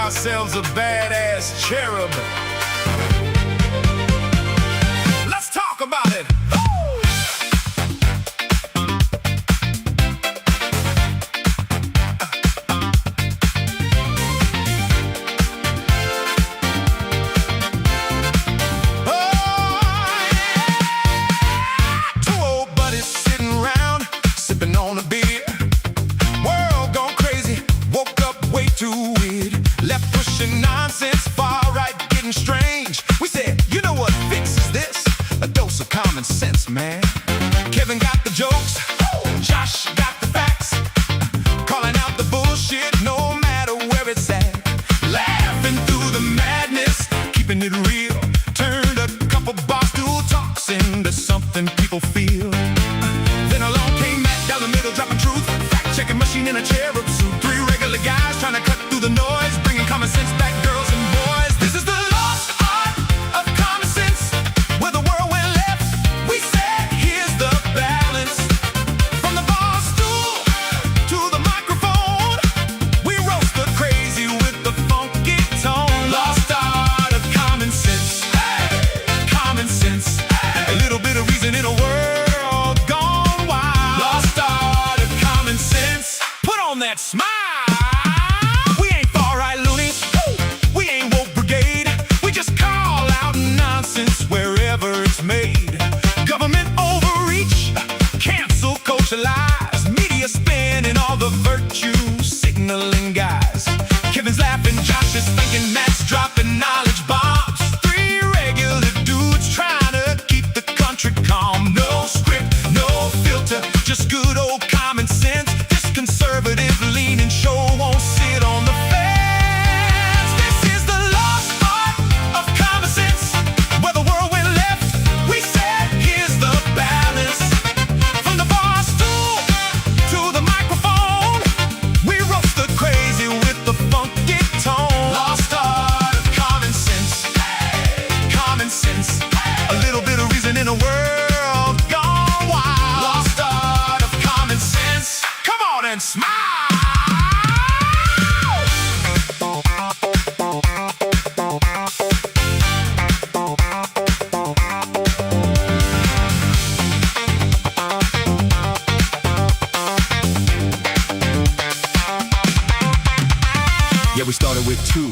ourselves a badass cherub. Let's talk about it. Nonsense, far right, getting strange. We said, you know what fixes this? A dose of common sense, man. Kevin got the jokes, Josh got the facts, calling out the bullshit no matter where it's at. Laughing through the madness, keeping it real. Turned a couple barstool talks into something people feel. Then along came Matt down the middle, dropping truth. Fact-checking machine in a cherub suit. Three regular guys trying to cut through the noise, bringing common sense back, girls and boys. This is the lost art of common sense. Where the world went left, we said, here's the balance. From the bar stool to the microphone, we roast the crazy with the funky tone. Lost art of common sense. Hey, common sense. Hey. A little bit of reason in a world gone wild. Lost art of common sense. Put on that smile. Made government overreach, cancel culture lies, media spin and all the virtue signaling guys. Kevin's laughing, Josh is thinking, Matt's dropping knowledge bombs. Three regular dudes trying to keep the country calm. No script, no filter, just good old common sense. This conservative leaning show won't sit on the fence. This is the lost art of common sense. Where the world went left, we said, here's the balance. From the bar stool to the microphone, we roast the crazy with the funky tone. Lost art of common sense. Hey, common sense. Hey. A little bit of reason in a world gone wild. Lost art of common sense. Come on and smile. Yeah, we started with 2.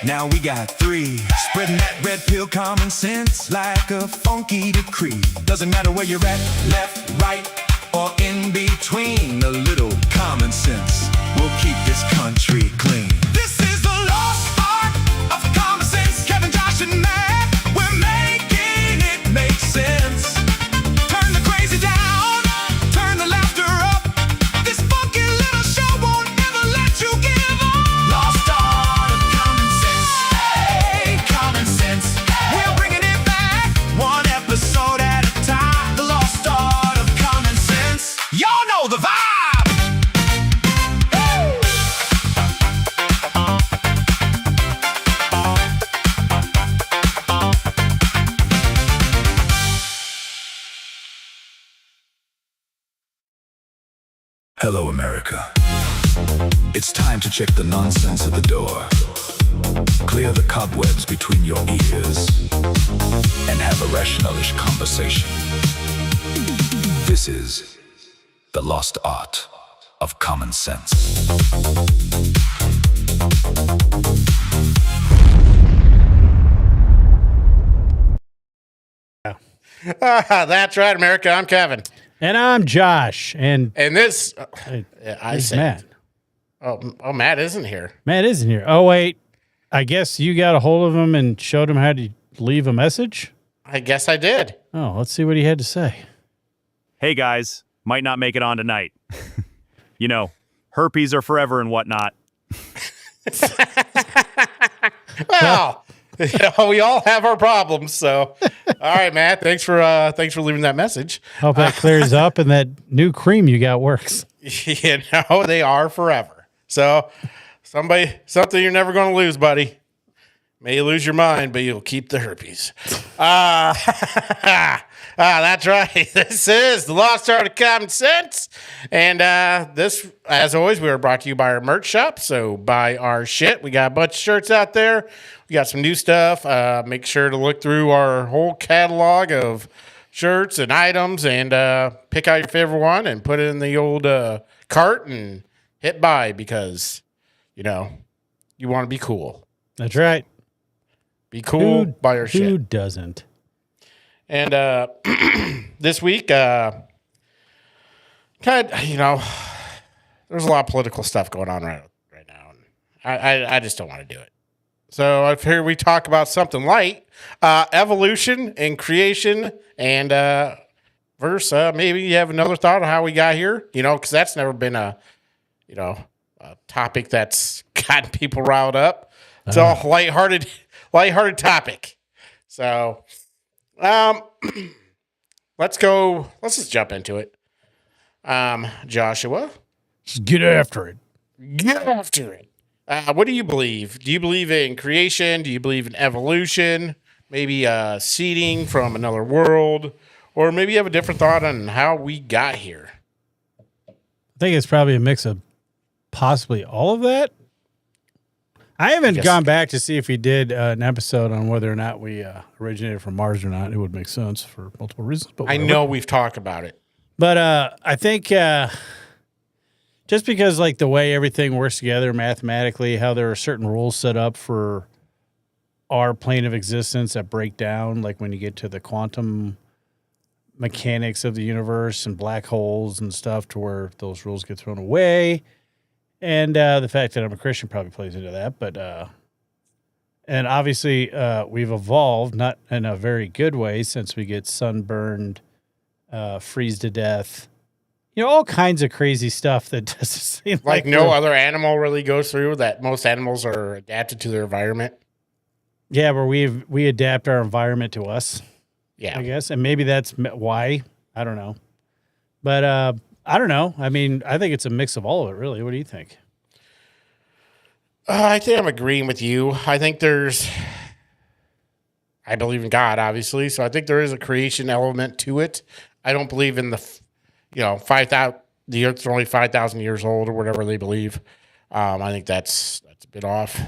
Now we got 3. Spreading that red pill common sense like a funky decree. Doesn't matter where you're at, left, right, or in between. A little common sense will keep this country clean. This is the lost art of common sense. Kevin, Josh, and Matt, we're making it make sense. Turn the crazy down, turn the laughter up. This funky little show won't ever let you give up. Lost art of common sense. Hey, common sense. Hey. We're bringing it back, one episode at a time. The lost art of common sense. Y'all know the vibe. Hello, America. It's time to check the nonsense at the door. Clear the cobwebs between your ears and have a rationalish conversation. This is the lost art of common sense. That's right, America. I'm Kevin. And I'm Josh. And this, I said, Matt. Oh, Matt isn't here. Matt isn't here. Oh, wait. I guess you got a hold of him and showed him how to leave a message? I guess I did. Oh, let's see what he had to say. Hey, guys. Might not make it on tonight. You know, herpes are forever and whatnot. Well, we all have our problems. So, all right, Matt. Thanks for leaving that message. Hope that clears up and that new cream you got works. You know, they are forever. So, something you're never going to lose, buddy. May you lose your mind, but you'll keep the herpes. That's right. This is the Lost Art of Common Sense. And this, as always, we are brought to you by our merch shop. So buy our shit. We got a bunch of shirts out there. We got some new stuff. Make sure to look through our whole catalog of shirts and items and pick out your favorite one and put it in the old cart and hit buy because, you know, you want to be cool. That's right. Be cool, buy your shit. Who doesn't? And this week, kind of, you know, there's a lot of political stuff going on right now. And I just don't want to do it. So I've heard we talk about something light, evolution and creation, and maybe you have another thought on how we got here, you know, because that's never been a topic that's gotten people riled up. It's all lighthearted topic. So, let's just jump into it. Joshua, Just get after it. get after it. What do you believe? Do you believe in creation? Do you believe in evolution? Maybe seeding from another world? Or maybe you have a different thought on how we got here? I think it's probably a mix of possibly all of that. I haven't gone back to see if we did an episode on whether or not we originated from Mars or not. It would make sense for multiple reasons. But I know we've talked about it. But I think just because like the way everything works together mathematically, how there are certain rules set up for our plane of existence that break down, like when you get to the quantum mechanics of the universe and black holes and stuff to where those rules get thrown away. And the fact that I'm a Christian probably plays into that. But and obviously we've evolved, not in a very good way, since we get sunburned, freeze to death. You know, all kinds of crazy stuff that doesn't seem Like no other animal really goes through that. Most animals are adapted to their environment. Yeah, where we adapt our environment to us. Yeah. I guess. And maybe that's why. I don't know. But I don't know. I mean, I think it's a mix of all of it, really. What do you think? I think I'm agreeing with you. I believe in God, obviously. So I think there is a creation element to it. I don't believe in the 5,000, the Earth's only 5,000 years old or whatever they believe. I think that's a bit off.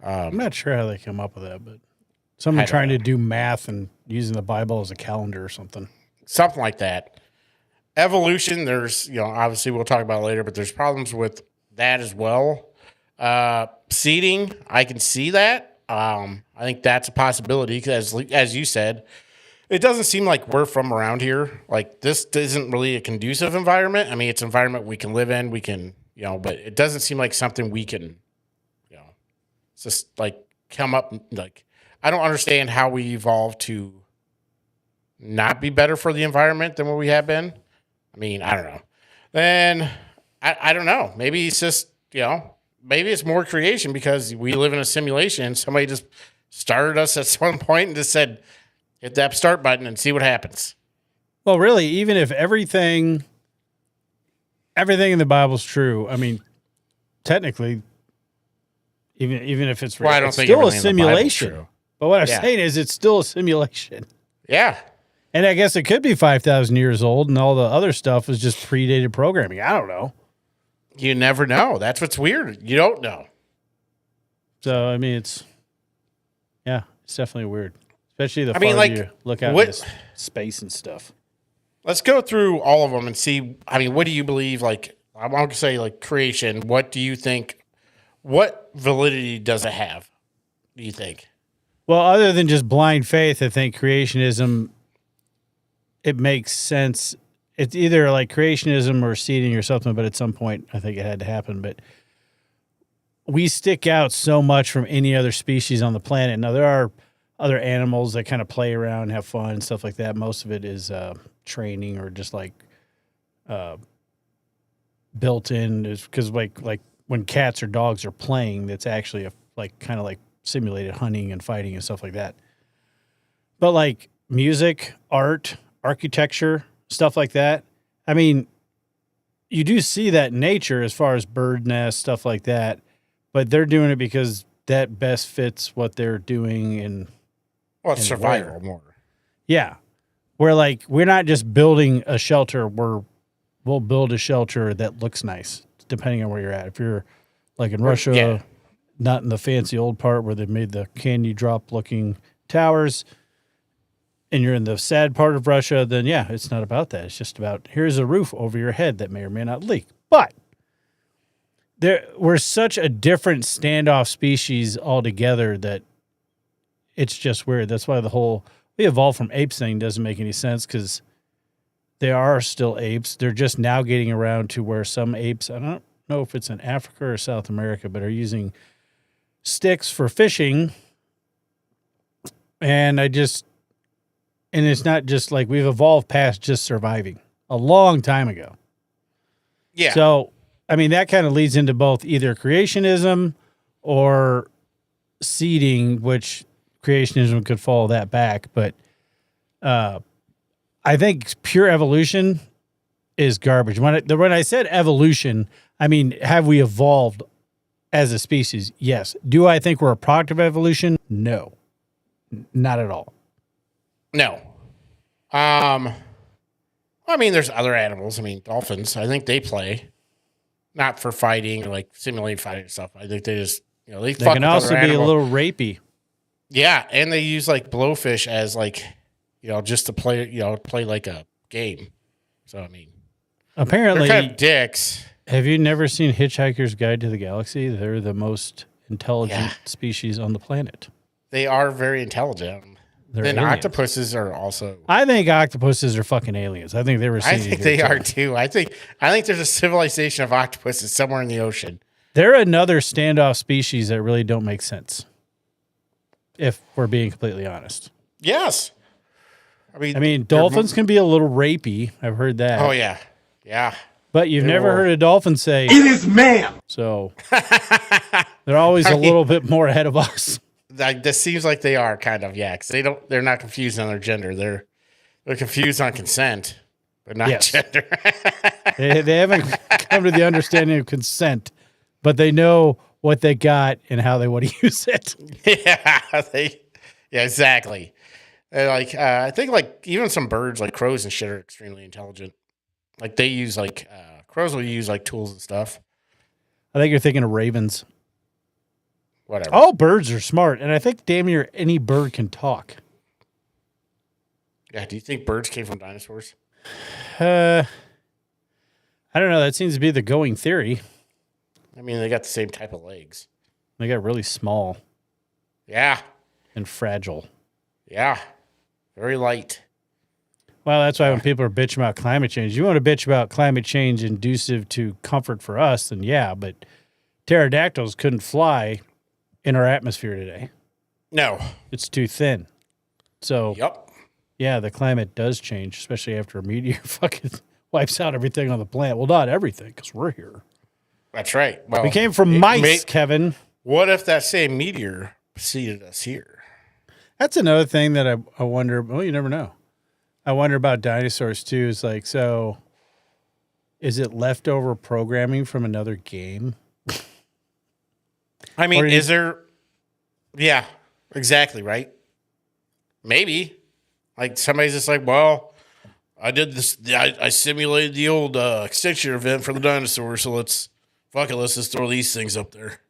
I'm not sure how they come up with that, but someone trying to do math and using the Bible as a calendar or something. Something like that. Evolution, there's, obviously we'll talk about it later, but there's problems with that as well. Seeding, I can see that. I think that's a possibility because, as you said, it doesn't seem like we're from around here. Like, this isn't really a conducive environment. I mean, it's an environment we can live in. We can, but it doesn't seem like something we can, just like come up. Like, I don't understand how we evolved to not be better for the environment than what we have been. I mean, I don't know. Then I don't know. Maybe it's just, maybe it's more creation because we live in a simulation. Somebody just started us at some point and just said, hit that start button and see what happens. Well, really, even if everything in the Bible's true, I mean, technically, even if it's real, I don't it's think still a everything in the Bible's simulation. true. But what I'm saying is it's still a simulation. Yeah. And I guess it could be 5,000 years old and all the other stuff is just predated programming. I don't know. You never know. That's what's weird. You don't know. So, I mean, it's definitely weird. Especially the farther you look out into space and stuff. Let's go through all of them and see. I mean, what do you believe? Like, I want to say, like, creation. What do you think? What validity does it have? Do you think? Well, other than just blind faith, I think creationism, it makes sense. It's either like creationism or seeding or something, but at some point, I think it had to happen. But we stick out so much from any other species on the planet. Now, there are other animals that kind of play around and have fun and stuff like that. Most of it is training or just like built in, because like when cats or dogs are playing, that's actually kind of like simulated hunting and fighting and stuff like that. But like music, art, architecture, stuff like that. I mean, you do see that in nature as far as bird nests, stuff like that, but they're doing it because that best fits what they're doing. And Well, it's And survival where? more. yeah, we're like, we're not just building a shelter. We'll build a shelter that looks nice, depending on where you're at. If you're like in Russia, yeah. not in the fancy old part where they made the candy drop looking towers, and you're in the sad part of Russia, then yeah, it's not about that. It's just about, here's a roof over your head that may or may not leak. But we're such a different standoff species altogether that it's just weird. That's why the whole we evolved from apes thing doesn't make any sense, because they are still apes. They're just now getting around to where some apes, I don't know if it's in Africa or South America, but are using sticks for fishing. And it's not just like we've evolved past just surviving a long time ago. Yeah. So, I mean, that kind of leads into both either creationism or seeding, which creationism could follow that back. But I think pure evolution is garbage. When I said evolution, I mean, have we evolved as a species? Yes. Do I think we're a product of evolution? No. Not at all. No. I mean, there's other animals. I mean, dolphins. I think they play, not for fighting or like simulated fighting and stuff. I think they just, they fuck Can with also other be a animals. little rapey. Yeah, and they use like blowfish as like, just to play, play like a game. So I mean, Apparently, they're kind of dicks. have you never seen Hitchhiker's Guide to the Galaxy? They're the most intelligent species on the planet. They are very intelligent. They're Then aliens. octopuses are also. I think octopuses are fucking aliens. I think they were. I think they are too. I think there's a civilization of octopuses somewhere in the ocean. They're another standoff species that really don't make sense, if we're being completely honest. Yes. I mean, Dolphins can be a little rapey. I've heard that. Oh yeah, yeah. But you've They never will. heard a dolphin say, It is man. so they're always a little bit more ahead of us. This seems like they are kind of, yeah, because they're not confused on their gender. They're confused on consent, but not Yes. gender. They haven't come to the understanding of consent, but they know what they got and how they want to use it. Yeah, exactly. They're like, I think like even some birds like crows and shit are extremely intelligent. Like they use crows will use like tools and stuff. I think you're thinking of ravens. Whatever. All birds are smart, and I think damn near any bird can talk. Yeah. Do you think birds came from dinosaurs? I don't know. That seems to be the going theory. I mean, they got the same type of legs. They got really small Yeah. and fragile. Yeah. Very light. Well, that's why when people are bitching about climate change, you want to bitch about climate change inducive to comfort for us, then yeah, but pterodactyls couldn't fly in our atmosphere today. No. It's too thin. So, Yep. yeah, the climate does change, especially after a meteor fucking wipes out everything on the planet. Well, not everything, because we're here. That's right. Well, We came from it mice, Kevin. What if that same meteor preceded us here? That's another thing that I wonder. Well, you never know. I wonder about dinosaurs too. Is like, so is it leftover programming from another game? I mean, Or is there? Yeah, exactly right. Maybe, like somebody's just like, well, I did this. I simulated the old extinction event for the dinosaurs, so let's just throw these things up there.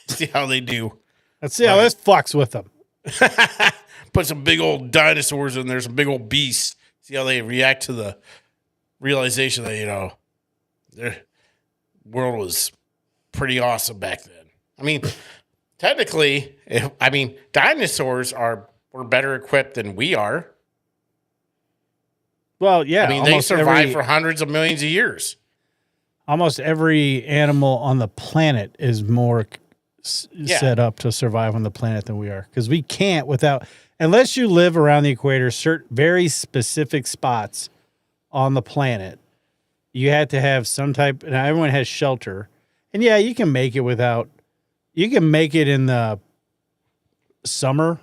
See how they do. Let's see how this fucks with them. Put some big old dinosaurs in there, some big old beasts. See how they react to the realization that their world was pretty awesome back then. I mean, technically, dinosaurs were better equipped than we are. Well, yeah. I mean, they survived for hundreds of millions of years. Almost every animal on the planet is more set up to survive on the planet than we are, because we can't unless you live around the equator, certain very specific spots on the planet. You have to have some type. Now everyone has shelter, and yeah, you can make it without. You can make it in the summer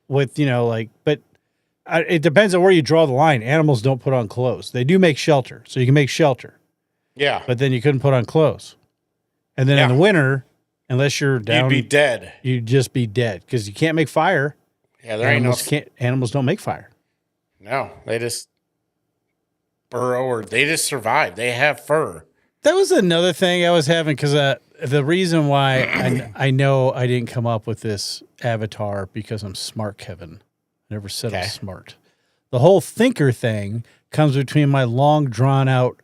with but it depends on where you draw the line. Animals don't put on clothes. They do make shelter, so you can make shelter. Yeah. But then you couldn't put on clothes. And then in Yeah. the winter, Unless you're down, You'd be dead. you'd just be dead because you can't make fire. Yeah, there ain't no. Animals don't make fire. No, they just burrow or they just survive. They have fur. That was another thing I was having because the reason why I know I didn't come up with this avatar because I'm smart, Kevin. I never said I was smart. The whole thinker thing comes between my long, drawn out,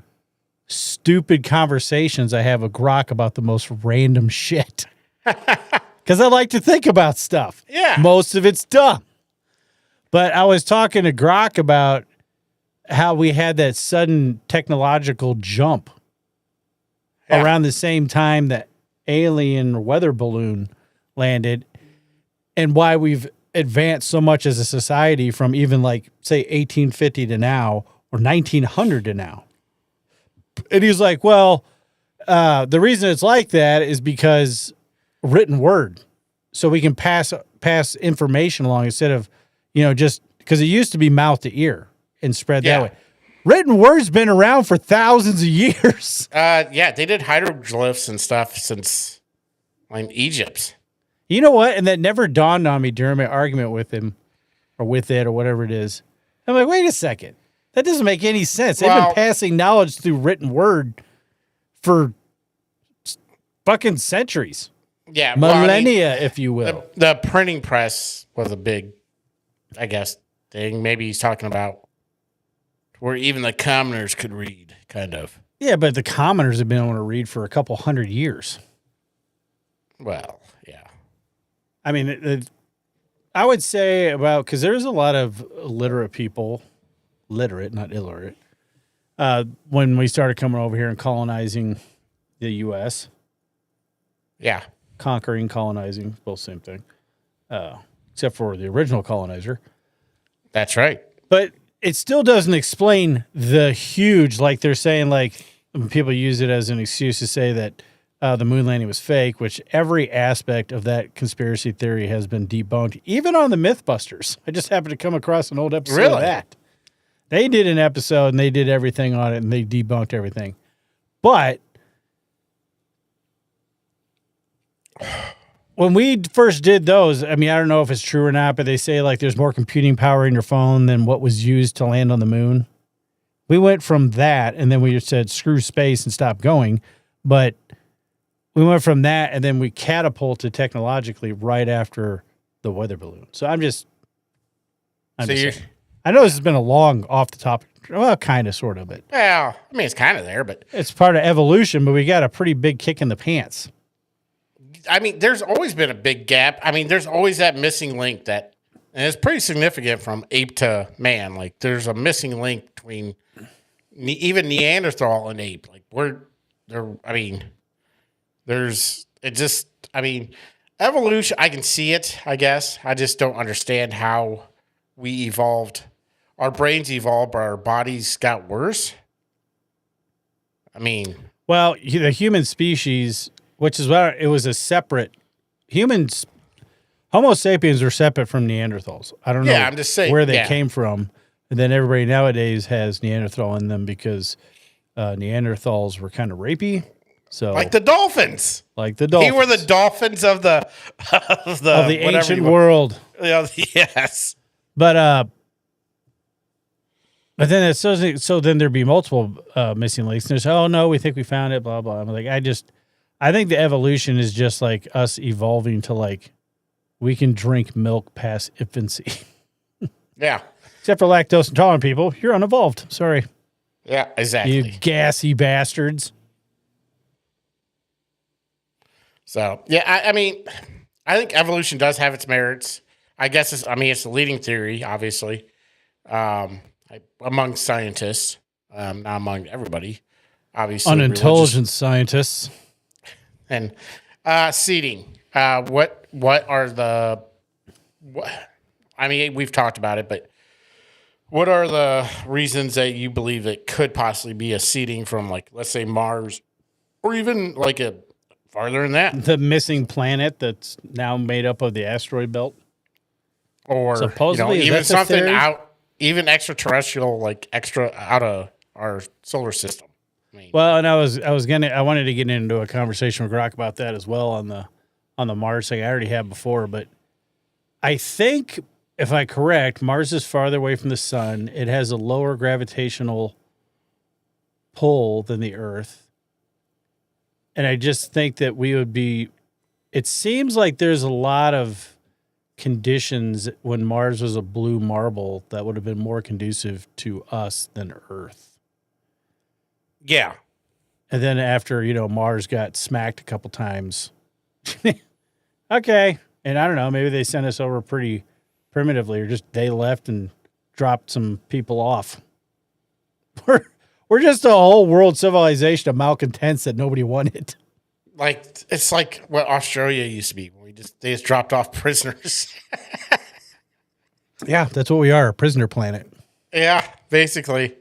stupid conversations I have with Grok about the most random shit. Because I like to think about stuff. Yeah. Most of it's dumb. But I was talking to Grok about how we had that sudden technological jump around the same time that alien weather balloon landed and why we've advanced so much as a society from even like, say, 1850 to now or 1900 to now. And he's like, well, the reason it's like that is because written word. So we can pass information along instead of, just because it used to be mouth to ear and spread that way. Written word's been around for thousands of years. They did hieroglyphs and stuff since Egypt. You know what? And that never dawned on me during my argument with him or with it or whatever it is. I'm like, wait a second. That doesn't make any sense. They've been passing knowledge through written word for fucking centuries. Yeah. Millennia, if you will. The printing press was a big, I guess, thing. Maybe he's talking about where even the commoners could read, kind of. Yeah, but the commoners have been able to read for a couple hundred years. Well, yeah. I mean, I would say because there's a lot of literate people, literate, not illiterate, when we started coming over here and colonizing the U.S. Yeah. Conquering, colonizing, both same thing, except for the original colonizer. That's right. But it still doesn't explain the huge, like they're saying, like people use it as an excuse to say that the moon landing was fake, which every aspect of that conspiracy theory has been debunked, even on the Mythbusters. I just happened to come across an old episode of that. They did an episode and they did everything on it and they debunked everything. But when we first did those, I mean, I don't know if it's true or not, but they say like there's more computing power in your phone than what was used to land on the moon. We went from that and then we just said screw space and stop going. But we went from that and then we catapulted technologically right after the weather balloon. So I'm just saying. I know this has been a long off the topic. Well, kind of, sort of, but well, I mean, it's kind of there, but it's part of evolution. But we got a pretty big kick in the pants. I mean, there's always been a big gap. I mean, there's always that missing link and it's pretty significant from ape to man. Like, there's a missing link between even Neanderthal and ape. Like, evolution, I can see it, I guess. I just don't understand how we evolved. Our brains evolved, but our bodies got worse. I mean, well, the human species, which is why it was a separate humans. Homo sapiens were separate from Neanderthals. I don't know. I'm just saying where they came from, and then everybody nowadays has Neanderthal in them because Neanderthals were kind of rapey. So, like the dolphins. They were the dolphins of the ancient world. Yes. But then so then there'd be multiple missing links. And there's, oh no, we think we found it, blah blah. I'm like, I think the evolution is just like us evolving to like we can drink milk past infancy. Yeah. Except for lactose intolerant people, you're unevolved. Sorry. Yeah, exactly. You gassy bastards. So yeah, I mean, I think evolution does have its merits. I guess it's the leading theory, obviously, among scientists, not among everybody, obviously. Unintelligent scientists. And seeding. What are the? I mean, we've talked about it, but what are the reasons that you believe it could possibly be a seeding from, like, let's say Mars, or even like a farther than that? The missing planet that's now made up of the asteroid belt. Or supposedly even something out, even extraterrestrial, like extra out of our solar system. Well, and I wanted to get into a conversation with Grok about that as well on the on the Mars thing. I already have before, but I think if I'm correct, Mars is farther away from the sun. It has a lower gravitational pull than the Earth. And I just think that we would be, it seems like there's a lot of conditions when Mars was a blue marble that would have been more conducive to us than Earth. Yeah. And then after, Mars got smacked a couple times. Okay. And I don't know, maybe they sent us over pretty primitively, or just they left and dropped some people off. We're just a whole world civilization of malcontents that nobody wanted. Like, it's like what Australia used to be. They just dropped off prisoners. Yeah, that's what we are, a prisoner planet. Yeah, basically.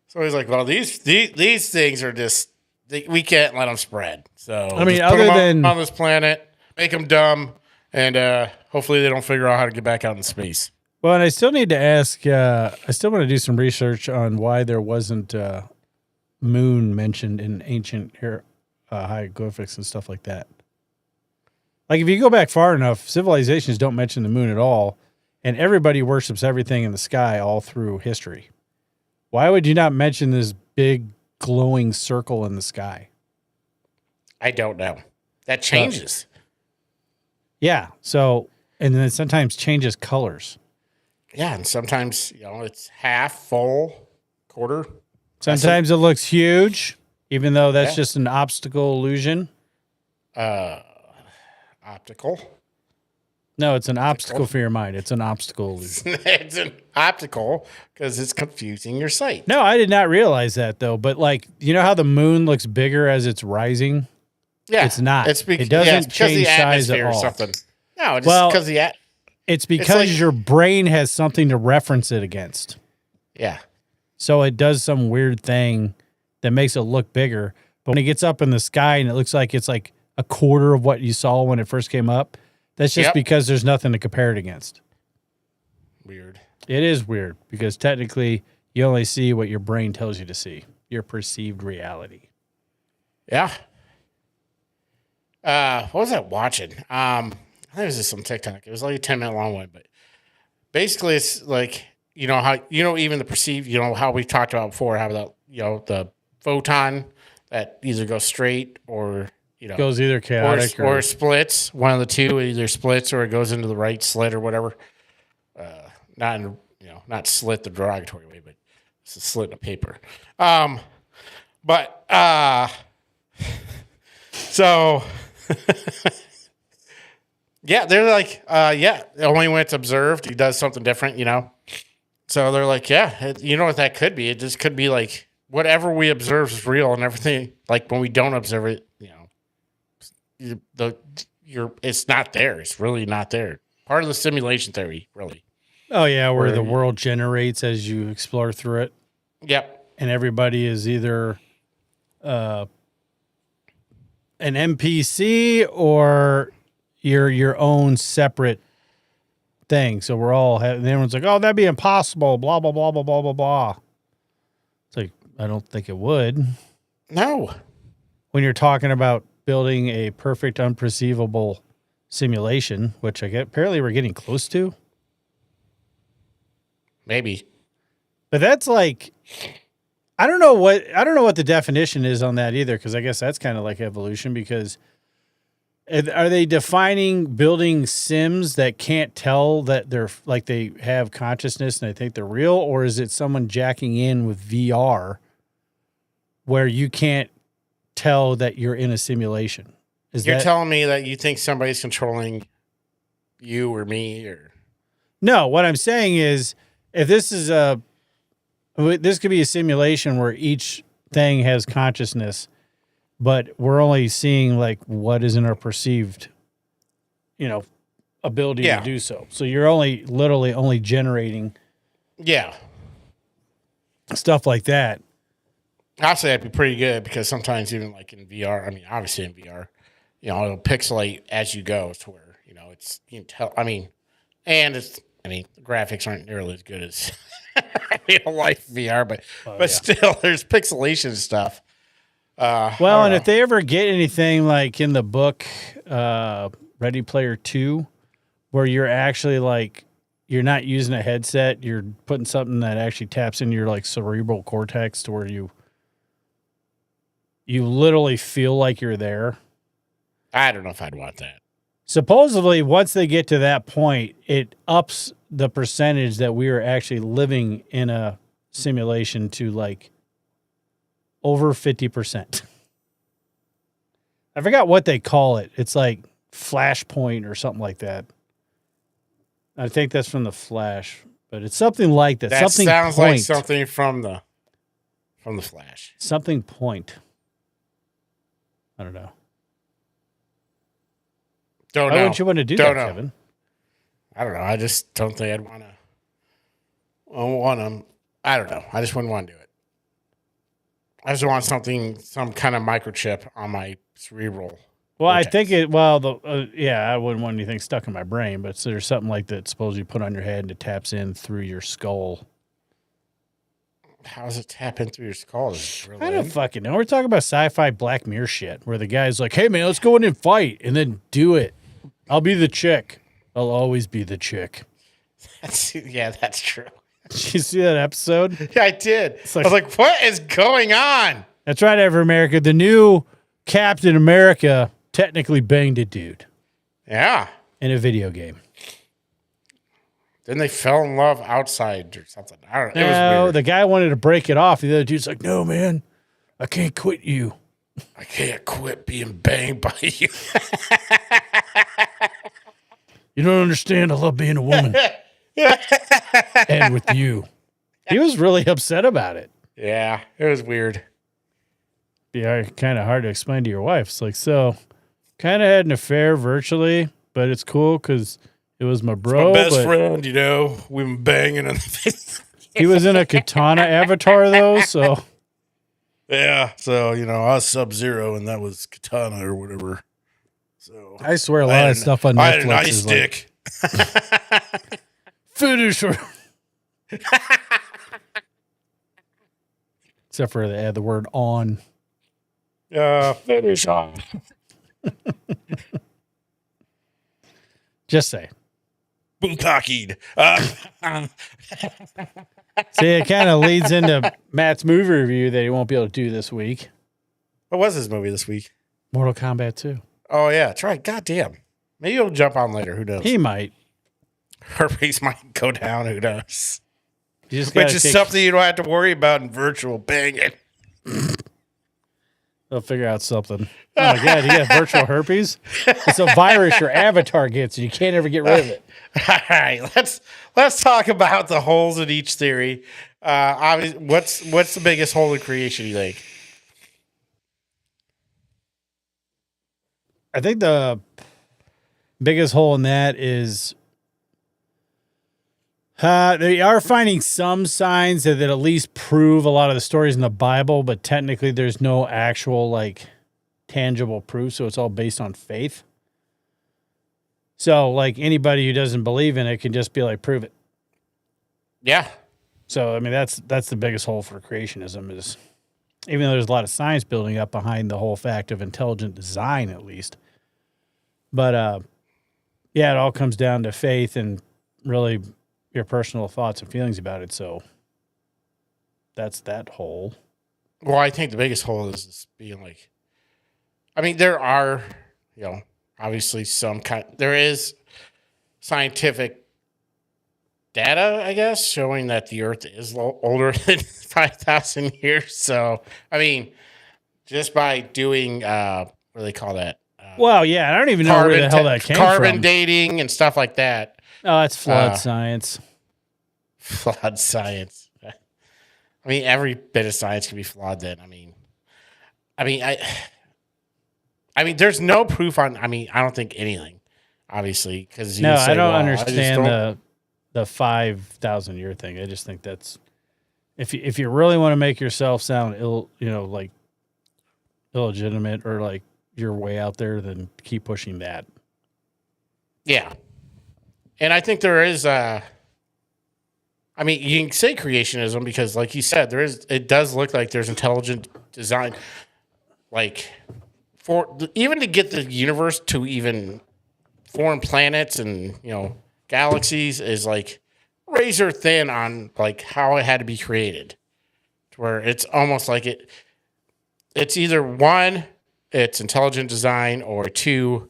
So he's like, well, these things are just, we can't let them spread. So I mean, just put other them than on this planet, make them dumb, and hopefully they don't figure out how to get back out in space. Well, and I still need to ask, I still want to do some research on why there wasn't moon mentioned in ancient hieroglyphics and stuff like that. Like, if you go back far enough, civilizations don't mention the moon at all, and everybody worships everything in the sky all through history. Why would you not mention this big glowing circle in the sky? I don't know. That changes. Yeah, so, and then it sometimes changes colors. Yeah, and sometimes, it's half, full, quarter. Sometimes it looks huge, even though that's just an optical illusion. Optical. No, it's an obstacle for your mind. It's an obstacle illusion. It's an optical because it's confusing your sight. No, I did not realize that, though. But, like, you know how the moon looks bigger as it's rising? Yeah. It's not. It doesn't because change the size at atmosphere or all. something. No, just because it's because like, your brain has something to reference it against. Yeah. So it does some weird thing that makes it look bigger. But when it gets up in the sky and it looks like it's like a quarter of what you saw when it first came up, that's just because there's nothing to compare it against. Weird. It is weird because technically you only see what your brain tells you to see, your perceived reality. Yeah. What was I watching? I think it was just some TikTok. It was like a 10-minute long one, but basically it's like, how, even the perceived, how we talked about before, how the photon that either goes straight or, goes either chaotic or splits. One of the two, it either splits or it goes into the right slit or whatever. Not slit the derogatory way, but it's a slit in a paper. So yeah, they're like, only when it's observed, he does something different, So they're like, what that could be? It just could be like whatever we observe is real and everything. Like when we don't observe it, it's not there. It's really not there. Part of the simulation theory, really. Oh, yeah, where the world generates as you explore through it. Yep. And everybody is either an NPC or you're your own separate thing. So we're all and everyone's like, oh, that'd be impossible, blah, blah, blah, blah, blah, blah, blah. It's like, I don't think it would. No. When you're talking about building a perfect, unperceivable simulation, which apparently we're getting close to. Maybe. But that's like, I don't know what the definition is on that either, because I guess that's kind of like evolution, because are they defining building sims that can't tell that they're like they have consciousness and they think they're real, or is it someone jacking in with VR where you can't tell that you're in a simulation? You're telling me that you think somebody's controlling you or me or No, what I'm saying is if this could be a simulation where each thing has consciousness, but we're only seeing like what is in our perceived, ability to do so. So you're literally only generating stuff like that. I'd say that'd be pretty good, because sometimes even like in VR, I mean, obviously in VR, it'll pixelate as you go to where, it's, you can tell, the graphics aren't nearly as good as real life VR, but still there's pixelation stuff. Well, and if they ever get anything like in the book, Ready Player 2, where you're actually like, you're not using a headset, you're putting something that actually taps into your like cerebral cortex to where you literally feel like you're there. I don't know if I'd want that. Supposedly, once they get to that point, it ups the percentage that we are actually living in a simulation to like over 50%. I forgot what they call it. It's like Flashpoint or something like that. I think that's from the Flash, but it's something like that. That Something sounds point. like something from the Flash. Something point. I don't know. Don't Why know. wouldn't you want to do Don't that, know. Kevin? I don't know. I just don't think I'd want to. I don't know. I just wouldn't want to do it. I just want some kind of microchip on my cerebral. Well, I cortex. think it. Well, I wouldn't want anything stuck in my brain, but so there's something like that. Suppose you put on your head and it taps in through your skull. How does it tap in through your skull? I don't fucking know. We're talking about sci-fi Black Mirror shit, where the guy's like, "Hey man, let's go in and fight, and then do it. I'll be the chick. I'll always be the chick." That's true. Did you see that episode? Yeah, I did. like- I was like, what is going on? That's right, Ever America. The new Captain America technically banged a dude Yeah. in a video game. Then they fell in love outside or something. I don't know. It was No, weird. the guy wanted to break it off. The other dude's like, "No, man, I can't quit you." I can't quit being banged by you. You don't understand. I love being a woman. And with you. He was really upset about it. Yeah, it was weird. Yeah, kind of hard to explain to your wife. It's like, so kind of had an affair virtually, but it's cool because it was my bro. My best but friend, you know, we've been banging in the face. he was in a katana avatar, though, so. Yeah, so, you know, I was Sub-Zero and that was Katana or whatever. So I swear a lot of stuff on Netflix I had an ice is stick. like, finish her. Except for they add the word on. Finish on. Just say. Bukakied. See, it kind of leads into Matt's movie review that he won't be able to do this week. What was his movie this week? Mortal Kombat 2. Oh, yeah, that's right. Goddamn. Maybe he'll jump on later. Who knows? He might. Herpes might go down. Who knows? You just Which gotta is take- something you don't have to worry about in virtual banging. They'll figure out something. Oh my God, you got virtual herpes? It's a virus your avatar gets and you can't ever get rid of it. All right, let's talk about the holes in each theory. Obviously, what's the biggest hole in creation, you think? I think the biggest hole in that is they are finding some signs that at least prove a lot of the stories in the Bible, but technically there's no actual like tangible proof, so it's all based on faith. So like anybody who doesn't believe in it can just be like, prove it. Yeah. So I mean that's the biggest hole for creationism is, even though there's a lot of science building up behind the whole fact of intelligent design at least. But yeah, it all comes down to faith and really your personal thoughts and feelings about it. So that's that hole. Well, I think the biggest hole is just being like, I mean, there are, you know, obviously there is scientific data, I guess, showing that the Earth is older than 5,000 years. So, I mean, just by doing, what do they call that? Well, yeah, I don't even know where the hell that came carbon from. dating and stuff like that. Oh, that's flood science. Flawed science. I mean, every bit of science can be flawed. Then, I mean, there's no proof on. I mean, I don't think anything, obviously, because No, I don't understand the 5,000 year thing. I just think that's if you really want to make yourself sound like illegitimate or like you're way out there, then keep pushing that. Yeah, and I think there is. I mean, you can say creationism because, like you said, it does look like there's intelligent design. like even to get the universe to even foreign planets and galaxies is like razor thin on like how it had to be created, to where it's almost like it's either one, it's intelligent design, or two,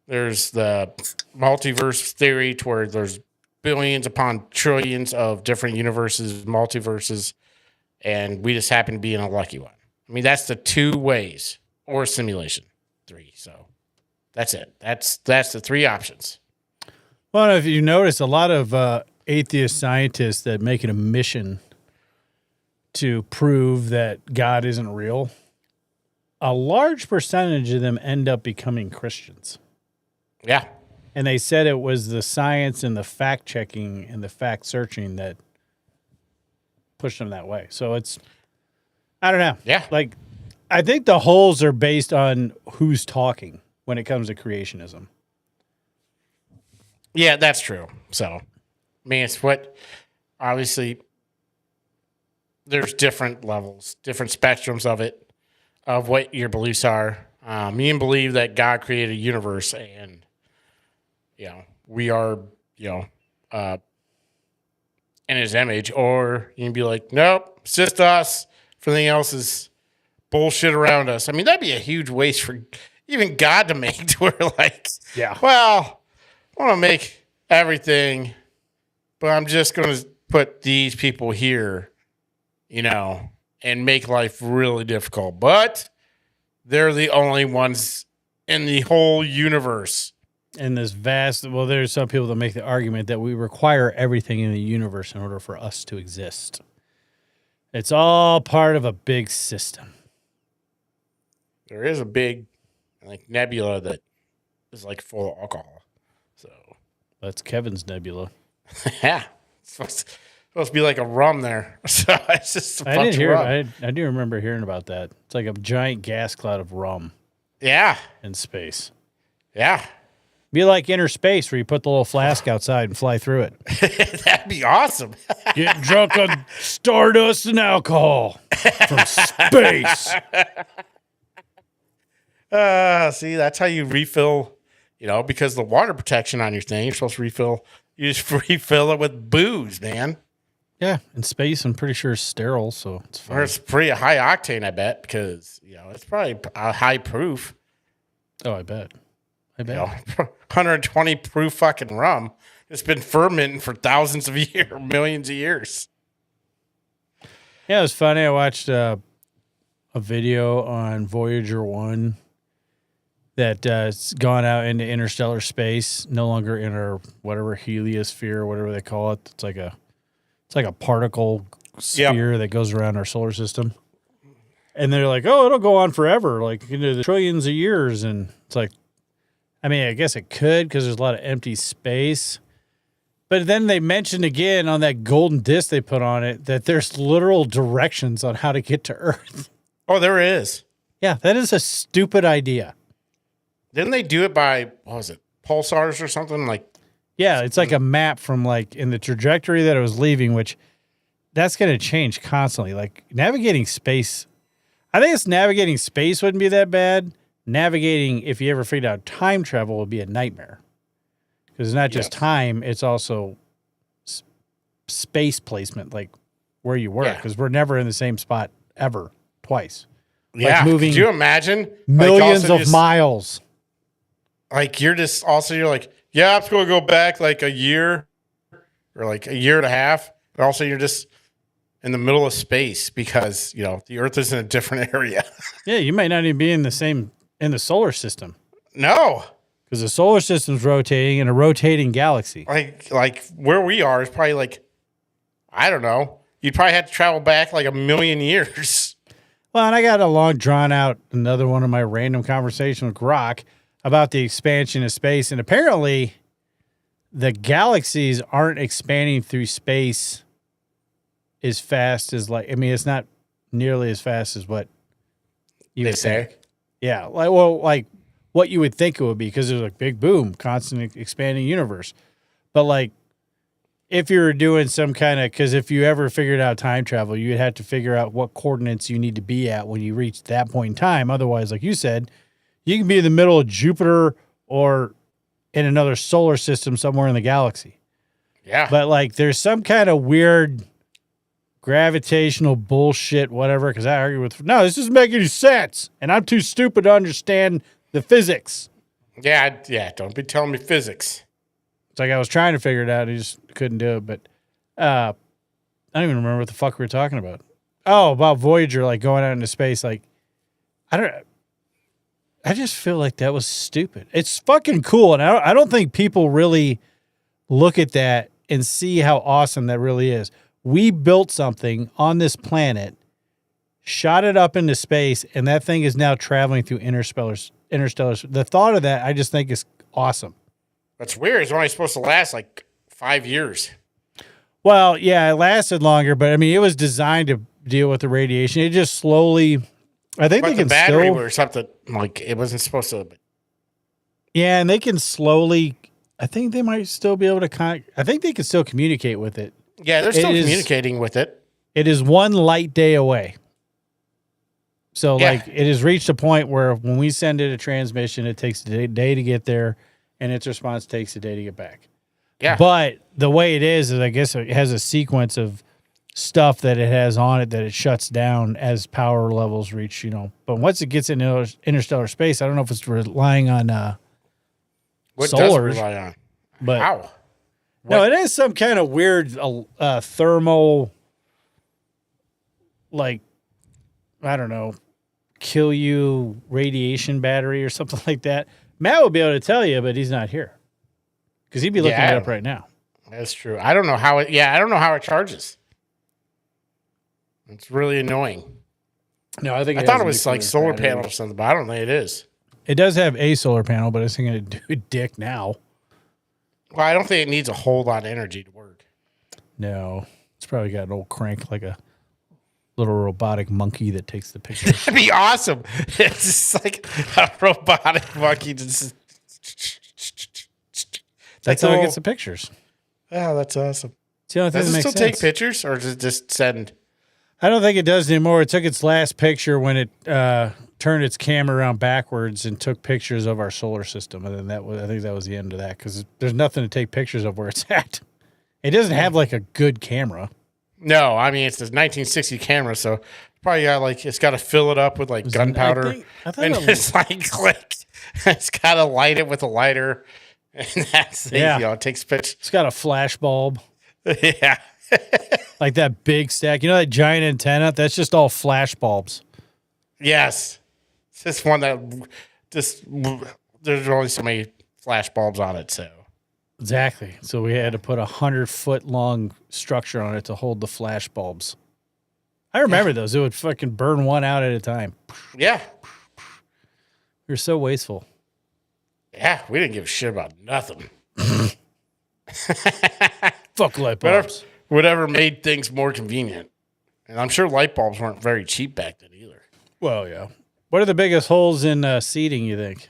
there's the multiverse theory to where there's billions upon trillions of different universes, multiverses, and we just happen to be in a lucky one. I mean, that's the two ways, or simulation 3. So that's it. That's the 3 options. Well, if you notice, a lot of atheist scientists that make it a mission to prove that God isn't real, a large percentage of them end up becoming Christians. Yeah. And they said it was the science and the fact checking and the fact searching that pushed them that way. So it's, I don't know. Yeah. Like, I think the holes are based on who's talking when it comes to creationism. Yeah, that's true. So, I mean, it's what, obviously, there's different levels, different spectrums of it, of what your beliefs are. You can believe that God created a universe and, we are, in his image, or you can be like, nope, it's just us. Everything else is bullshit around us. I mean, that'd be a huge waste for even God to make, to where like, well, I want to make everything, but I'm just going to put these people here, and make life really difficult. But they're the only ones in the whole universe. In this vast, well, there's some people that make the argument that we require everything in the universe in order for us to exist. It's all part of a big system. There is a big, nebula that is full of alcohol. So That's Kevin's nebula. yeah, it's supposed to be like a rum there. So it's just a bunch of rum. I do remember hearing about that. It's like a giant gas cloud of rum. Yeah, in space. Yeah. Be like inner space where you put the little flask outside and fly through it. That'd be awesome. Get drunk on stardust and alcohol from space. See, that's how you refill, because the water protection on your thing, you're supposed to refill. You just refill it with booze, man. Yeah, in space, I'm pretty sure it's sterile, so it's fine. Or it's pretty high octane, I bet, because, it's probably a high proof. Oh, I bet. 120 proof fucking rum. It's been fermenting for thousands of years, millions of years. Yeah, it was funny. I watched a video on Voyager 1 that's gone out into interstellar space, no longer in our whatever heliosphere, whatever they call it. It's like a particle sphere that goes around our solar system. And they're like, oh, it'll go on forever, like into the trillions of years. And it's like, I mean, I guess it could because there's a lot of empty space. But then they mentioned again on that golden disc they put on it that there's literal directions on how to get to Earth. Oh, there is. Yeah, that is a stupid idea. Didn't they do it by, what was it, pulsars or something? Yeah, it's like a map from in the trajectory that it was leaving, which that's going to change constantly. Like navigating space, I think navigating space wouldn't be that bad. Navigating, if you ever figured out time travel, would be a nightmare. Because it's not just time, it's also space placement, like where you work. Because we're never in the same spot ever, twice. Yeah, moving could you imagine? millions of miles. You're like, yeah, I'm going to go back a year or a year and a half. And also you're just in the middle of space because, the Earth is in a different area. Yeah, you might not even be in the solar system. No. Because the solar system's rotating in a rotating galaxy. Like where we are is probably I don't know. You'd probably have to travel back a million years. Well, and I got a long drawn out, another one of my random conversations with Grok about the expansion of space. And apparently the galaxies aren't expanding through space as fast as it's not nearly as fast as what you would say. Yeah. What you would think it would be, because there's big boom, constant expanding universe. But if you were doing some kind of, because if you ever figured out time travel, you'd have to figure out what coordinates you need to be at when you reach that point in time. Otherwise, like you said, you can be in the middle of Jupiter or in another solar system somewhere in the galaxy. Yeah. But like there's some kind of weird gravitational bullshit, whatever, because I argue with, no, this doesn't make any sense. And I'm too stupid to understand the physics. Yeah. Don't be telling me physics. It's like I was trying to figure it out. I just couldn't do it. But I don't even remember what the fuck we were talking about. Oh, about Voyager, like going out into space. Like, I just feel like that was stupid. It's fucking cool. And I don't think people really look at that and see how awesome that really is. We built something on this planet, shot it up into space, and that thing is now traveling through interstellar. The thought of that, I just think is awesome. That's weird. It's only supposed to last like 5 years. Well, yeah, it lasted longer, but I mean, it was designed to deal with the radiation. It just slowly, I think But they the can battery still, or something, like it wasn't supposed to. yeah, and they can slowly, I think they might still be able to, I think they can still communicate with it. Yeah, they're still It is- communicating with it. It is one light day away. So, Yeah. like, it has reached a point where when we send it a transmission, it takes a day to get there, and its response takes a day to get back. Yeah. But the way it is I guess it has a sequence of stuff that it has on it that it shuts down as power levels reach, But once it gets into interstellar space, I don't know if it's relying on What solar, does it rely on? but How? no, it is some kind of weird thermal, like, I don't know, kill you radiation battery or something like that. Matt would be able to tell you, but he's not here because he'd be looking Yeah, it up right now. That's true. I don't know how it. Yeah, I don't know how it charges. It's really annoying. No, I think I thought it was like solar panel or something, but I don't think it is. It does have a solar panel, but it's going to do dick now. Well, I don't think it needs a whole lot of energy to work. No, it's probably got an old crank like a little robotic monkey that takes the picture. That'd be awesome. It's just like a robotic monkey. That's how it gets the pictures. Oh, that's awesome. It's the only thing Does that it makes still take sense. pictures, or does it just send? I don't think it does anymore. It took its last picture when it turned its camera around backwards and took pictures of our solar system, and then I think that was the end of that because there's nothing to take pictures of where it's at. It doesn't have like a good camera. No, I mean it's the 1960 camera, so probably got it's got to fill it up with like gunpowder, I thought and it was- it's like click. It's got to light it with a lighter, and that's it. Yeah. It takes pictures. It's got a flash bulb, Yeah. like that big stack. You know that giant antenna? That's just all flash bulbs. Yes. It's just one that there's only so many flash bulbs on it, so. Exactly. So we had to put 100-foot long structure on it to hold the flash bulbs. I remember those. It would fucking burn one out at a time. Yeah. We were so wasteful. Yeah, we didn't give a shit about nothing. Fuck light Whatever, bulbs. whatever made things more convenient. And I'm sure light bulbs weren't very cheap back then either. Well, yeah. What are the biggest holes in seating, you think?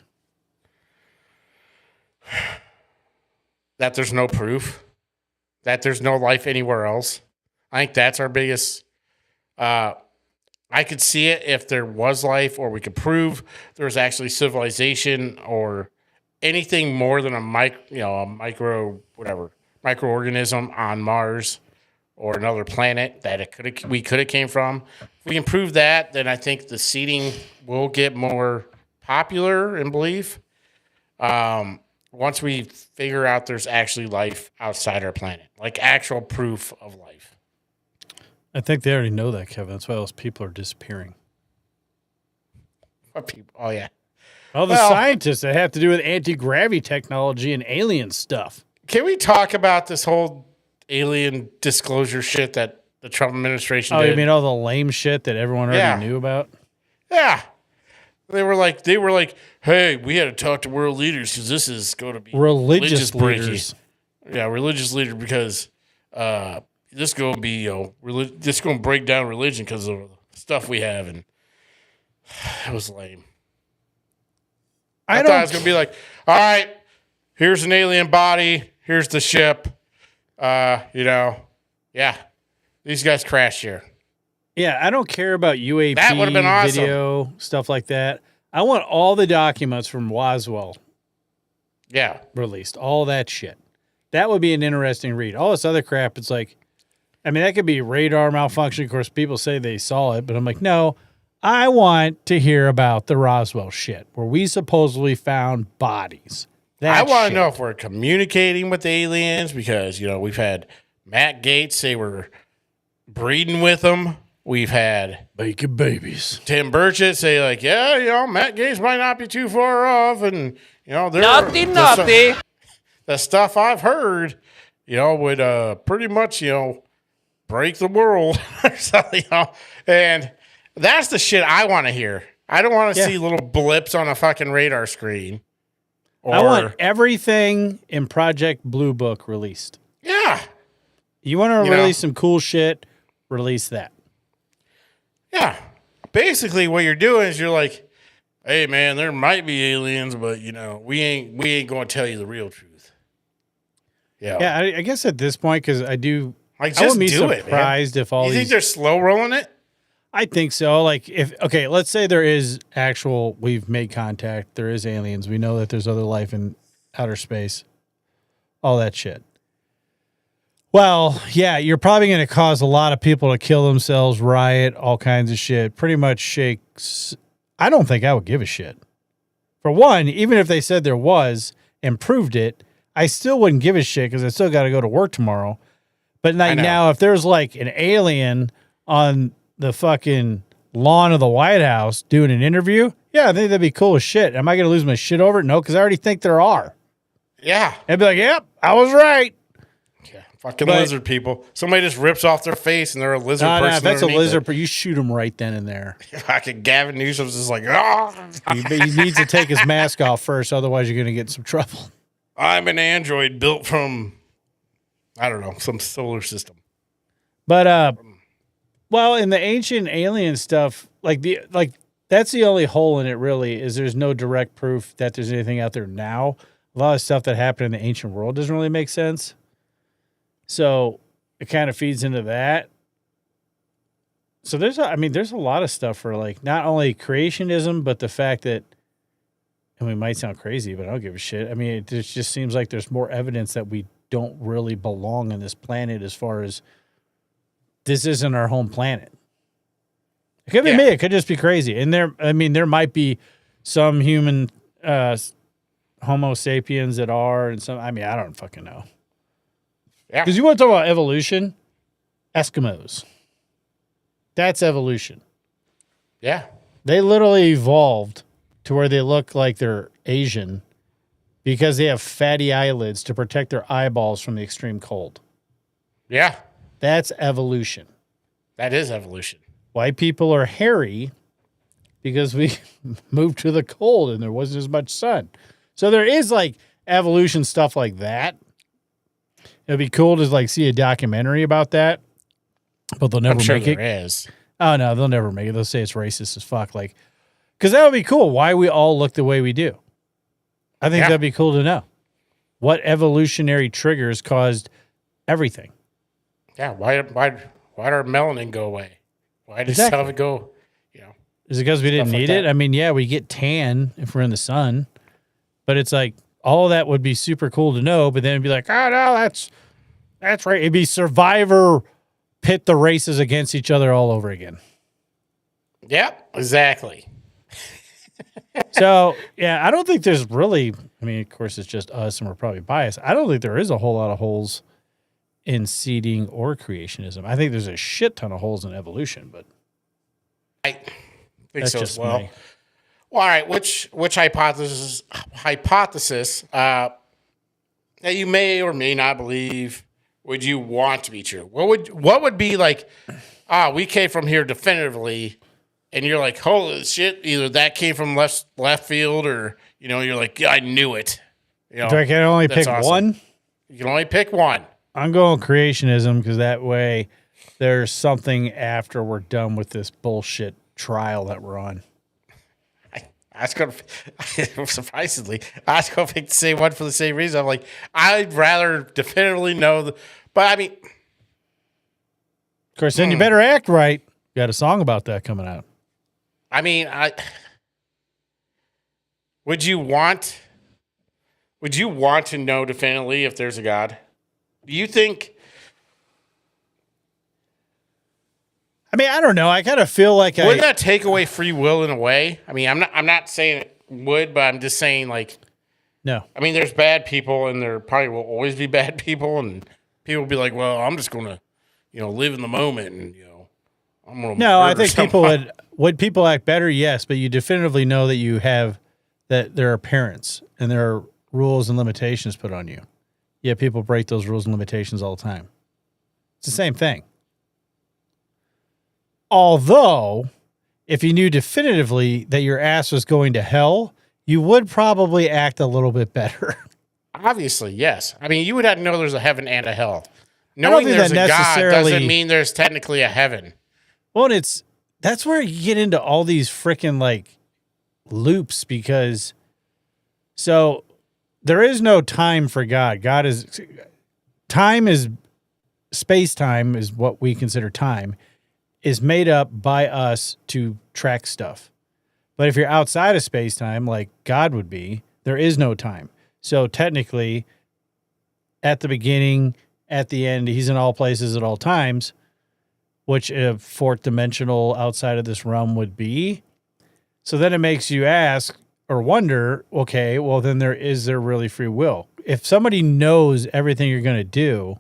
That there's no proof. That there's no life anywhere else. I think that's our biggest. I could see it if there was life, or we could prove there was actually civilization, or anything more than a microorganism on Mars or another planet that we could have came from. If we can prove that, then I think the seeding will get more popular in belief. Once we figure out there's actually life outside our planet, like actual proof of life. I think they already know that, Kevin. That's why those people are disappearing. What people? Oh yeah. All the Well- scientists that have to do with anti-gravity technology and alien stuff. Can we talk about this whole alien disclosure shit that the Trump administration Oh, did? you mean all the lame shit that everyone already Yeah. knew about? Yeah. They were like, hey, we had to talk to world leaders because this is going to be Religious breaking." leaders. Yeah, religious leader, because this going to be this going to break down religion because of the stuff we have, and it was lame. I thought it was going to be like, all right, here's an alien body, here's the ship, Yeah, these guys crashed here. Yeah, I don't care about UAP That would've been awesome. video, stuff like that. I want all the documents from Roswell Yeah. released, all that shit. That would be an interesting read. All this other crap, it's like, I mean, that could be radar malfunction. Of course, people say they saw it, but I'm like, no, I want to hear about the Roswell shit where we supposedly found bodies. I want to know if we're communicating with the aliens because, we've had Matt Gates say we're breeding with them. We've had making babies. Tim Burchett say, like, Matt Gates might not be too far off. And, Naughty. The stuff I've heard, would pretty much, break the world or something, And that's the shit I want to hear. I don't want to see little blips on a fucking radar screen. I want everything in Project Blue Book released. Yeah. You want to release some cool shit, release that. Yeah. Basically, what you're doing is you're like, hey, man, there might be aliens, but, we ain't going to tell you the real truth. Yeah. Yeah, I guess at this point, because I just wouldn't be do it, surprised man. if all You think these... they're slow rolling it? I think so. Like, let's say there is we've made contact, there is aliens, we know that there's other life in outer space, all that shit. Well, yeah, you're probably going to cause a lot of people to kill themselves, riot, all kinds of shit. Pretty much shakes. I don't think I would give a shit. For one, even if they said there was and proved it, I still wouldn't give a shit because I still got to go to work tomorrow. But now, if there's like an alien on the fucking lawn of the White House doing an interview, yeah, I think that'd be cool as shit. Am I going to lose my shit over it? No, because I already think there are. Yeah. I'd be like, yep, I was right. Yeah. Fucking lizard people. Somebody just rips off their face and they're a lizard person. No, if that's a lizard, it. you shoot them right then and there. Fucking Gavin Newsom's just like, oh. He needs to take his mask off first, otherwise you're going to get in some trouble. I'm an android built from, I don't know, some solar system. But, well, in the ancient alien stuff, that's the only hole in it really is there's no direct proof that there's anything out there now. A lot of stuff that happened in the ancient world doesn't really make sense. So it kind of feeds into that. So there's a lot of stuff for like not only creationism, but the fact that, and we might sound crazy, but I don't give a shit. I mean, it just seems like there's more evidence that we don't really belong on this planet as far as this isn't our home planet. It could be me. It could just be crazy. And there might be some human Homo sapiens that are, and some, I don't fucking know. Yeah. Because you want to talk about evolution? Eskimos. That's evolution. Yeah. They literally evolved to where they look like they're Asian because they have fatty eyelids to protect their eyeballs from the extreme cold. Yeah. That's evolution. That is evolution. White people are hairy because we moved to the cold and there wasn't as much sun. So there is like evolution stuff like that. It'd be cool to like see a documentary about that, but they'll never make it. There is. Oh no, they'll never make it. They'll say it's racist as fuck. Like, because that would be cool. Why we all look the way we do. I think that'd be cool to know. What evolutionary triggers caused everything? Yeah. Why did our melanin go away? Why did some of it go? Is it because we didn't need it? I mean, yeah, we get tan if we're in the sun, but it's like all of that would be super cool to know. But then it'd be like, oh no, that's right. It'd be Survivor, pit the races against each other all over again. Yep, exactly. So yeah, I don't think there's really. I mean, of course, it's just us, and we're probably biased. I don't think there is a whole lot of holes in seeding or creationism. I think there's a shit ton of holes in evolution, but I think that's so just as well. me. Well, all right. Which hypothesis that you may or may not believe would you want to be true? What would be like? We came from here definitively, and you're like, holy shit! Either that came from left field, or you're like, yeah, I knew it. Do I can only pick awesome. one? You can only pick one. I'm going creationism because that way there's something after we're done with this bullshit trial that we're on. I was going to, surprisingly, I was going to pick the same one for the same reason. I'm like, I'd rather definitively know But I mean, Of course, then you better act right. Got a song about that coming out. I mean, would you want to know definitively if there's a God? Do you think? I mean, I don't know. I kind of feel like Wouldn't that take away free will in a way? I mean, I'm not saying it would, but I'm just saying like, no. I mean, there's bad people, and there probably will always be bad people, and people will be like, well, I'm just gonna, live in the moment, and I'm gonna. No, I murder think people someone. would people act better? Yes, but you definitively know that there are parents and there are rules and limitations put on you. Yeah, people break those rules and limitations all the time. It's the same thing. Although, if you knew definitively that your ass was going to hell, you would probably act a little bit better. Obviously, yes. I mean, you would have to know there's a heaven and a hell. don't Knowing think there's a that God necessarily- doesn't mean there's technically a heaven. Well, that's where you get into all these freaking like loops because so there is no time for God. Space-time is what we consider time, is made up by us to track stuff. But if you're outside of space-time, like God would be, there is no time. So technically, at the beginning, at the end, he's in all places at all times, which a fourth dimensional outside of this realm would be. So then it makes you ask or wonder, okay, well then is there really free will? If somebody knows everything you're going to do,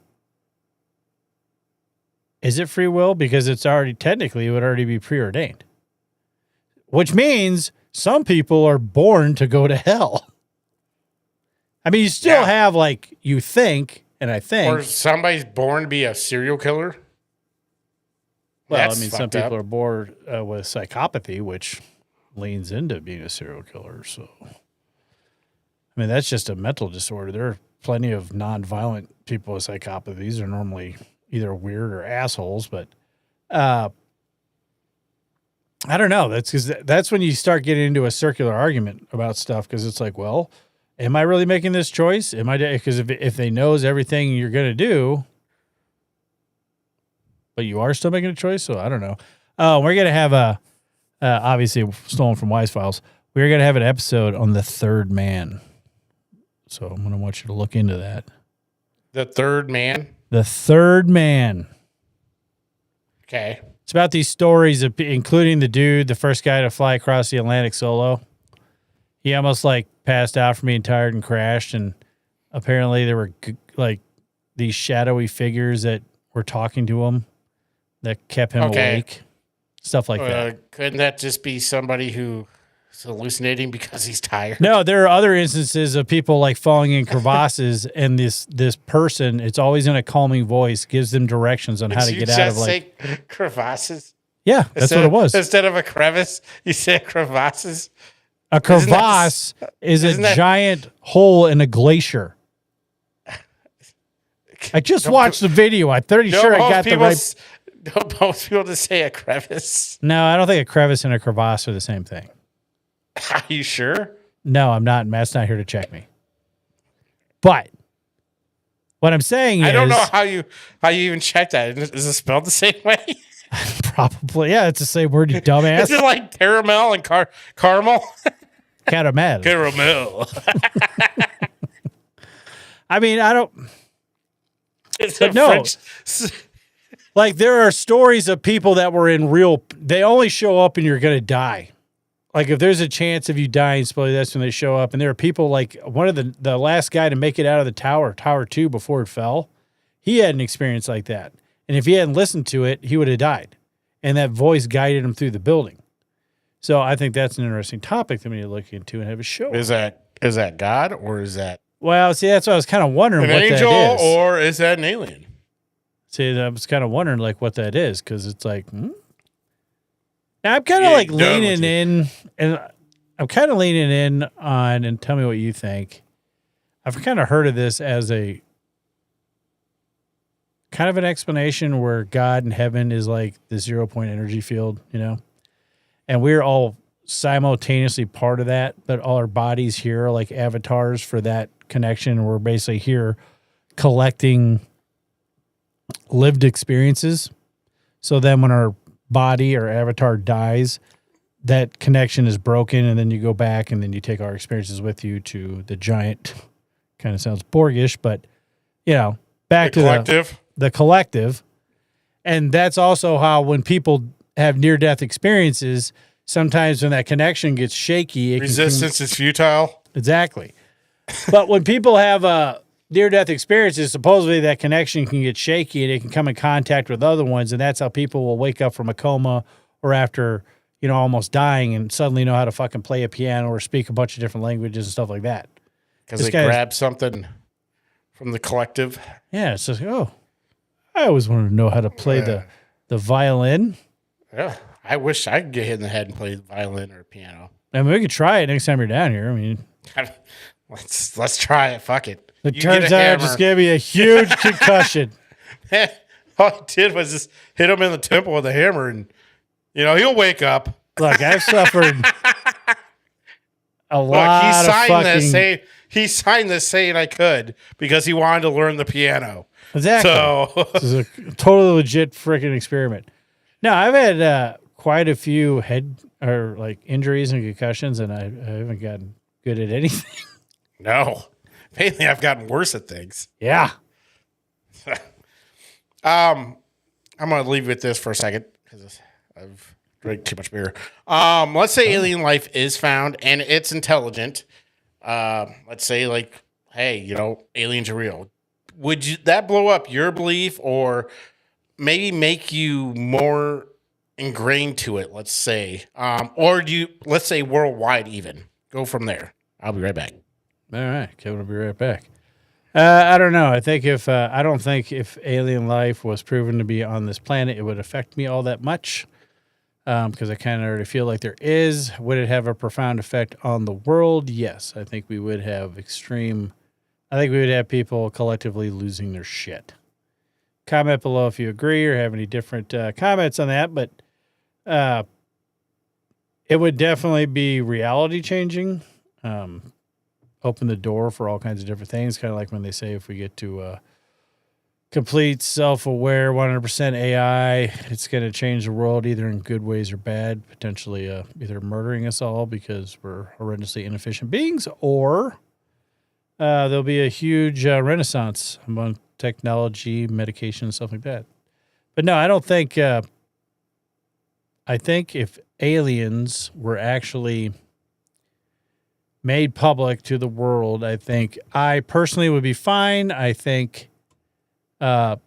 is it free will? Because it would already be preordained. Which means some people are born to go to hell. I mean, you still have like, you think, and I think. Or somebody's born to be a serial killer. Well, That's I mean, some fucked people up. are born with psychopathy, which leans into being a serial killer. So, I mean, that's just a mental disorder. There are plenty of non-violent people with psychopathies. They're normally either weird or assholes, but I don't know. That's when you start getting into a circular argument about stuff because it's like, well, am I really making this choice? Because if they knows everything you're going to do, but you are still making a choice, so I don't know. We're going to have obviously stolen from Wise Files, we're going to have an episode on the third man. So I'm going to want you to look into that. The third man. The third man. Okay. It's about these stories, including the first guy to fly across the Atlantic solo. He almost like passed out from being tired and crashed. And apparently there were like these shadowy figures that were talking to him that kept him awake. Stuff like that. Couldn't that just be somebody who's hallucinating because he's tired? No, there are other instances of people like falling in crevasses, and this person, it's always in a calming voice, gives them directions on how to get out of like. Say crevasses? Yeah, that's what it was. Instead of a crevice, you said crevasses. A crevasse is a giant hole in a glacier. I just watched the video. I'm pretty sure I got the right. Don't most people just say a crevice? No, I don't think a crevice and a crevasse are the same thing. Are you sure? No, I'm not. Matt's not here to check me. But what I'm saying is, I don't know how you even check that. Is it spelled the same way? probably, yeah, it's the same word, you dumbass. Is it like caramel and caramel? Caramel. Caramel. I mean, I don't. It's But a no. French. Like, there are stories of people that were in real. They only show up and you're going to die. Like, if there's a chance of you dying, supposedly that's when they show up. And there are people like one of the last guy to make it out of the Tower 2, before it fell, he had an experience like that. And if he hadn't listened to it, he would have died. And that voice guided him through the building. So I think that's an interesting topic that we need to look into and have a show. Is that God or is that Well, see, that's what I was kind of wondering an what angel that is. or is that an alien? See, I was kind of wondering like what that is because it's like, Now, I'm kind of like leaning in, and I'm kind of leaning in on, and tell me what you think. I've kind of heard of this as a kind of an explanation where God in heaven is like the 0-point energy field, and we're all simultaneously part of that, but all our bodies here are like avatars for that connection. We're basically here collecting lived experiences. So then when our body or avatar dies, that connection is broken, and then you go back and then you take our experiences with you to the giant, kind of sounds Borgish, but, back to Collective. the collective. And that's also how when people have near-death experiences, sometimes when that connection gets shaky, it Resistance is futile. Exactly. But when people have near-death experiences, supposedly that connection can get shaky and it can come in contact with other ones, and that's how people will wake up from a coma or after, almost dying and suddenly know how to fucking play a piano or speak a bunch of different languages and stuff like that. Because they grab something from the collective. Yeah, it's just, I always wanted to know how to play the violin. Yeah, I wish I could get hit in the head and play the violin or piano. I mean, we could try it next time you're down here. I mean, let's try it. Fuck it. It turns out it just gave me a huge concussion. All he did was just hit him in the temple with a hammer, and he'll wake up. Look, I've suffered a lot He signed this saying I could because he wanted to learn the piano. Exactly. So this is a totally legit freaking experiment. No, I've had quite a few head or like injuries and concussions, and I haven't gotten good at anything. No, mainly I've gotten worse at things. Yeah. I'm gonna leave with this for a second because I've drank too much beer. Let's say alien life is found and it's intelligent. Let's say like, hey, aliens are real. Would that blow up your belief or maybe make you more ingrained to it? Let's say, or let's say worldwide even go from there. I'll be right back. All right, Kevin will be right back. I don't know. I don't think if alien life was proven to be on this planet, it would affect me all that much. Because I kind of already feel like there is. Would it have a profound effect on the world? Yes. I think we would have people collectively losing their shit. Comment below if you agree or have any different comments on that. But it would definitely be reality changing. Open the door for all kinds of different things. Kind of like when they say if we get to complete self-aware 100% AI, it's going to change the world either in good ways or bad, potentially either murdering us all because we're horrendously inefficient beings, or there'll be a huge renaissance among technology, medication, stuff like that. But no, I don't think I think if aliens were actually made public to the world, I think I personally would be fine. I think a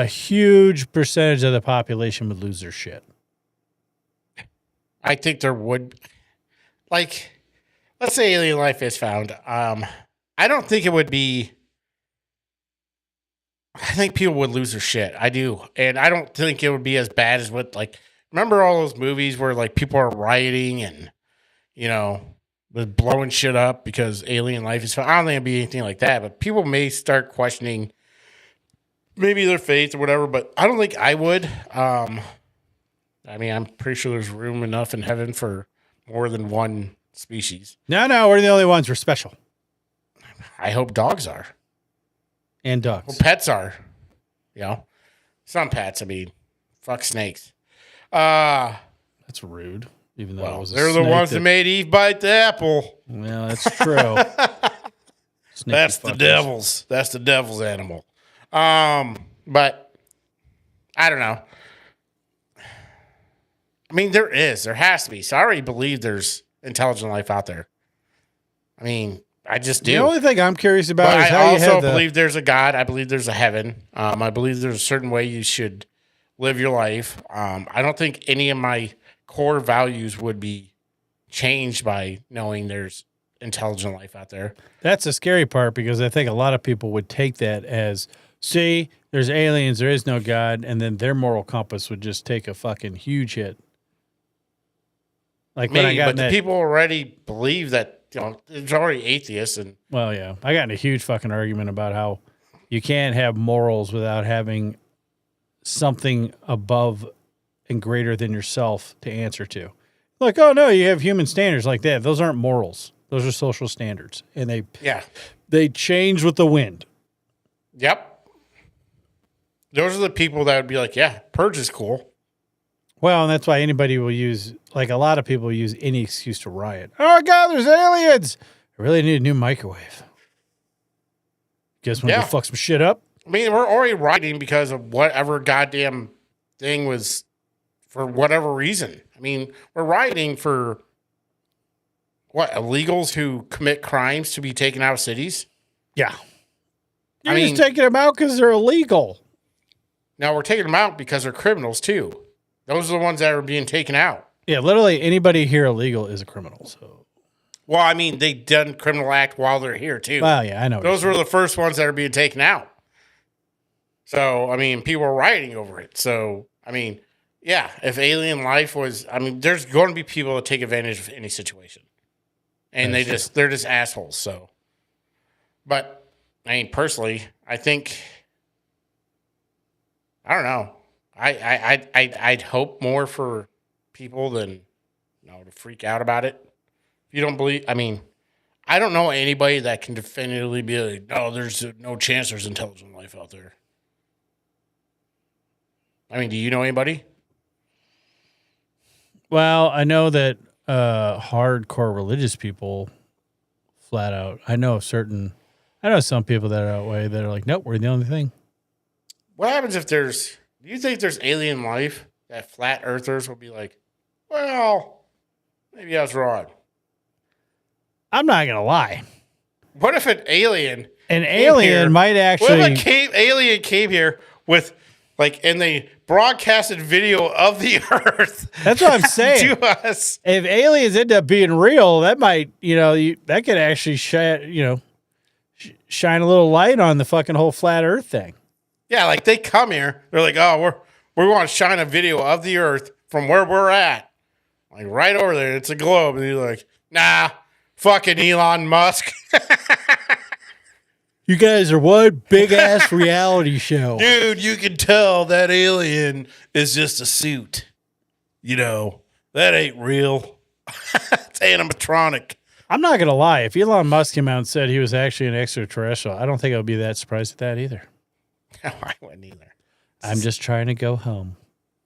huge percentage of the population would lose their shit. I think there would, let's say alien life is found. I don't think it would be. I think people would lose their shit. I do, and I don't think it would be as bad as what remember all those movies where people are rioting and was blowing shit up because alien life is found. I don't think it'd be anything like that, but people may start questioning maybe their faith or whatever, but I don't think I would. I'm pretty sure there's room enough in heaven for more than one species. No, we're the only ones. We're special. I hope dogs are. And dogs. Well, pets are. Some pets, fuck snakes. That's rude. Even though it was they're the ones that made Eve bite the apple. Well, that's true. That's the devil's. That's the devil's animal. But I don't know. There has to be. So I already believe there's intelligent life out there. I just do. The only thing I'm curious about is how I you have also believe there's a God. I believe there's a heaven. I believe there's a certain way you should live your life. I don't think any of my core values would be changed by knowing there's intelligent life out there. That's the scary part, because I think a lot of people would take that as, see, there's aliens, there is no God, and then their moral compass would just take a fucking huge hit. Like the people already believe that there's already atheists, and well, yeah, I got in a huge fucking argument about how you can't have morals without having something above and greater than yourself to answer to. Like, oh no, you have human standards like that. Those aren't morals. Those are social standards, and they change with the wind. Yep. those are the people that would be like, yeah, purge is cool. Well, and that's why anybody will use, like a lot of people use any excuse to riot. Oh, God, there's aliens. I really need a new microwave. Guess when to fuck some shit up? I mean, we're already rioting because of whatever goddamn thing was for whatever reason. I mean, we're rioting for what, illegals who commit crimes to be taken out of cities? Yeah. You're I mean, just taking them out because they're illegal. now we're taking them out because they're criminals too. Those are the ones that are being taken out. Yeah, literally anybody here illegal is a criminal. So, Well, I mean, they done criminal act while they're here too. well, yeah, I know. Those were the first ones that are being taken out. So, I mean, people are rioting over it. So, I mean, yeah, if alien life was, I mean, there's going to be people that take advantage of any situation. And they're just assholes. So, but I mean, personally, I think, I don't know. I'd hope more for people than, to freak out about it. If you don't believe, I mean, I don't know anybody that can definitively be like, no, there's no chance there's intelligent life out there. I mean, do you know anybody? Well, I know that hardcore religious people flat out. I know some people that are that way that are like, nope, we're the only thing. What happens if do you think there's alien life that flat earthers will be like, well, maybe I was wrong? I'm not going to lie. What if an alien Might actually. What if alien came here with, like, and they broadcasted video of the Earth? That's what I'm saying. To us. If aliens end up being real, that might, that could actually shine a little light on the fucking whole flat Earth thing. Yeah, like they come here, they're like, oh, we want to shine a video of the Earth from where we're at, like right over there. It's a globe, and you're like, nah, fucking Elon Musk. You guys are one big ass reality show. Dude, you can tell that alien is just a suit. That ain't real. It's animatronic. I'm not going to lie. If Elon Musk came out and said he was actually an extraterrestrial, I don't think I would be that surprised at that either. No, I wouldn't either. I'm just trying to go home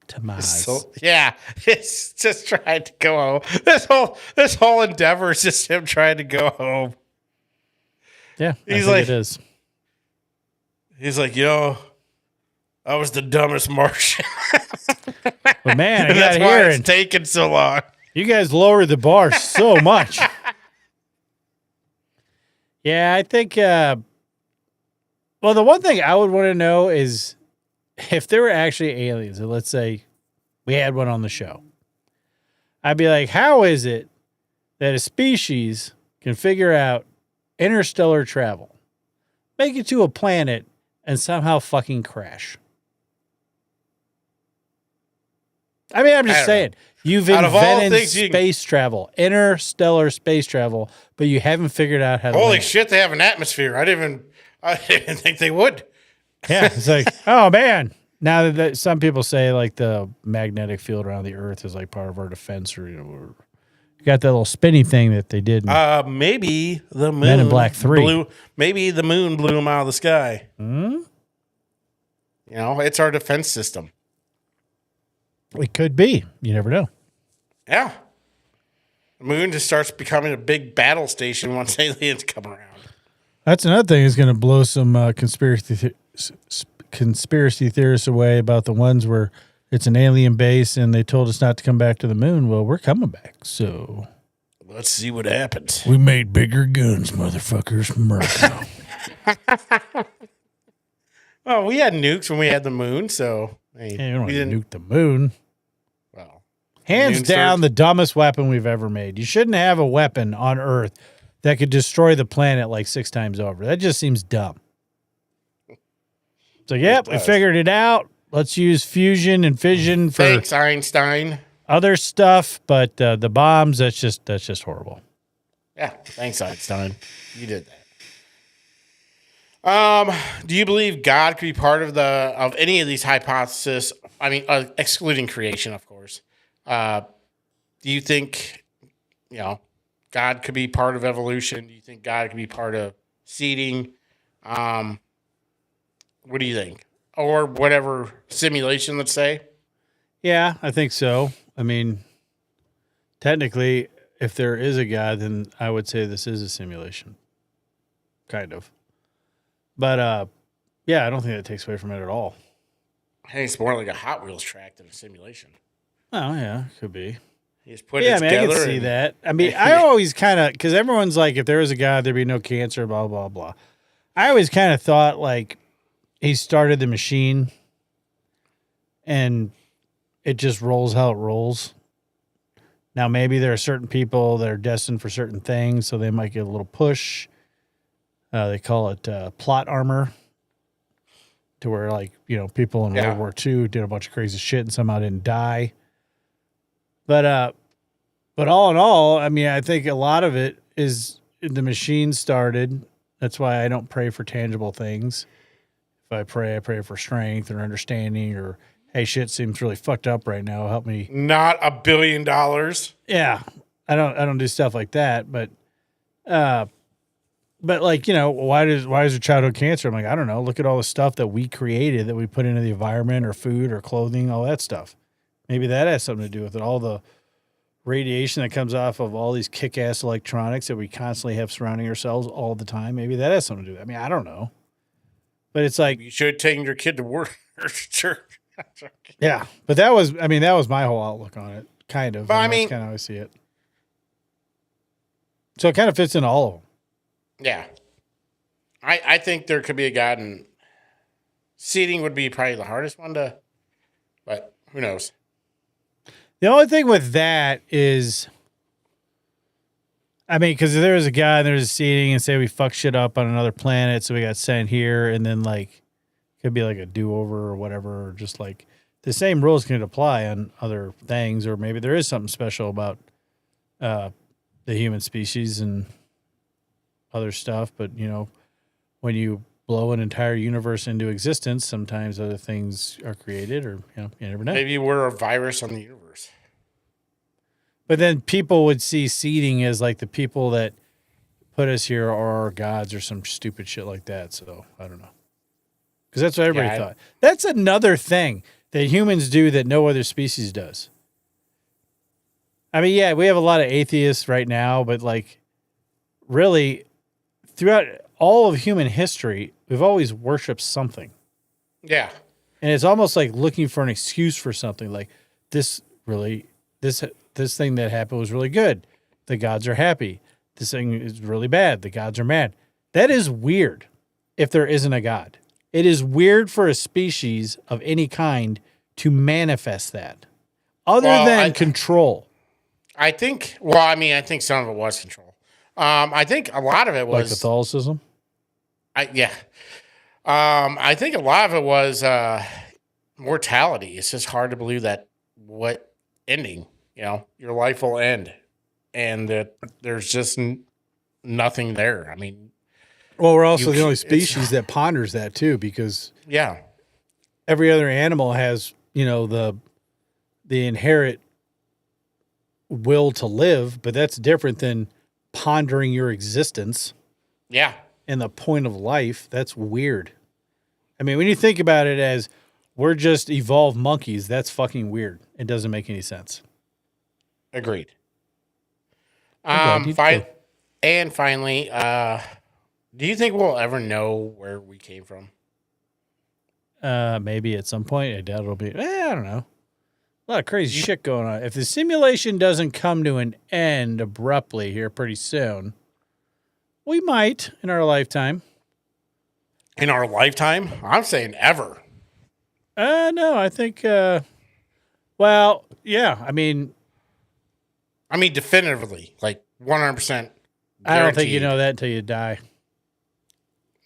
to Mars. It's just trying to go home. This whole endeavor is just him trying to go home. Yeah, he's I think like, it is. He's like, I was the dumbest Martian. But man, I got That's here why it's and taking so long. You guys lowered the bar so much. Yeah, I think. Well, the one thing I would want to know is if there were actually aliens, and let's say we had one on the show. I'd be like, how is it that a species can figure out interstellar travel, make it to a planet, and somehow fucking crash? I mean, I'm just saying, you've invented space travel, interstellar space travel, but you haven't figured out how to Holy land. shit, they have an atmosphere. I didn't think they would. Yeah, it's like, oh man. Now that some people say like the magnetic field around the Earth is like part of our defense, or you got that little spinny thing that they did. Maybe the moon. Men in Black 3. Maybe the moon blew them out of the sky. Hmm? It's our defense system. It could be. You never know. Yeah. The moon just starts becoming a big battle station once aliens come around. That's another thing is going to blow some conspiracy theorists away about the ones where it's an alien base and they told us not to come back to the moon. Well, we're coming back, so let's see what happens. We made bigger guns, motherfuckers. America. Well, we had nukes when we had the moon, so you don't we didn't nuke the moon. Well, hands down, the dumbest weapon we've ever made. You shouldn't have a weapon on Earth that could destroy the planet like 6 times over. That just seems dumb. So, yep, we figured it out. Let's use fusion and fission for thanks, Einstein. Other stuff, but the bombs, that's just horrible. Yeah, thanks, Einstein. You did that. Do you believe God could be part of any of these hypotheses? I mean, excluding creation, of course. Do you think, God could be part of evolution? Do you think God could be part of seeding? What do you think? or whatever simulation, let's say. Yeah, I think so. I mean, technically, if there is a God, then I would say this is a simulation. Kind of. But, yeah, I don't think that takes away from it at all. I think it's more like a Hot Wheels track than a simulation. Oh, yeah, could be. You just put Yeah, it I mean, together. I can see and- that. I mean, I always kind of, because everyone's like, if there was a God, there'd be no cancer, blah, blah, blah. I always kind of thought, like, he started the machine and it just rolls how it rolls. Now, maybe there are certain people that are destined for certain things, so they might get a little push. They call it plot armor, to where, like, you know, people in World War II did a bunch of crazy shit and somehow didn't die. But all in all, I mean, I think a lot of it is the machine started. That's why I don't pray for tangible things. If I pray for strength or understanding, or hey, shit seems really fucked up right now. Help me. Not $1 billion. Yeah, I don't do stuff like that. But like, you know, why is there childhood cancer? I'm like, I don't know. Look at all the stuff that we created, that we put into the environment, or food, or clothing, all that stuff. Maybe that has something to do with it. All the radiation that comes off of all these kick-ass electronics that we constantly have surrounding ourselves all the time. Maybe that has something to do with it. I mean, I don't know. But it's like, You should have taken your kid to work. Sure. yeah. But that was my whole outlook on it, kind of. But I And that's mean- kind of how I see it. So it kind of fits in all of them. Yeah. I think there could be a God, and seating would be probably the hardest one to, but who knows? The only thing with that is, I mean, because if there was a guy and there's a seating, and say we fuck shit up on another planet, so we got sent here, and then, like, could be like a do-over or whatever, or just like the same rules can apply on other things, or maybe there is something special about the human species and other stuff. But, you know, when you blow an entire universe into existence, sometimes other things are created, or, you know, you never know. Maybe we're a virus on the universe. But then people would see seeding as like the people that put us here are our gods or some stupid shit like that. So I don't know. Because that's what everybody thought. That's another thing that humans do that no other species does. I mean, yeah, we have a lot of atheists right now, but, like, really, throughout all of human history, we've always worshipped something. Yeah. And it's almost like looking for an excuse for something. Like, this thing that happened was really good. The gods are happy. This thing is really bad. The gods are mad. That is weird if there isn't a God. It is weird for a species of any kind to manifest that, other than control. I think, well, I mean, I think some of it was control. I think a lot of it Like was Catholicism? I think a lot of it was mortality. It's just hard to believe that ending, you know, your life will end, and that there's just nothing there. I mean, Well, we're also You the only c- it's- species that ponders that too, because yeah, every other animal has, you know, the inherent will to live, but that's different than pondering your existence yeah, and the point of life. That's weird. I mean, when you think about it as we're just evolved monkeys, that's fucking weird. It doesn't make any sense. agreed. Okay, And finally, do you think we'll ever know where we came from? Maybe at some point. I doubt it'll be. I don't know. A lot of crazy shit going on. If the simulation doesn't come to an end abruptly here pretty soon, we might in our lifetime. In our lifetime? I'm saying ever. No, I think. Well, yeah. I mean, Definitively, like 100%. I don't think you guaranteed. know that until you die.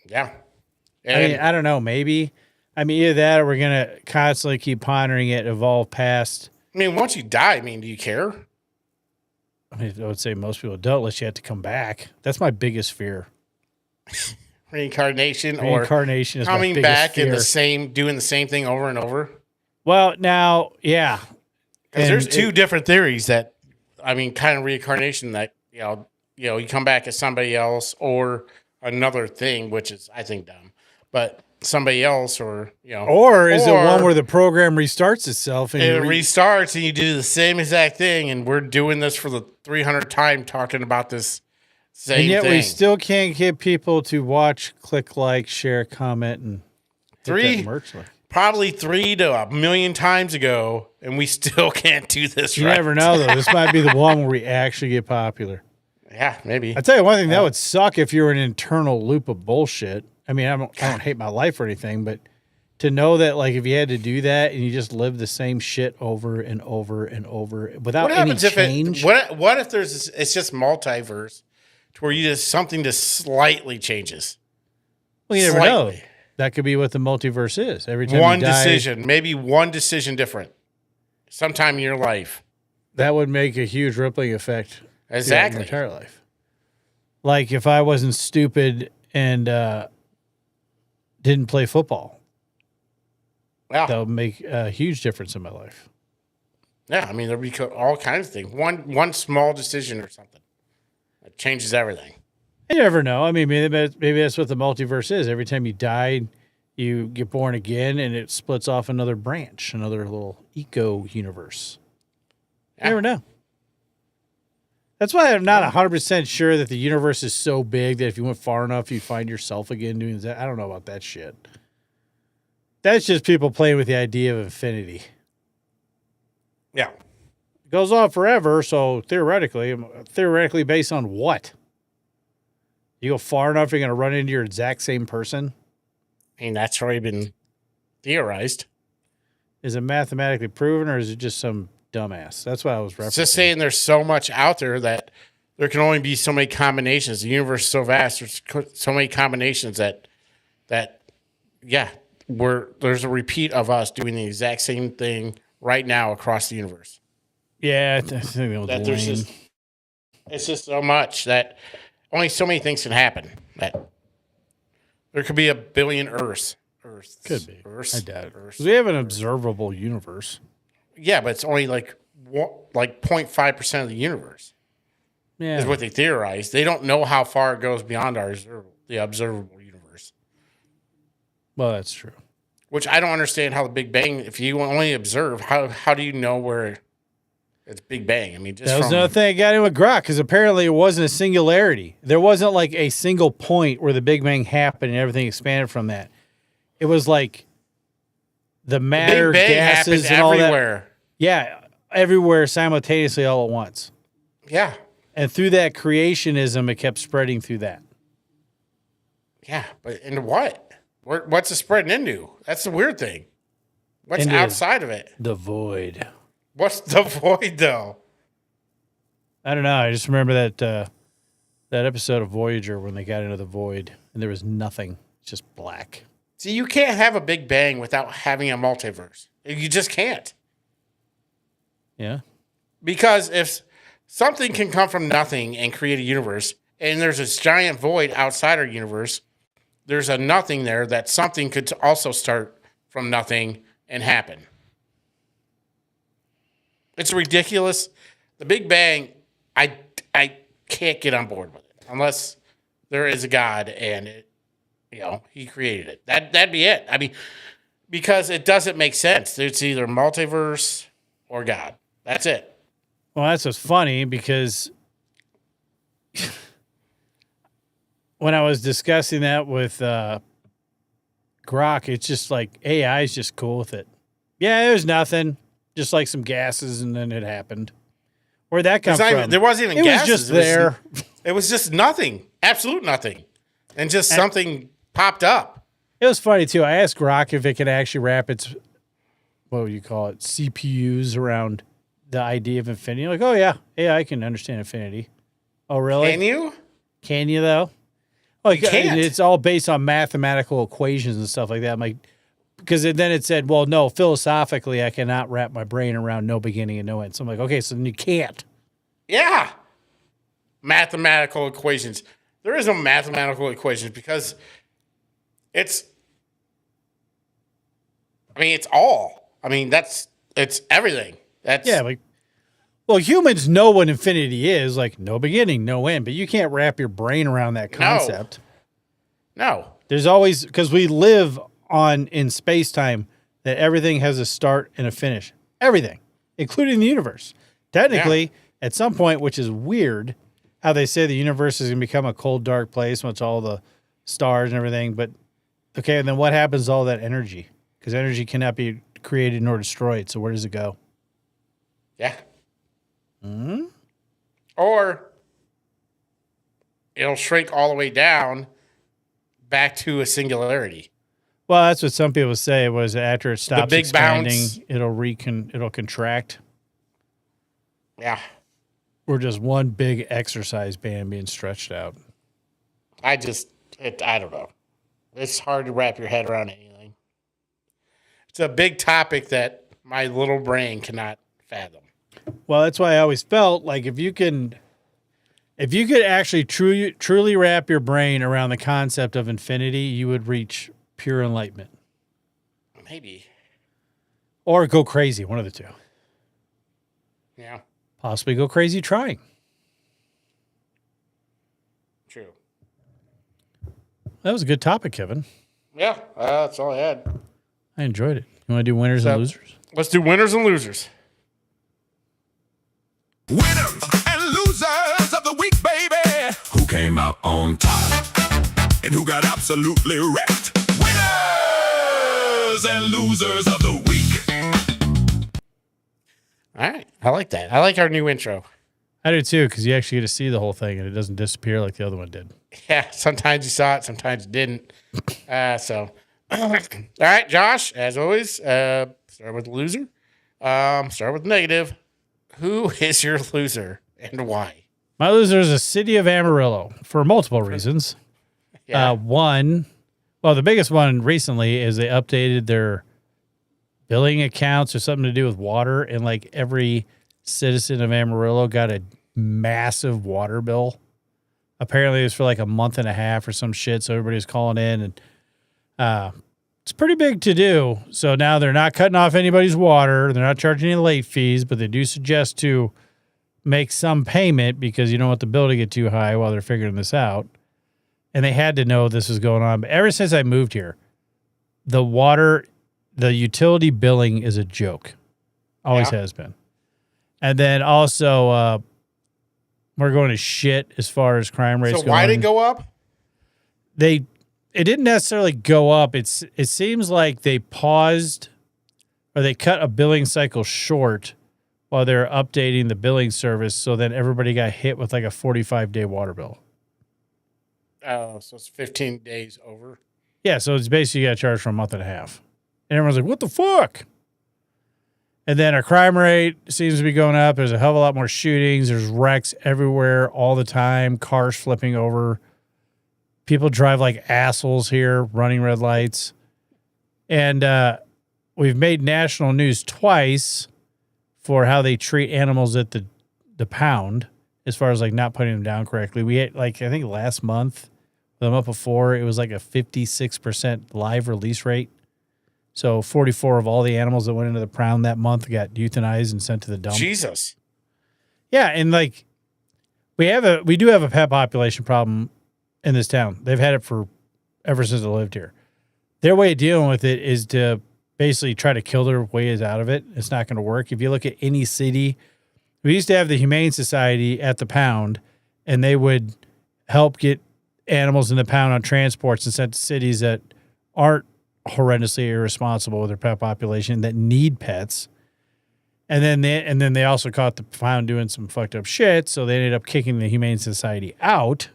Yeah. I mean, I don't know. Maybe. I mean, either that or we're going to constantly keep pondering it, evolve past. Once you die, do you care? I mean, I would say most people don't unless you have to come back. That's my biggest fear. Reincarnation Reincarnation or is my coming biggest back fear. and doing the same thing over and over? Well, now, yeah. Because And there's two different theories that, kind of reincarnation that, you come back as somebody else or another thing, which is, I think, dumb. But somebody else, or Or is it one where the program restarts itself and it restarts and you do the same exact thing, and we're doing this for the 300th time talking about this same and yet thing. we still can't get people to watch, click like, share, comment, and hit that merch link. Probably 3 to 1 million times ago, and we still can't do this You right. never know, though. This might be the one where we actually get popular. Yeah, maybe. I tell you one thing, that would suck if you're in an internal loop of bullshit. I mean, I don't hate my life or anything, but to know that, like, if you had to do that and you just live the same shit over and over and over without any change. What if it's just multiverse, to where something just slightly changes? Well, you never know. That could be what the multiverse is. Every time One you die, decision, maybe one decision different, sometime in your life. that would make a huge rippling effect. Exactly. Your entire life. Like if I wasn't stupid and didn't play football, Yeah. that would make a huge difference in my life. Yeah, I mean, there'd be all kinds of things. One small decision or something that changes everything. You never know. I mean, maybe that's what the multiverse is. Every time you die, you get born again, and it splits off another branch, another little eco universe. Yeah. You never know. That's why I'm not 100% sure that the universe is so big that if you went far enough, you find yourself again doing that. I don't know about that shit. That's just people playing with the idea of infinity. Yeah. It goes on forever, so theoretically based on what? You go far enough, you're going to run into your exact same person? I mean, that's already been theorized. Is it mathematically proven, or is it just some dumbass? That's what I was referencing. It's just saying there's so much out there that there can only be so many combinations. The universe is so vast. There's so many combinations that there's a repeat of us doing the exact same thing right now across the universe. Yeah, I think that was lame. It's just so much that only so many things can happen. That there could be 1 billion Earths. Could be. Earths. I doubt it. 'Cause we have an observable universe. Yeah, but it's only like 0.5% of the universe. Yeah. Is what they theorize. They don't know how far it goes beyond the observable universe. Well, that's true. Which I don't understand how the Big Bang, if you only observe, how do you know where it's Big Bang? I mean, just that was another thing I got in with Grok, because apparently it wasn't a singularity. There wasn't like a single point where the Big Bang happened and everything expanded from that. It was like the matter, Big Bang gases, happens and all everywhere. that. Yeah, everywhere simultaneously all at once. Yeah. And through that creationism, it kept spreading through that. Yeah, but into what? What's it spreading into? That's the weird thing. What's Into outside of it? The void. What's the void, though? I don't know. I just remember that episode of Voyager when they got into the void and there was nothing, just black. See, you can't have a Big Bang without having a multiverse. You just can't. Yeah. Because if something can come from nothing and create a universe, and there's this giant void outside our universe, there's a nothing there that something could also start from nothing and happen. It's ridiculous. The Big Bang, I can't get on board with it unless there is a God and he created it. That'd be it. I mean, because it doesn't make sense. It's either multiverse or God. That's it. Well, that's what's funny, because when I was discussing that with Grok, it's just like AI is just cool with it. Yeah, there's nothing, just like some gases, and then it happened. Where'd that come from? There wasn't even it gases. was just there. It was just nothing, absolute nothing, and just something popped up. It was funny too. I asked Grok if it could actually wrap its, what would you call it, CPUs around the idea of infinity. Like, oh yeah, I can understand infinity. Oh really? Can you? Can you though? Like, You can't. it's all based on mathematical equations and stuff like that. I'm like, because then it said, well, no, philosophically, I cannot wrap my brain around no beginning and no end. So I'm like, okay, so then you can't. Yeah. Mathematical equations. There is no mathematical equations because it's all. I mean, it's everything. Yeah, like, well, humans know what infinity is, like no beginning, no end, but you can't wrap your brain around that concept. No. There's always, because we live in space time that everything has a start and a finish. Everything, including the universe. Technically, at some point, which is weird, how they say the universe is going to become a cold, dark place once all the stars and everything. But okay, and then what happens to all that energy? Because energy cannot be created nor destroyed. So where does it go? Yeah. Or it'll shrink all the way down back to a singularity. Well, that's what some people say. Was after it stops big expanding, bounce. it'll contract. Yeah. Or just one big exercise band being stretched out. I don't know. It's hard to wrap your head around anything. It's a big topic that my little brain cannot fathom. Well, that's why I always felt like if you could actually truly wrap your brain around the concept of infinity, you would reach pure enlightenment. Maybe. Or go crazy, one of the two. Yeah. Possibly go crazy trying. True. That was a good topic, Kevin. Yeah, that's all I had. I enjoyed it. You want to do winners and losers? Let's do winners and losers. Winners and losers of the week, baby. Who came out on top and who got absolutely wrecked? Winners and losers of the week. All right. I like that. I like our new intro. I do too, because you actually get to see the whole thing and it doesn't disappear like the other one did. Yeah, sometimes you saw it, sometimes you didn't. All right, Josh, as always, start with the loser. Start with negative. Who is your loser and why? My loser is the city of Amarillo for multiple reasons. Yeah. The biggest one recently is they updated their billing accounts or something to do with water, and like every citizen of Amarillo got a massive water bill. Apparently it was for like a month and a half or some shit, so everybody was calling in, and it's pretty big to do. So now they're not cutting off anybody's water. They're not charging any late fees, but they do suggest to make some payment because you don't want the bill to get too high while they're figuring this out. And they had to know this was going on. But ever since I moved here, the utility billing is a joke. Always has been. And then also, we're going to shit as far as crime rates go. So why did it go up? It didn't necessarily go up. It seems like they paused or they cut a billing cycle short while they're updating the billing service. So then everybody got hit with like a 45-day water bill. Oh, so it's 15 days over. Yeah, so it's basically you got charged for a month and a half. And everyone's like, what the fuck? And then our crime rate seems to be going up. There's a hell of a lot more shootings. There's wrecks everywhere all the time, cars flipping over. People drive like assholes here, running red lights. And we've made national news twice for how they treat animals at the pound, as far as like not putting them down correctly. We had, like, I think last month, the month before, it was like a 56% live release rate. So 44 of all the animals that went into the pound that month got euthanized and sent to the dump. Jesus. Yeah, and like we do have a pet population problem in this town. They've had it for ever since I lived here. Their way of dealing with it is to basically try to kill their ways out of it. It's not going to work. If you look at any city, we used to have the Humane Society at the pound, and they would help get animals in the pound on transports and sent to cities that aren't horrendously irresponsible with their pet population that need pets. And then they also caught the pound doing some fucked up shit, so they ended up kicking the Humane Society out.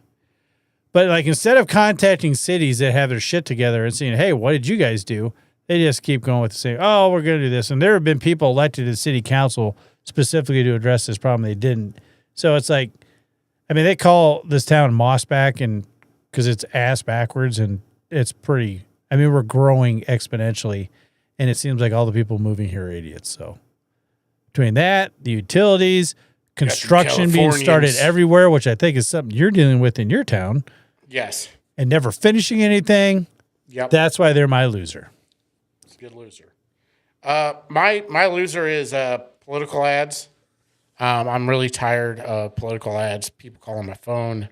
But like instead of contacting cities that have their shit together and saying, "Hey, what did you guys do?" they just keep going with the same, "Oh, we're going to do this." And there have been people elected to the city council specifically to address this problem. They didn't. So it's like, I mean, they call this town Mossback, and because it's ass backwards, and it's pretty. I mean, we're growing exponentially, and it seems like all the people moving here are idiots. So between that, the utilities, construction being started everywhere, which I think is something you're dealing with in your town. Yes. And never finishing anything. Yep. That's why they're my loser. Good loser. My loser is political ads. I'm really tired of political ads. People calling my phone.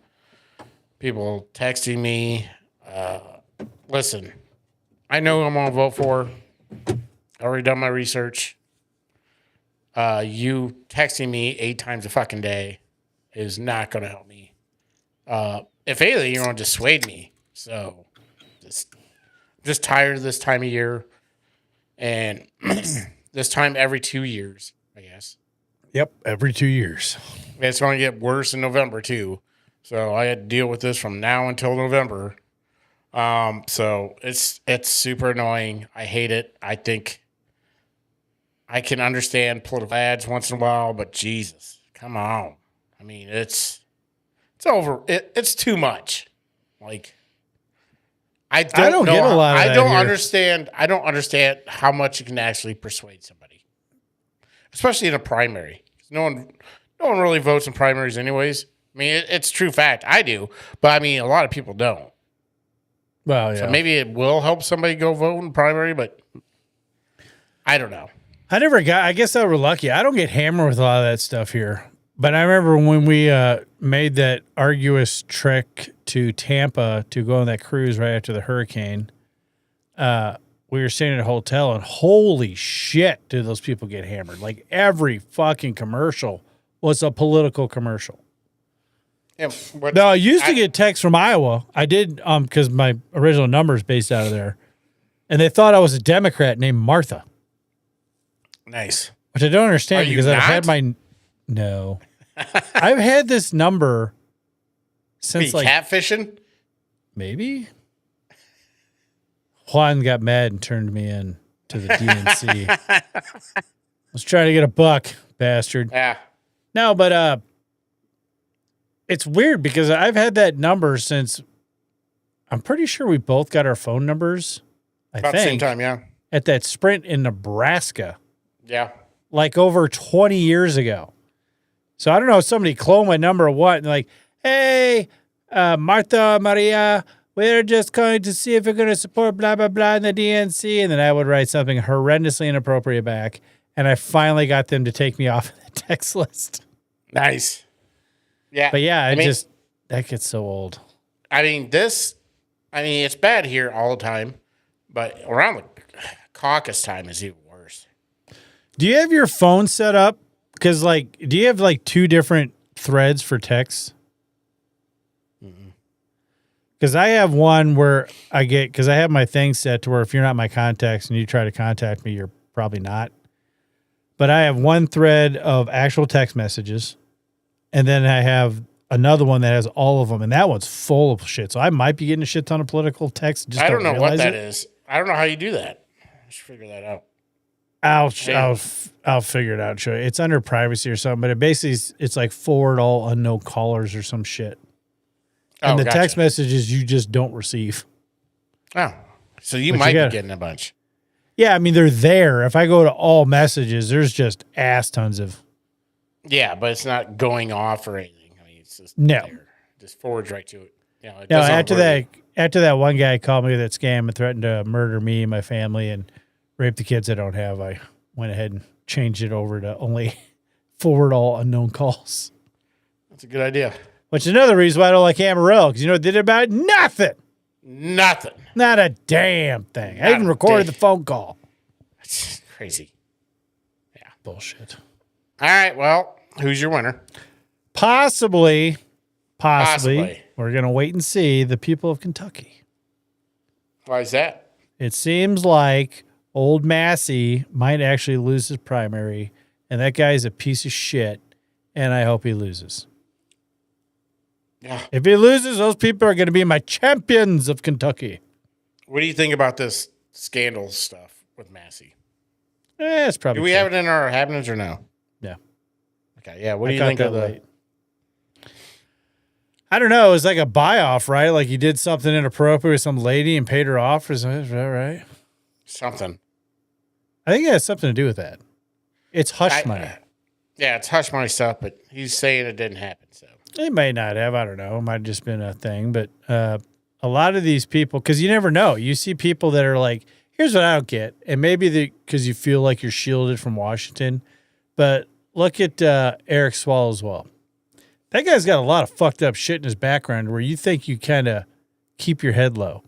People texting me. Listen, I know who I'm gonna vote for. I already done my research. You texting me 8 times a fucking day is not gonna help me. If anything, you're gonna dissuade me. So, just tired of this time of year, and this time every 2 years, I guess. Yep, every 2 years. It's gonna get worse in November too. So I had to deal with this from now until November. So it's super annoying. I hate it. I think I can understand political ads once in a while, but Jesus, come on. I mean, it's over. It's too much. Like, I don't know, get a lot of I that don't here. understand. I don't understand how much you can actually persuade somebody, especially in a primary. No one really votes in primaries, anyways. I mean, it's true fact. I do, but I mean, a lot of people don't. Well, yeah. So maybe it will help somebody go vote in primary, but I don't know. I guess I was lucky. I don't get hammered with a lot of that stuff here. But I remember when we made that arduous trek to Tampa to go on that cruise right after the hurricane, we were staying at a hotel, and holy shit, did those people get hammered. Like, every fucking commercial was a political commercial. Yeah, but No, I used to get texts from Iowa. I did, because my original number is based out of there. And they thought I was a Democrat named Martha, nice. which I don't understand Are you because I've had not? no. I've had this number since Be catfishing? maybe Juan got mad and turned me in to the DNC. I was trying to get a buck, bastard. Yeah. No, but it's weird because I've had that number since I'm pretty sure we both got our phone numbers. I About think the same time, yeah. at that sprint in Nebraska, Yeah. like over 20 years ago. So I don't know if somebody cloned my number or what. And like, hey, Martha, Maria, we're just going to see if you're going to support blah, blah, blah in the DNC. And then I would write something horrendously inappropriate back. And I finally got them to take me off the text list. Nice. Yeah. But yeah, I mean, that gets so old. I mean, it's bad here all the time, but around the caucus time is even worse. Do you have your phone set up? Because, like, do you have, like, 2 different threads for texts? Because I have one where because I have my thing set to where if you're not my contacts and you try to contact me, you're probably not. But I have one thread of actual text messages, and then I have another one that has all of them, and that one's full of shit. So I might be getting a shit ton of political text. Just I don't know what realize that it. is. I don't know how you do that. I should figure that out. I'll figure it out and show you. It's under privacy or something, but it's like forward all unknown callers or some shit. And the gotcha. text messages you just don't receive. Oh, so you But might you gotta- be getting a bunch. Yeah, I mean, they're there. If I go to all messages, there's just ass tons of. Yeah, but it's not going off or anything. I mean, it's just No. there. Just forwards right to it. You know, it No, doesn't after that one guy called me with that scam and threatened to murder me and my family and rape the kids I don't have, I went ahead and changed it over to only forward all unknown calls. That's a good idea. Which is another reason why I don't like Amarillo, because you know what they did about it? Nothing. Nothing. Not a damn thing. I Not even a recorded thing. the phone call. It's crazy. Bullshit. All right. Well, who's your winner? Possibly. Possibly. We're going to wait and see the people of Kentucky. Why is that? It seems like old Massey might actually lose his primary, and that guy is a piece of shit, and I hope he loses. Yeah. If he loses, those people are going to be my champions of Kentucky. What do you think about this scandal stuff with Massey? It's probably Do we true. have it in our Happenens or no? Yeah. Okay. Yeah. What I do you caught think of that the? late. I don't know. It was like a buy-off, right? Like you did something inappropriate with some lady and paid her off. Is that right? Something. I think it has something to do with that. It's hush money. Yeah, it's hush money stuff, but he's saying it didn't happen. So It may not have. I don't know. It might have just been a thing. But a lot of these people, because you never know. You see people that are like, here's what I don't get. And maybe because you feel like you're shielded from Washington. But look at Eric Swallow as well. That guy's got a lot of fucked up shit in his background where you think you kind of keep your head low.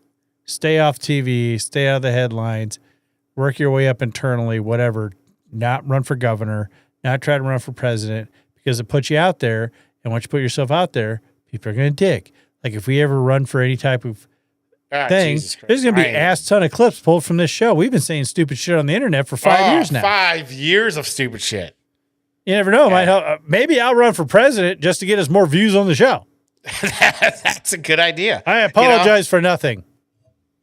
stay off TV, stay out of the headlines, work your way up internally, whatever. Not run for governor, not try to run for president, because it puts you out there. And once you put yourself out there, people are going to dig. Like if we ever run for any type of thing, there's going to be an ass ton of clips pulled from this show. We've been saying stupid shit on the internet for 5 years now. 5 years of stupid shit. You never know. Might help. Maybe I'll run for president just to get us more views on the show. That's a good idea. I apologize for nothing.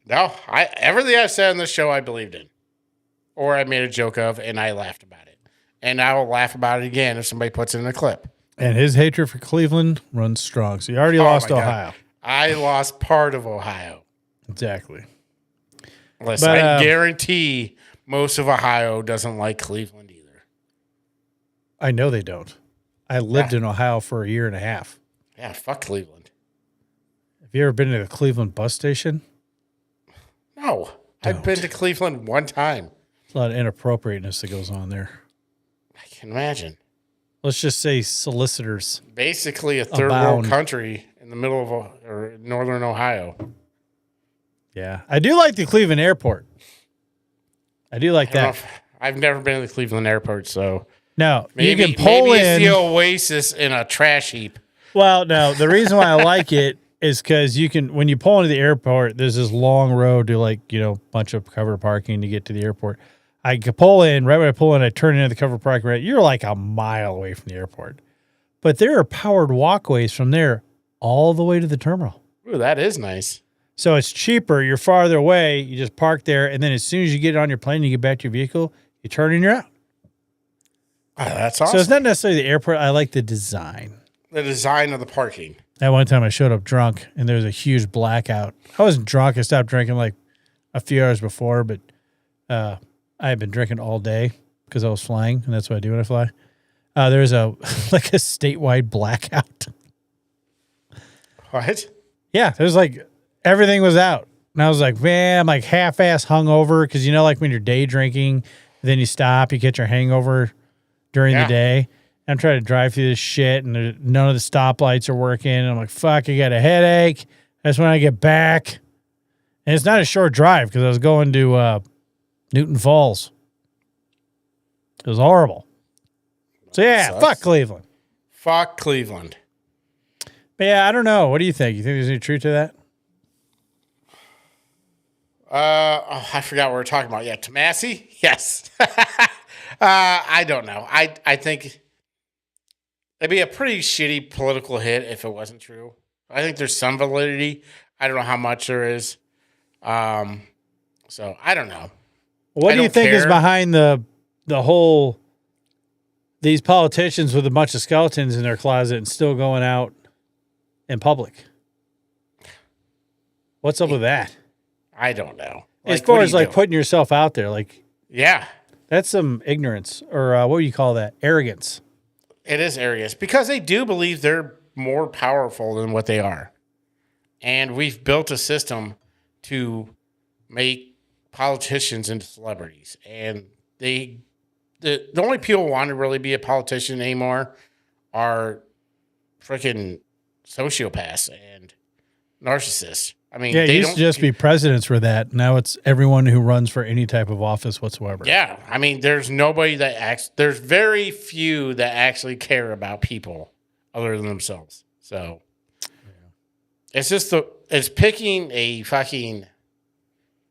No, everything I said on this show I believed in. Or I made a joke of and I laughed about it. And I will laugh about it again if somebody puts it in a clip. And his hatred for Cleveland runs strong. So you already lost Ohio. God. I lost part of Ohio. Exactly. Listen, I guarantee most of Ohio doesn't like Cleveland either. I know they don't. I lived in Ohio for a year and a half. Yeah, fuck Cleveland. Have you ever been to the Cleveland bus station? No. I've been to Cleveland one time. There's a lot of inappropriateness that goes on there. I can imagine. Let's just say solicitors. Basically a third world country in the middle of northern Ohio. Yeah. I do like the Cleveland airport. I do like that. I've never been to the Cleveland airport, so no, maybe, you can pull in. It's the oasis in a trash heap. Well, no, the reason why I like it is because you can, when you pull into the airport, there's this long road to a bunch of covered parking to get to the airport. I can pull in, right when I pull in, I turn into the covered parking, right? You're like a mile away from the airport. But there are powered walkways from there all the way to the terminal. Ooh, that is nice. So it's cheaper. You're farther away. You just park there. And then as soon as you get on your plane, you get back to your vehicle, you turn and you're out. Oh, that's awesome. So it's not necessarily the airport. I like the design. The design of the parking. That one time I showed up drunk and there was a huge blackout. I wasn't drunk. I stopped drinking like a few hours before, but I had been drinking all day because I was flying, and that's what I do when I fly. There's a like a statewide blackout. What? Yeah, there's like everything was out. And I was like, man, I'm like half-ass hungover because like when you're day drinking, then you stop, you get your hangover during the day. I'm trying to drive through this shit, and none of the stoplights are working. And I'm like, fuck, I got a headache. That's when I get back. And it's not a short drive because I was going to Newton Falls. It was horrible. So, yeah, fuck Cleveland. Fuck Cleveland. But, yeah, I don't know. What do you think? You think there's any truth to that? I forgot what we were talking about. Yeah, Tomasi? Yes. I don't know. I think it'd be a pretty shitty political hit if it wasn't true. I think there's some validity. I don't know how much there is. So I don't know. What do you think is behind the whole these politicians with a bunch of skeletons in their closet and still going out in public? What's up with that? I don't know. As far as like putting yourself out there, like that's some ignorance or what do you call that? Arrogance. It is arrogance because they do believe they're more powerful than what they are. And we've built a system to make politicians into celebrities. And the only people who want to really be a politician anymore are freaking sociopaths and narcissists. I mean, they used to just be presidents for that. Now it's everyone who runs for any type of office whatsoever. Yeah. I mean, there's nobody there's very few that actually care about people other than themselves. So it's just it's picking a fucking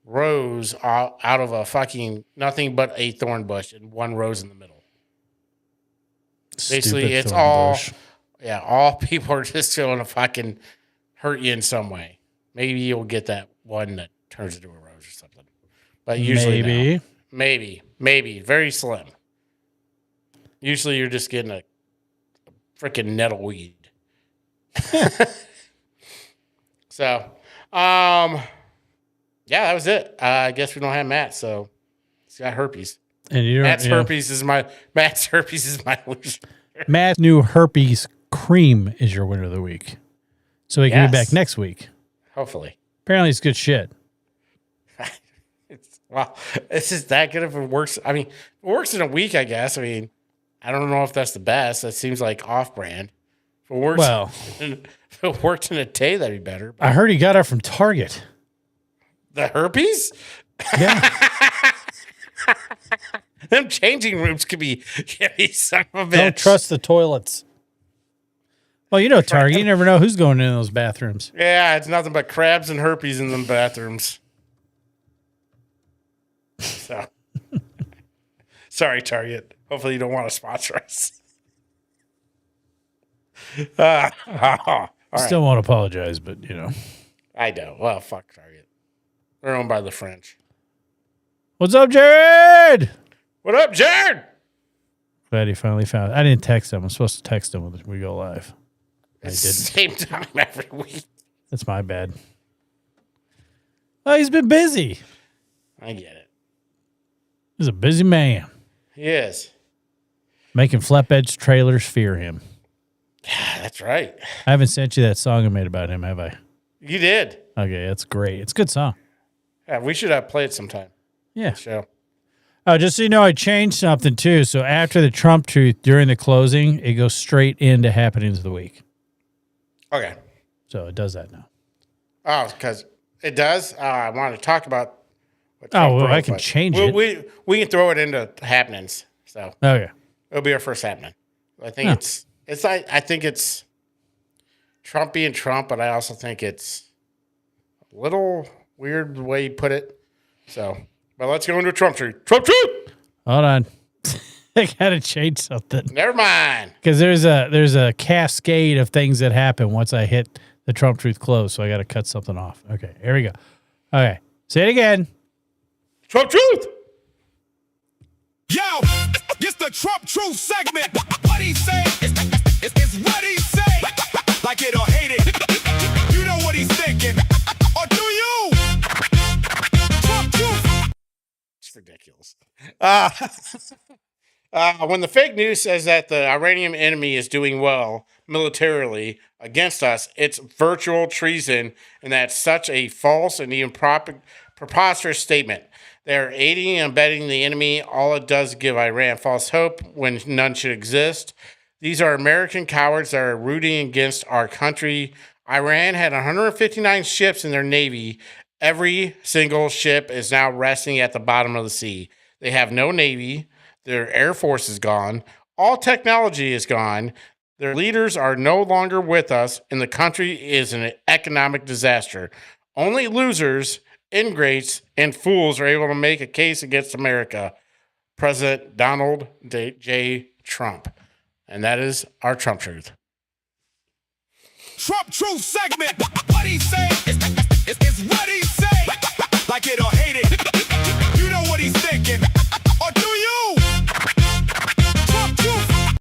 rose out of a fucking nothing but a thorn bush and one rose in the middle. Basically, it's all people are just trying to fucking hurt you in some way. Maybe you'll get that one that turns into a rose or something. But usually no. Maybe. Very slim. Usually you're just getting a freaking nettle weed. So, yeah, that was it. I guess we don't have Matt, so he's got herpes. And Matt's herpes is my loser. Matt's new herpes cream is your winner of the week. So he can be back next week. Hopefully. Apparently it's good shit. It's just that good if it works. I mean, it works in a week, I guess. I mean, I don't know if that's the best. That seems like off-brand. If it worked in a day, that'd be better. I heard he got it from Target. The herpes? Yeah. Them changing rooms could be son of a bitch. Don't trust the toilets. Well, you know, Target, you never know who's going in those bathrooms. Yeah, it's nothing but crabs and herpes in them bathrooms. So, sorry, Target. Hopefully, you don't want to sponsor us. All right. Still won't apologize, but you know. I know. Well, fuck Target. They're owned by the French. What's up, Jared? What up, Jared? Glad he finally found it. I didn't text him. I'm supposed to text him when we go live. I didn't. Same time every week. That's my bad. Oh, he's been busy. I get it. He's a busy man. He is. Making flatbed trailers fear him. That's right. I haven't sent you that song I made about him, have I? You did. Okay, that's great. It's a good song. Yeah, we should have played sometime. Yeah. Show. Oh, just so you know, I changed something too. So after the Trump truth during the closing, it goes straight into happenings of the week. Okay. So it does that now. Oh, because it does. I wanted to talk about. What Oh, Trump well, I broke, can but change it. We can throw it into happenings. So Okay. it'll be our first happening. I think I think it's Trump being Trump, but I also think it's a little weird the way you put it. So, but let's go into Trump truth. Trump truth. Hold on. I gotta change something Never mind. because there's a cascade of things that happen once I hit the Trump truth close. So I got to cut something off. Okay, here we go. Okay, say it again. Trump truth. Yo, it's the Trump Truth segment. What he say is what he say. Like it or hate it. You know what he's thinking. Or do you? Trump Truth. It's ridiculous. When the fake news says that the Iranian enemy is doing well militarily against us, it's virtual treason, and that's such a false and even preposterous statement. They're aiding and abetting the enemy. All it does is give Iran false hope when none should exist. These are American cowards that are rooting against our country. Iran had 159 ships in their navy. Every single ship is now resting at the bottom of the sea. They have no navy. Their air force is gone. All technology is gone. Their leaders are no longer with us, and the country is an economic disaster. Only losers, ingrates, and fools are able to make a case against America. President Donald J. Trump. And that is our Trump truth. Trump Truth segment. What he say is what he say. Like it or hate it. You know what he's thinking. Or do you? Trump Truth.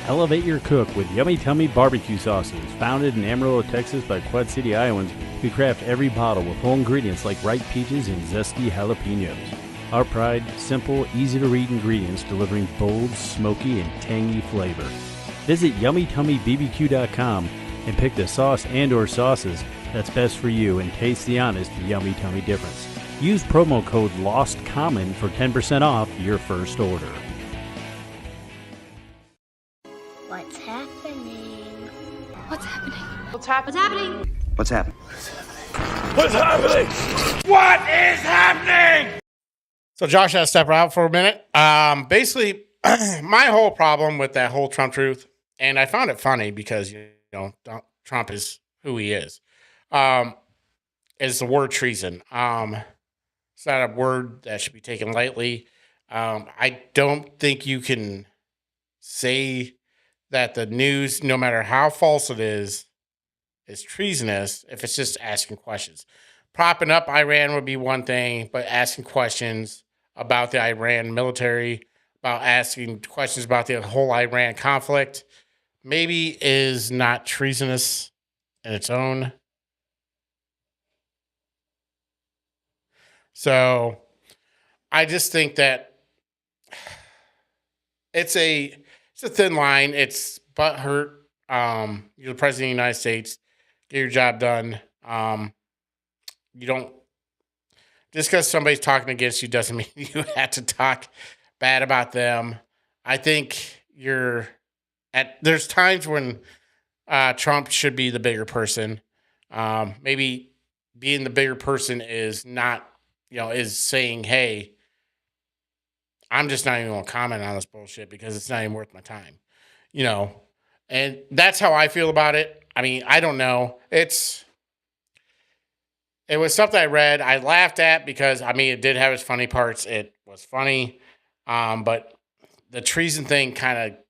Elevate your cook with Yummy Tummy barbecue sauces. Founded in Amarillo, Texas by Quad City Iowans, we craft every bottle with whole ingredients like ripe peaches and zesty jalapenos. Our pride, simple, easy-to-read ingredients delivering bold, smoky, and tangy flavor. Visit YummyTummyBBQ.com and pick the sauce and or sauces that's best for you and taste the honest Yummy Tummy difference. Use promo code LOSTCOMMON for 10% off your first order. What's happening? What's happening? What's happening? What's happening? What is happening? So Josh had to step out for a minute. Basically, my whole problem with that whole Trump truth, and I found it funny because, Trump is who he is the word treason. It's not a word that should be taken lightly. I don't think you can say that the news, no matter how false it is treasonous if it's just asking questions. Propping up Iran would be one thing, but asking questions about the Iran military, about asking questions about the whole Iran conflict, maybe is not treasonous in its own. So I just think that it's a thin line. It's butthurt. You're the president of the United States. Get your job done. You don't, just because somebody's talking against you doesn't mean you have to talk bad about them. I think there's times when Trump should be the bigger person. Maybe being the bigger person is not, is saying, hey, I'm just not even going to comment on this bullshit because it's not even worth my time, and that's how I feel about it. I mean, I don't know. It was something I read. I laughed at because, I mean, it did have its funny parts. It was funny. But the treason thing it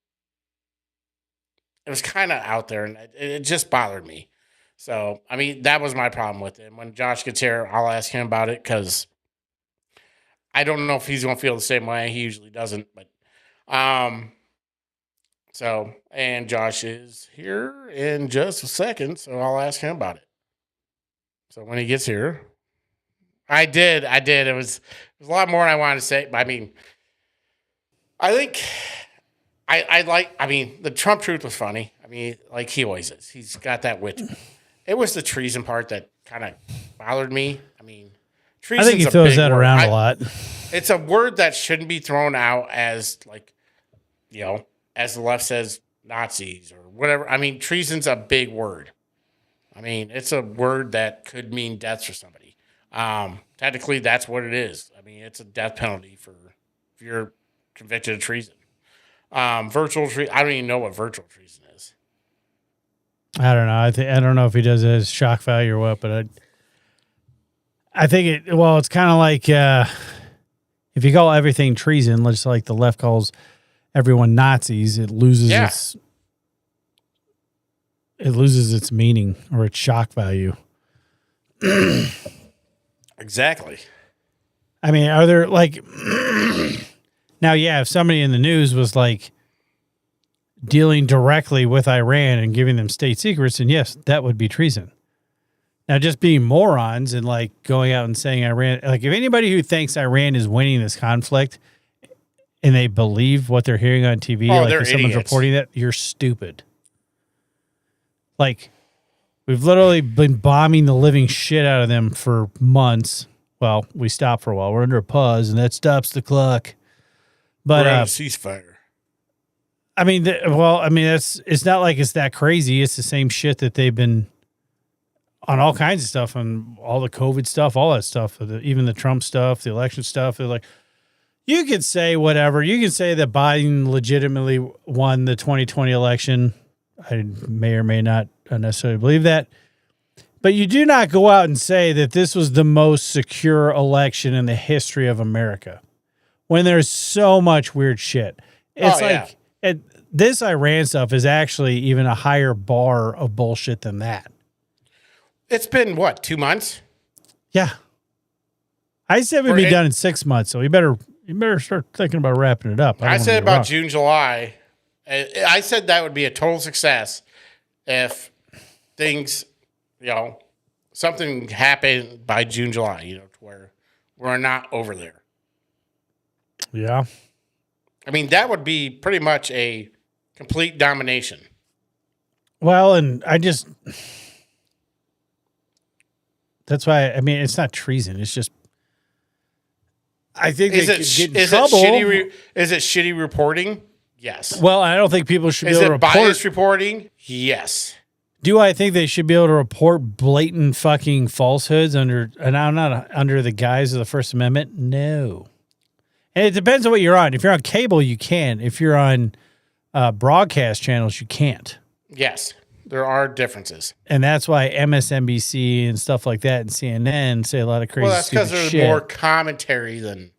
was kind of out there, and it just bothered me. So, I mean, that was my problem with it. And when Josh gets here, I'll ask him about it because I don't know if he's going to feel the same way. He usually doesn't. But, and Josh is here in just a second, so I'll ask him about it. So when he gets here, I did. It was a lot more than I wanted to say. But I mean, I think the Trump truth was funny. I mean, like he always is. He's got that wit. It was the treason part that kind of bothered me. I mean, treason's I think he throws that around a lot. It's a word that shouldn't be thrown out as as the left says Nazis or whatever. I mean, treason's a big word. I mean, it's a word that could mean death for somebody. Technically, that's what it is. I mean, it's a death penalty if you're convicted of treason. Virtual treason, I don't even know what virtual treason is. I don't know. I don't know if he does it as shock value or what, but I think it's kind of like if you call everything treason, just like the left calls everyone Nazis, it loses its meaning or its shock value. Exactly. I mean, are there now, if somebody in the news was like dealing directly with Iran and giving them state secrets, then yes, that would be treason. Now, just being morons and like going out and saying Iran, like if anybody who thinks Iran is winning this conflict and they believe what they're hearing on TV, like if someone's idiots. reporting that, you're stupid. Like, we've literally been bombing the living shit out of them for months. Well, we stopped for a while. We're under a pause, and that stops the clock. But we're on a ceasefire. I mean, it's not like it's that crazy. It's the same shit that they've been on all kinds of stuff, on all the COVID stuff, all that stuff, even the Trump stuff, the election stuff. They're like, you could say whatever. You can say that Biden legitimately won the 2020 election. I may or may not necessarily believe that. But you do not go out and say that this was the most secure election in the history of America when there's so much weird shit. It's this Iran stuff is actually even a higher bar of bullshit than that. It's been, 2 months? Yeah. I said we'd be done in 6 months, so you better start thinking about wrapping it up. I said about June, July. I said that would be a total success if things, something happened by June, July, to where we're not over there. Yeah. I mean, that would be pretty much a complete domination. Well, and that's why, I mean, it's not treason. It's just, I think they could get in trouble. Is it shitty reporting? Yes. Well, I don't think people should be able to report. Is it biased reporting? Yes. Do I think they should be able to report blatant fucking falsehoods under the guise of the First Amendment? No. And it depends on what you're on. If you're on cable, you can. If you're on broadcast channels, you can't. Yes. There are differences. And that's why MSNBC and stuff like that and CNN say a lot of crazy shit. Well, that's because there's more commentary than...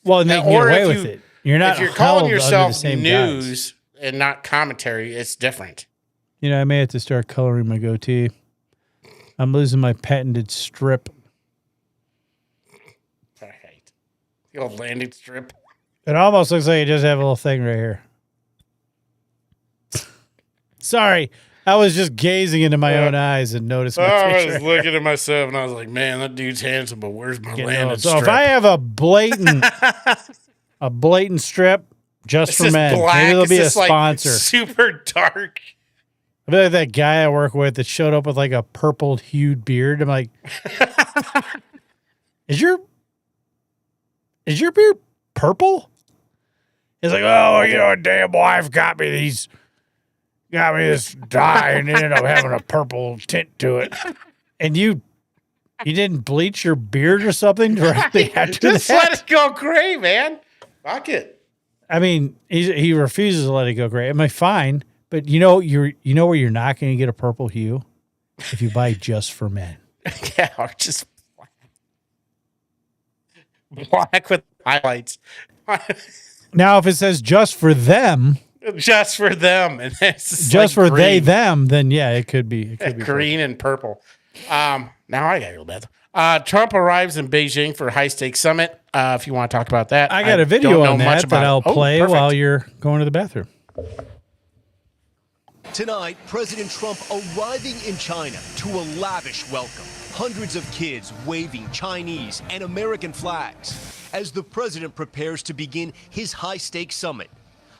Well, and they can get away with it. If you're calling yourself news and not commentary, it's different. I may have to start coloring my goatee. I'm losing my patented strip. Right. The old landing strip. It almost looks like you just have a little thing right here. Sorry. I was just gazing into my own eyes and noticed my I picture. was looking at myself and I was like, man, that dude's handsome, but where's my landing strip? So if I have a blatant strip just for men, maybe there'll be a sponsor. Super dark. I'll be like that guy I work with that showed up with like a purple hued beard. I'm like, is your beard purple? He's like, oh, a damn wife got me this dye and ended up having a purple tint to it. And you You didn't bleach your beard or something directly after Just that? let it go gray, man. Fuck it. I mean, he refuses to let it go gray. I mean, fine, but you know where you're not going to get a purple hue if you buy just for men. Yeah, or just black with highlights. Now, if it says just for them, Just for them, and it's just like for they green. them, then yeah, it could be Green and purple. Now I gotta go to bed. Trump arrives in Beijing for a high stakes summit. If you want to talk about that, I got a video don't know on much that about I'll it. Oh, play perfect. while you're going to the bathroom. Tonight, President Trump arriving in China to a lavish welcome. Hundreds of kids waving Chinese and American flags as the president prepares to begin his high-stakes summit.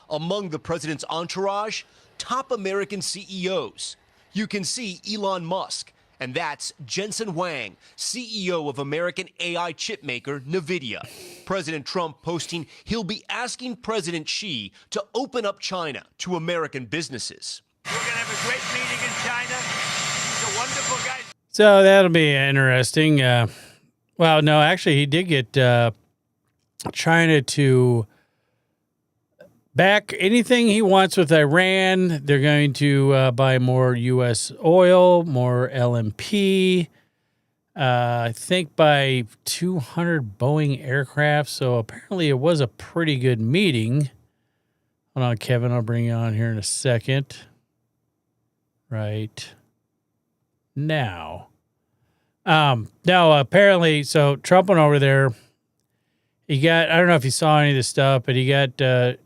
Among the president's entourage, top American CEOs. You can see Elon Musk, and that's Jensen Huang, CEO of American AI chipmaker NVIDIA. President Trump posting he'll be asking President Xi to open up China to American businesses. We're going to have a great meeting in China. He's a wonderful guy. So that'll be interesting. Well, no, actually, he did get China to back anything he wants with Iran. They're going to buy more U.S. oil, more LMP. I think by 200 Boeing aircraft. So apparently it was a pretty good meeting. Hold on, Kevin. I'll bring you on here in a second. Right now. No, apparently, so Trump went over there. He got, I don't know if you saw any of this stuff, but he got Xi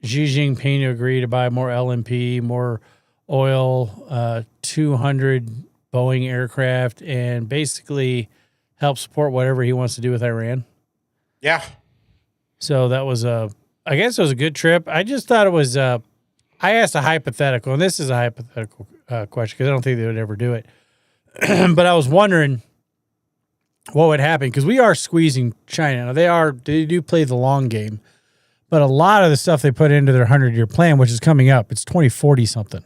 Jinping to agree to buy more LMP, more oil, 200 Boeing aircraft, and basically help support whatever he wants to do with Iran. Yeah. So that was I guess it was a good trip. I just thought it was, I asked a hypothetical, and this is a hypothetical question because I don't think they would ever do it. But I was wondering what would happen because we are squeezing China. Now they do play the long game, but a lot of the stuff they put into their 100-year plan, which is coming up, it's 2040 something,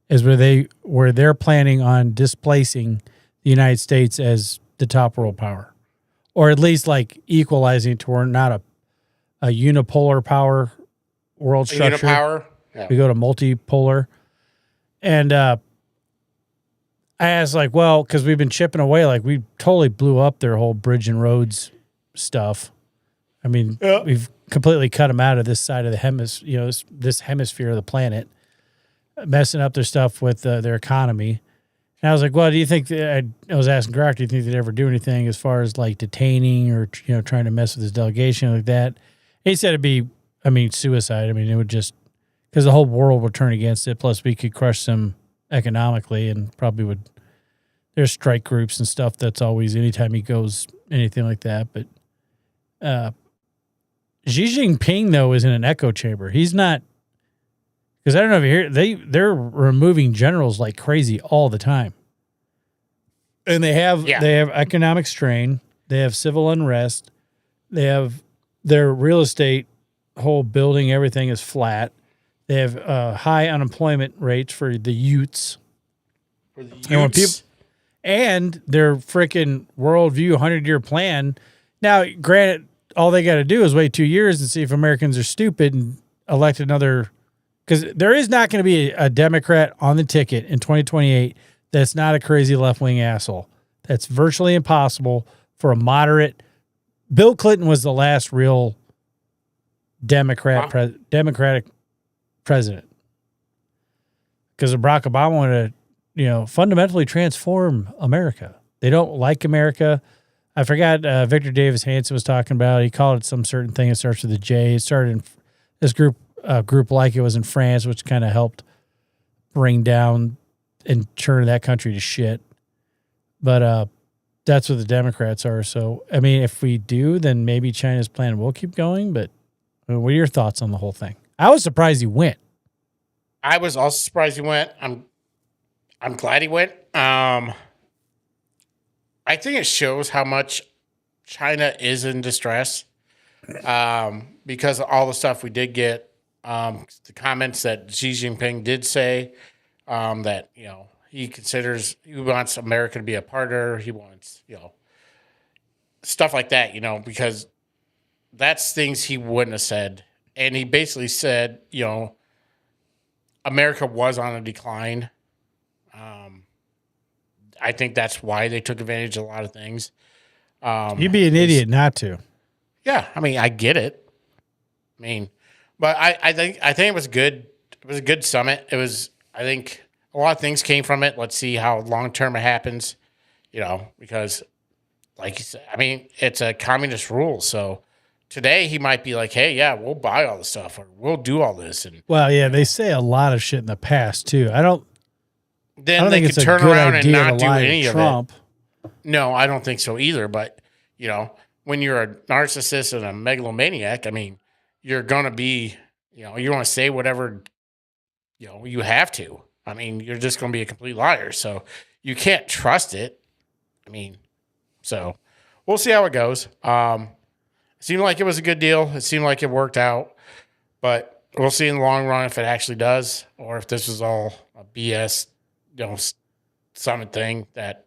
is where they're planning on displacing the United States as the top world power, or at least like equalizing it to where not a unipolar power world structure. Unipower. Yeah. We go to multipolar. And I asked, like, well, because we've been chipping away, like, we totally blew up their whole bridge and roads stuff. I mean, we've completely cut them out of this side of the hemisphere, this hemisphere of the planet, messing up their stuff with their economy. And I was like, well, do you think I was asking Grok, do you think they'd ever do anything as far as like detaining or, trying to mess with his delegation like that? He said it'd be, suicide. It would just, because the whole world would turn against it. Plus, we could crush them economically and probably would. There's strike groups and stuff. That's always anytime he goes anything like that. But Xi Jinping though is in an echo chamber. He's not, because I don't know if you hear they're removing generals like crazy all the time, and they have economic strain. They have civil unrest. They have their real estate whole building. Everything is flat. They have high unemployment rates for the Utes. And their freaking worldview 100-year plan. Now, granted, all they got to do is wait 2 years and see if Americans are stupid and elect another. Because there is not going to be a Democrat on the ticket in 2028 that's not a crazy left-wing asshole. That's virtually impossible for a moderate. Bill Clinton was the last real Democratic president, because Barack Obama wanted to, fundamentally transform America. They don't like America. I forgot Victor Davis Hanson was talking about. He called it some certain thing that starts with a J. It started in this group like it was in France, which kind of helped bring down and turn that country to shit. But that's what the Democrats are. So, if we do, then maybe China's plan will keep going. But what are your thoughts on the whole thing? I was surprised he went. I was also surprised he went. I'm glad he went. I think it shows how much China is in distress because of all the stuff we did get. The comments that Xi Jinping did say that, he wants America to be a partner. He wants, stuff like that, because that's things he wouldn't have said. And he basically said, America was on a decline. I think that's why they took advantage of a lot of things. You'd be an idiot not to. Yeah, I mean, I get it. But I think it was good. It was a good summit. I think a lot of things came from it. Let's see how long term it happens. Because like you said, it's a communist rule. So today he might be like, hey, yeah, we'll buy all the stuff or we'll do all this. And well, yeah, they say a lot of shit in the past too. I don't they think could it's a turn good around and idea to not do lie to any of Trump. it. No, I don't think so either. But, when you're a narcissist and a megalomaniac, you're going to be, you want to say whatever, you have to. You're just going to be a complete liar. So you can't trust it. So we'll see how it goes. It seemed like it was a good deal. It seemed like it worked out. But we'll see in the long run if it actually does or if this is all a BS, summit thing that,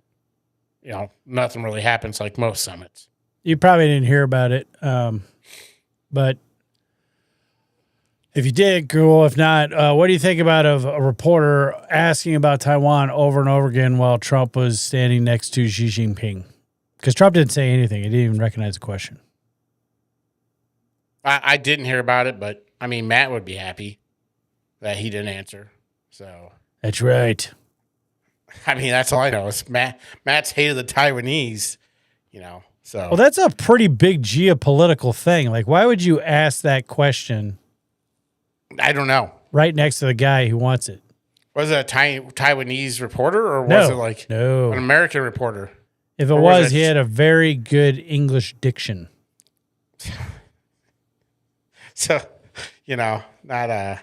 nothing really happens like most summits. You probably didn't hear about it, but if you did, cool. If not, what do you think about a reporter asking about Taiwan over and over again while Trump was standing next to Xi Jinping? Because Trump didn't say anything. He didn't even recognize the question. I didn't hear about it, but, Matt would be happy that he didn't answer. So that's right. That's all I know. Is Matt's hated the Taiwanese, So well, that's a pretty big geopolitical thing. Like, why would you ask that question? I don't know. Right next to the guy who wants it. Was it a Taiwanese reporter or was it like an American reporter? If it was, he had a very good English diction. So, not.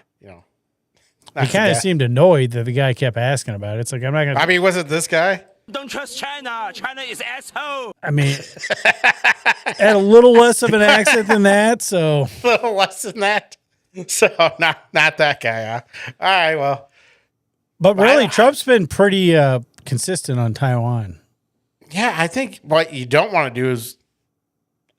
He kind of seemed annoyed that the guy kept asking about it. It's like, I'm not going to. Was it this guy? Don't trust China. China is asshole. Had a little less of an accent than that, so. A little less than that. So, not that guy, huh? All right, well. But really, Trump's been pretty consistent on Taiwan. Yeah, I think what you don't want to do is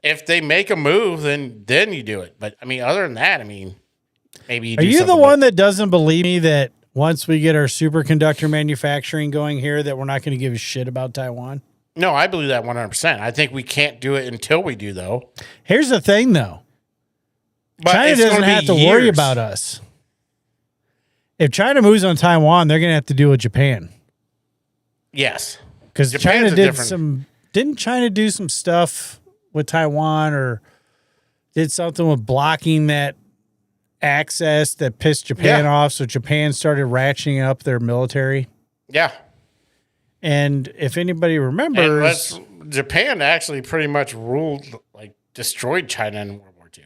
if they make a move, then you do it. But, other than that, maybe you do. Are you the one that doesn't believe me that once we get our superconductor manufacturing going here, that we're not going to give a shit about Taiwan? No, I believe that 100%. I think we can't do it until we do, though. Here's the thing, though. But China doesn't have to worry about us. If China moves on Taiwan, they're going to have to deal with Japan. Yes. Because China didn't China do some stuff with Taiwan or did something with blocking that access that pissed Japan off, so Japan started ratcheting up their military. Yeah. And if anybody remembers, Japan actually pretty much destroyed China in World War II.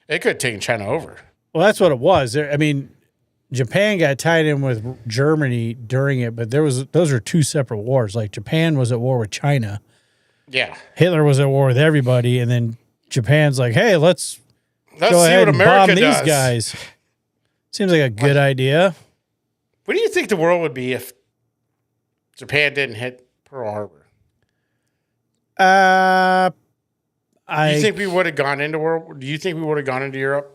It could have taken China over. Well, that's what it was. Japan got tied in with Germany during it, but those are two separate wars. Like Japan was at war with China. Yeah. Hitler was at war with everybody, and then Japan's like, hey, let's go see ahead what and America bomb does. these guys. Seems like a good idea. What do you think the world would be if Japan didn't hit Pearl Harbor? Do you think we would have gone into world? Do you think we would have gone into Europe?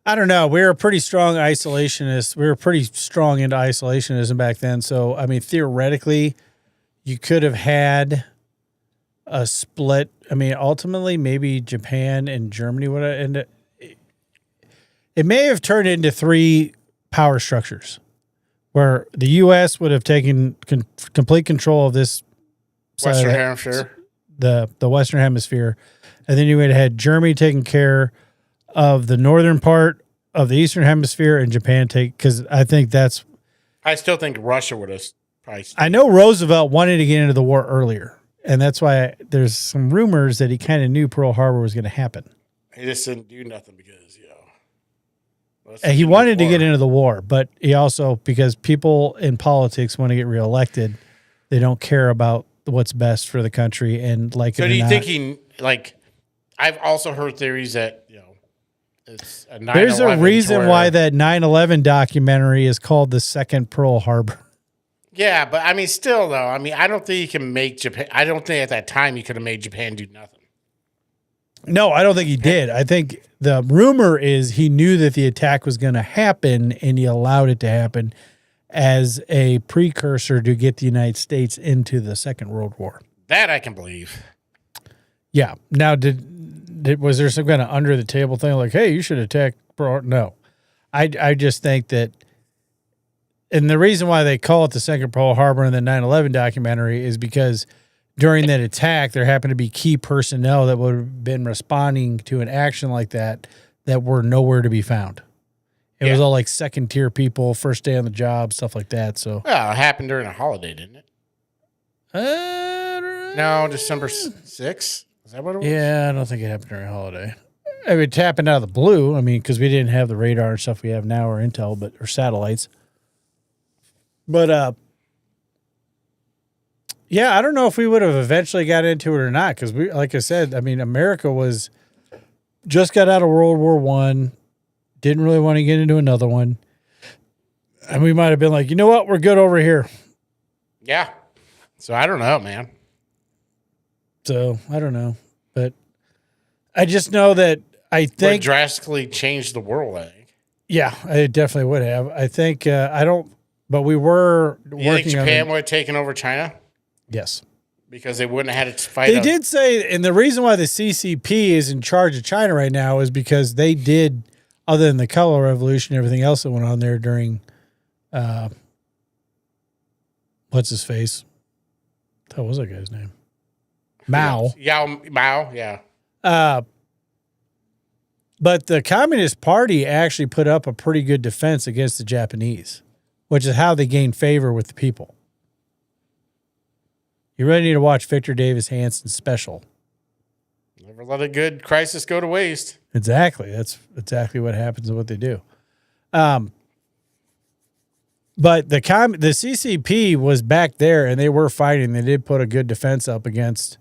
I don't know. We were pretty strong isolationists. We were pretty strong into isolationism back then. So, theoretically, you could have had a split. Ultimately, maybe Japan and Germany would have ended. It may have turned into three power structures where the U.S. would have taken complete control of this Western Hemisphere. The Western Hemisphere. And then you would have had Germany taking care of the northern part of the Eastern Hemisphere and Japan because I think that's. I still think Russia would have probably. I know Roosevelt wanted to get into the war earlier, and that's why there's some rumors that he kind of knew Pearl Harbor was going to happen. He just didn't do nothing because, he wanted to get into the war, but he also, because people in politics want to get reelected, they don't care about what's best for the country. And so do you think I've also heard theories that, It's a There's a 9/11 reason where- why that 9/11 documentary is called The Second Pearl Harbor. Yeah, but I mean, still though, I mean, I don't think you can make Japan. I don't think at that time you could have made Japan do nothing. No, I don't think he did. I think the rumor is he knew that the attack was going to happen and he allowed it to happen as a precursor to get the United States into the Second World War. That I can believe. Yeah. Now, was there some kind of under the table thing like, hey, you should attack Pearl? No. I just think that, and the reason why they call it the Second Pearl Harbor in the 9/11 documentary is because during that attack, there happened to be key personnel that would have been responding to an action like that were nowhere to be found. It was all like second tier people, first day on the job, stuff like that. So, Well, it happened during a holiday, didn't it? No, December 6th. Is that what it was? Yeah, I don't think it happened during a holiday. I mean, it happened out of the blue. I mean, because we didn't have the radar and stuff we have now, or intel, or satellites. But yeah, I don't know if we would have eventually got into it or not. Because we, like I said, I mean, America was just got out of World War I, didn't really want to get into another one, and we might have been like, you know what, we're good over here. Yeah. So I don't know, man. So I don't know, but I just know that I Would think drastically change the world, I think. yeah, I definitely would have. I think I don't, but we were You think working on Japan it. would have taken over China? Yes. Because they wouldn't have had to fight. They did say, and the reason why the CCP is in charge of China right now is because they did, other than the color revolution, everything else that went on there during, what's his face? What was that guy's name? Mao. Mao, yeah. But the Communist Party actually put up a pretty good defense against the Japanese, which is how they gained favor with the people. You really need to watch Victor Davis Hanson's special. Never let a good crisis go to waste. Exactly. That's exactly what happens and what they do. But the CCP was back there and they were fighting. They did put a good defense up against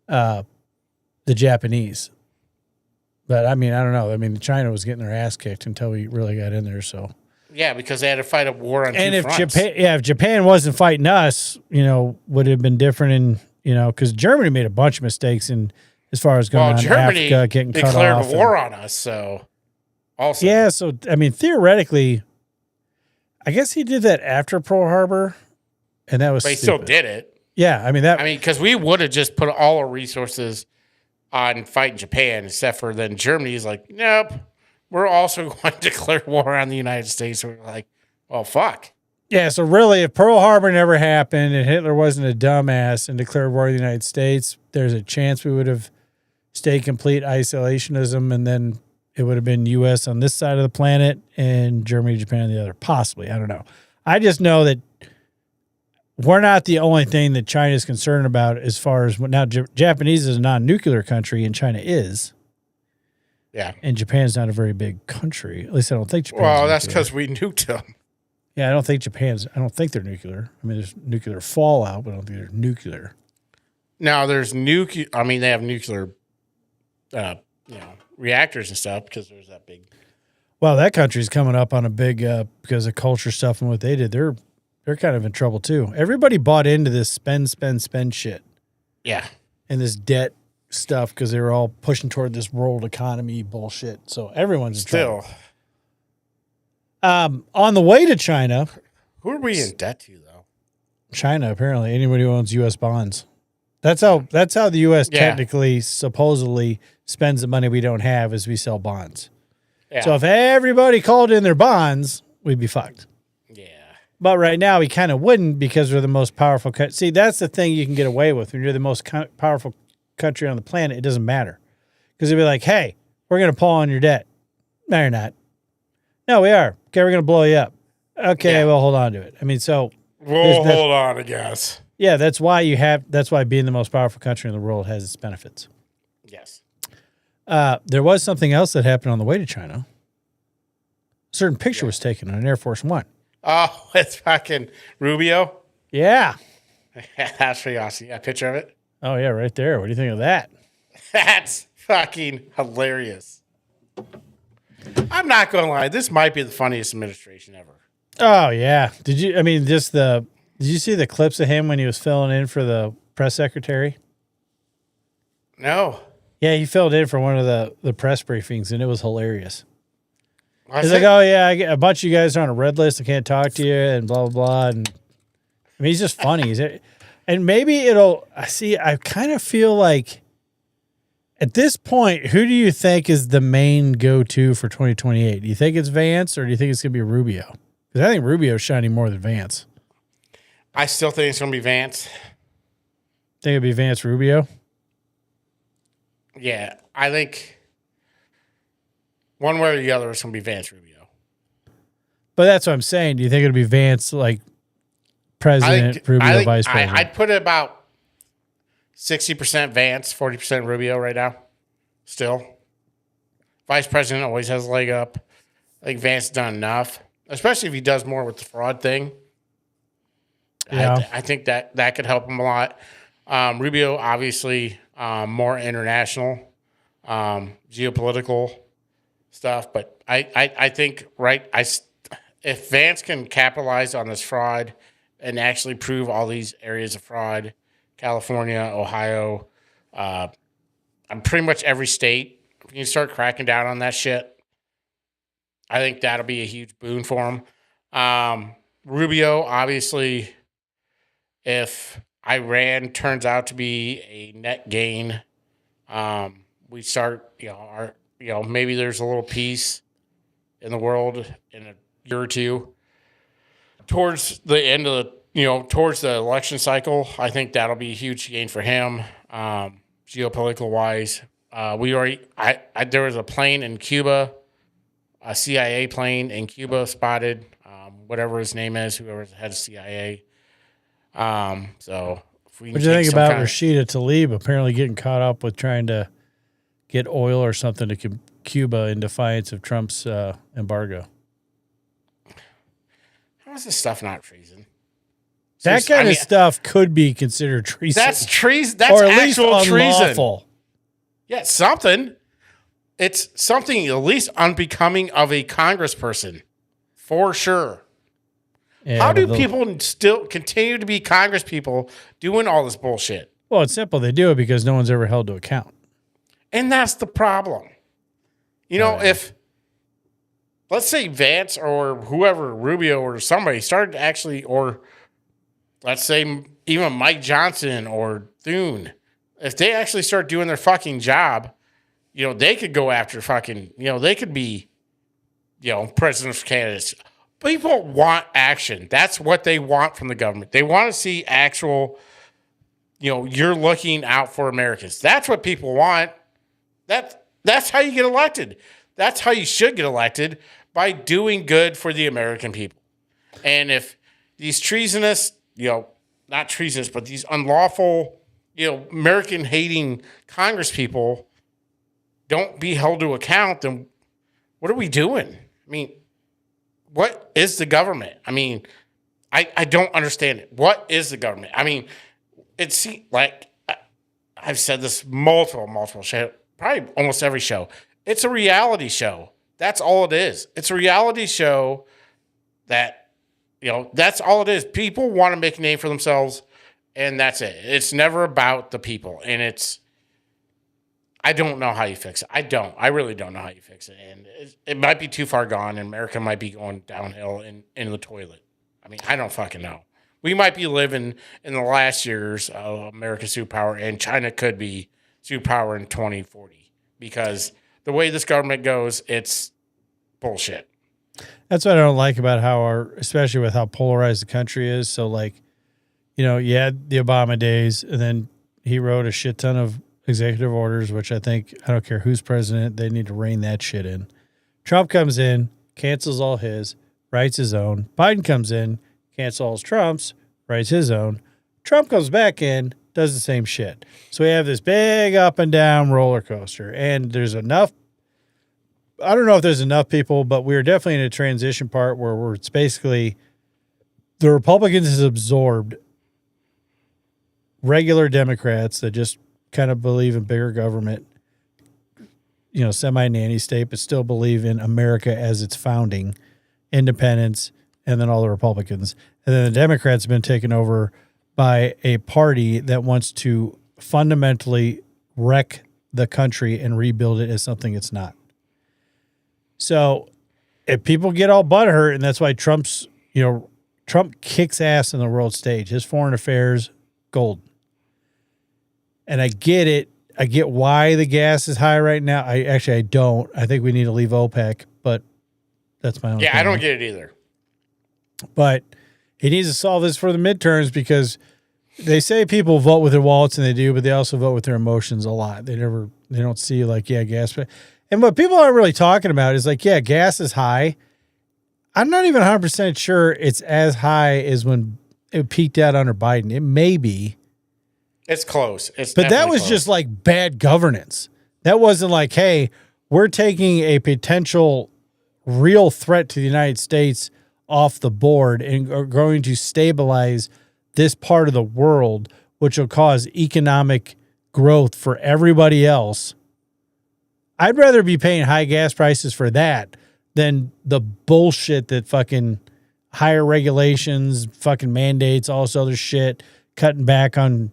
the Japanese. But, I mean, I don't know. I mean, China was getting their ass kicked until we really got in there, so. Yeah, because they had to fight a war on two fronts. If Japan wasn't fighting us, would it have been different because Germany made a bunch of mistakes in as far as going on to Germany Africa, getting cut declared off. a war on us, so also. Yeah, so, I mean, theoretically, I guess he did that after Pearl Harbor, and that was But he stupid. still did it. Yeah, I mean, because we would have just put all our resources on fighting Japan, except for then Germany's like, nope, we're also going to declare war on the United States. So we're like, well, fuck. Yeah, so really, if Pearl Harbor never happened and Hitler wasn't a dumbass and declared war on the United States, there's a chance we would have stayed complete isolationism, and then it would have been U.S. on this side of the planet and Germany, Japan on the other. Possibly. I don't know. I just know that we're not the only thing that China is concerned about as far as now Japanese is a non-nuclear country and China is. Yeah. And Japan's not a very big country. At least I don't think Japan's Well, that's nuclear. because we nuked them. Yeah, I don't think they're nuclear. I mean, there's nuclear fallout, but I don't think they're nuclear. Now, there's nuclear. I mean, they have nuclear, reactors and stuff because there's that big. Well, that country's coming up on a big because of culture stuff and what they did. They're kind of in trouble too. Everybody bought into this spend shit. Yeah. And this debt stuff because they were all pushing toward this world economy bullshit. So everyone's in trouble. On the way to China. Who are we in debt to, though? China, apparently. Anybody who owns U.S. bonds. That's how the U.S. technically, supposedly, spends the money we don't have is we sell bonds. Yeah. So if everybody called in their bonds, we'd be fucked. Yeah. But right now, we kind of wouldn't because we're the most powerful country. See, that's the thing you can get away with. When you're the most powerful country on the planet, it doesn't matter. Because they'd be like, hey, we're going to pull on your debt. No, you're not. No, we are. Okay, we're going to blow you up. Okay, well, hold on to it. I mean, so... We'll hold on, I guess. Yeah, that's why being the most powerful country in the world has its benefits. Yes. There was something else that happened on the way to China. A certain picture was taken on Air Force One. Oh, it's fucking Rubio? Yeah. That's pretty awesome. Yeah, picture of it? Oh, yeah, right there. What do you think of that? That's fucking hilarious. I'm not going to lie. This might be the funniest administration ever. Oh yeah. Did you? I mean, did you see the clips of him when he was filling in for the press secretary? No. Yeah, he filled in for one of the press briefings, and it was hilarious. He's think- like, "Oh yeah, a bunch of you guys are on a red list. I can't talk to you," and blah blah blah. And I mean, he's just funny. And maybe it'll. I kind of feel like at this point, who do you think is the main go-to for 2028? Do you think it's Vance, or do you think it's going to be Rubio? Because I think Rubio's shining more than Vance. I still think it's going to be Vance. Think it'd be Vance Rubio? Yeah, I think one way or the other it's going to be Vance Rubio. But that's what I'm saying. Do you think it'll be Vance, like president, Rubio, vice president? I'd put it about 60% Vance, 40% Rubio right now. Still. Vice president always has a leg up. I think Vance done enough, especially if he does more with the fraud thing. Yeah. I think that could help him a lot. Rubio, obviously, more international, geopolitical stuff. But I think, if Vance can capitalize on this fraud and actually prove all these areas of fraud, California, Ohio, pretty much every state, if you start cracking down on that shit, I think that'll be a huge boon for him. Rubio, obviously, if Iran turns out to be a net gain, we start, maybe there's a little peace in the world in a year or two. Towards the end of towards the election cycle, I think that'll be a huge gain for him, geopolitical wise. There was a plane in Cuba, a CIA plane in Cuba spotted, whatever his name is, whoever's the head of CIA. So if we What do you think about Rashida Tlaib apparently getting caught up with trying to get oil or something to Cuba in defiance of Trump's embargo? How is this stuff not treason? That kind of stuff could be considered treason. That's treason. That's or at least actual unlawful. treason. Yeah, something. It's something at least unbecoming of a congressperson, for sure. Yeah, How do people still continue to be Congress people doing all this bullshit? Well, it's simple. They do it because no one's ever held to account. And that's the problem. If, let's say Vance or whoever, Rubio or somebody started to actually, or let's say even Mike Johnson or Thune, if they actually start doing their fucking job, they could go after fucking, they could be, presidential candidates. People want action. That's what they want from the government. They want to see actual, you're looking out for Americans. That's what people want. That's how you get elected. That's how you should get elected, by doing good for the American people. And if these treasonous, not treasonous, but these unlawful, American-hating Congress people don't be held to account, then what are we doing? I mean, what is the government? I mean, I don't understand it. What is the government? I mean, it's like I've said this multiple shows, probably almost every show. It's a reality show. That's all it is. It's a reality show that, that's all it is. People want to make a name for themselves, and that's it. It's never about the people. And I don't know how you fix it. I really don't know how you fix it. And it might be too far gone, and America might be going downhill in the toilet. I mean, I don't fucking know. We might be living in the last years of America's superpower, and China could be superpower in 2040, because the way this government goes, it's bullshit. That's what I don't like about especially with how polarized the country is. So, you had the Obama days, and then he wrote a shit ton of executive orders, which I don't care who's president, they need to rein that shit in. Trump comes in, cancels all his, writes his own. Biden comes in, cancels Trump's, writes his own. Trump comes back in, does the same shit. So we have this big up and down roller coaster, and there's enough. I don't know if there's enough people, but we're definitely in a transition part where it's basically the Republicans has absorbed regular Democrats that just kind of believe in bigger government, semi-nanny state, but still believe in America as its founding, independence, and then all the Republicans. And then the Democrats have been taken over by a party that wants to fundamentally wreck the country and rebuild it as something it's not. So if people get all butthurt, and that's why Trump kicks ass on the world stage, his foreign affairs, gold. And I get it. I get why the gas is high right now. I don't. I think we need to leave OPEC, but that's my own opinion. I don't get it either. But he needs to solve this for the midterms because they say people vote with their wallets, and they do, but they also vote with their emotions a lot. They don't see gas. And what people aren't really talking about is gas is high. I'm not even 100% sure it's as high as when it peaked out under Biden. It may be. It's close. But that was just bad governance. That wasn't hey, we're taking a potential real threat to the United States off the board and are going to stabilize this part of the world, which will cause economic growth for everybody else. I'd rather be paying high gas prices for that than the bullshit that fucking higher regulations, fucking mandates, all this other shit, cutting back on.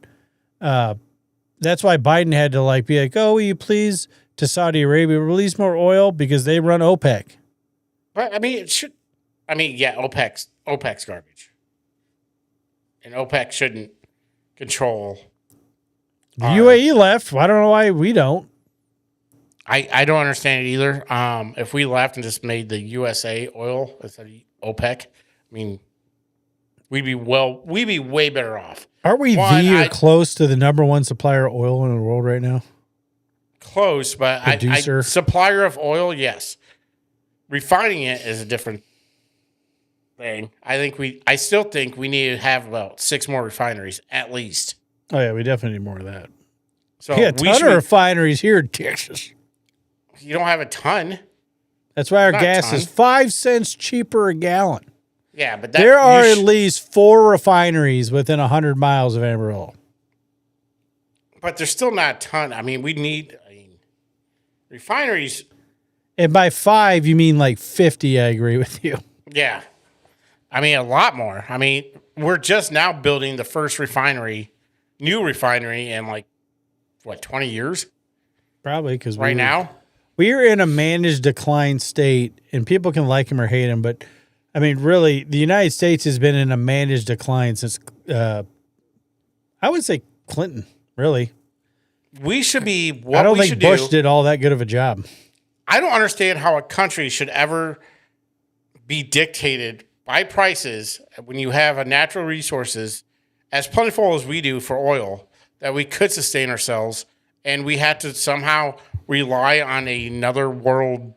That's why Biden had to be oh, will you please to Saudi Arabia release more oil because they run OPEC. But OPEC's garbage. And OPEC shouldn't control. The UAE left. I don't know why we don't. I don't understand it either. If we left and just made the USA oil instead of OPEC, we'd be way better off. Aren't we close to the number one supplier of oil in the world right now? Close, but supplier of oil, yes. Refining it is a different thing. I still think we need to have about 6 more refineries at least. Oh yeah, we definitely need more of that. So a ton of refineries here in Texas. You don't have a ton. That's why our gas is 5 cents cheaper a gallon. Yeah, but there are at least 4 refineries within 100 miles of Amarillo. But there's still not a ton. We need refineries. And by 5, you mean 50, I agree with you. Yeah. A lot more. We're just now building the first new refinery in 20 years? Probably, because now? We're in a managed decline state, and people can like him or hate him, but really, the United States has been in a managed decline since, I would say Clinton, really. We should be, I don't think Bush did all that good of a job. I don't understand how a country should ever be dictated by prices when you have a natural resources as plentiful as we do for oil that we could sustain ourselves, and we had to somehow rely on another world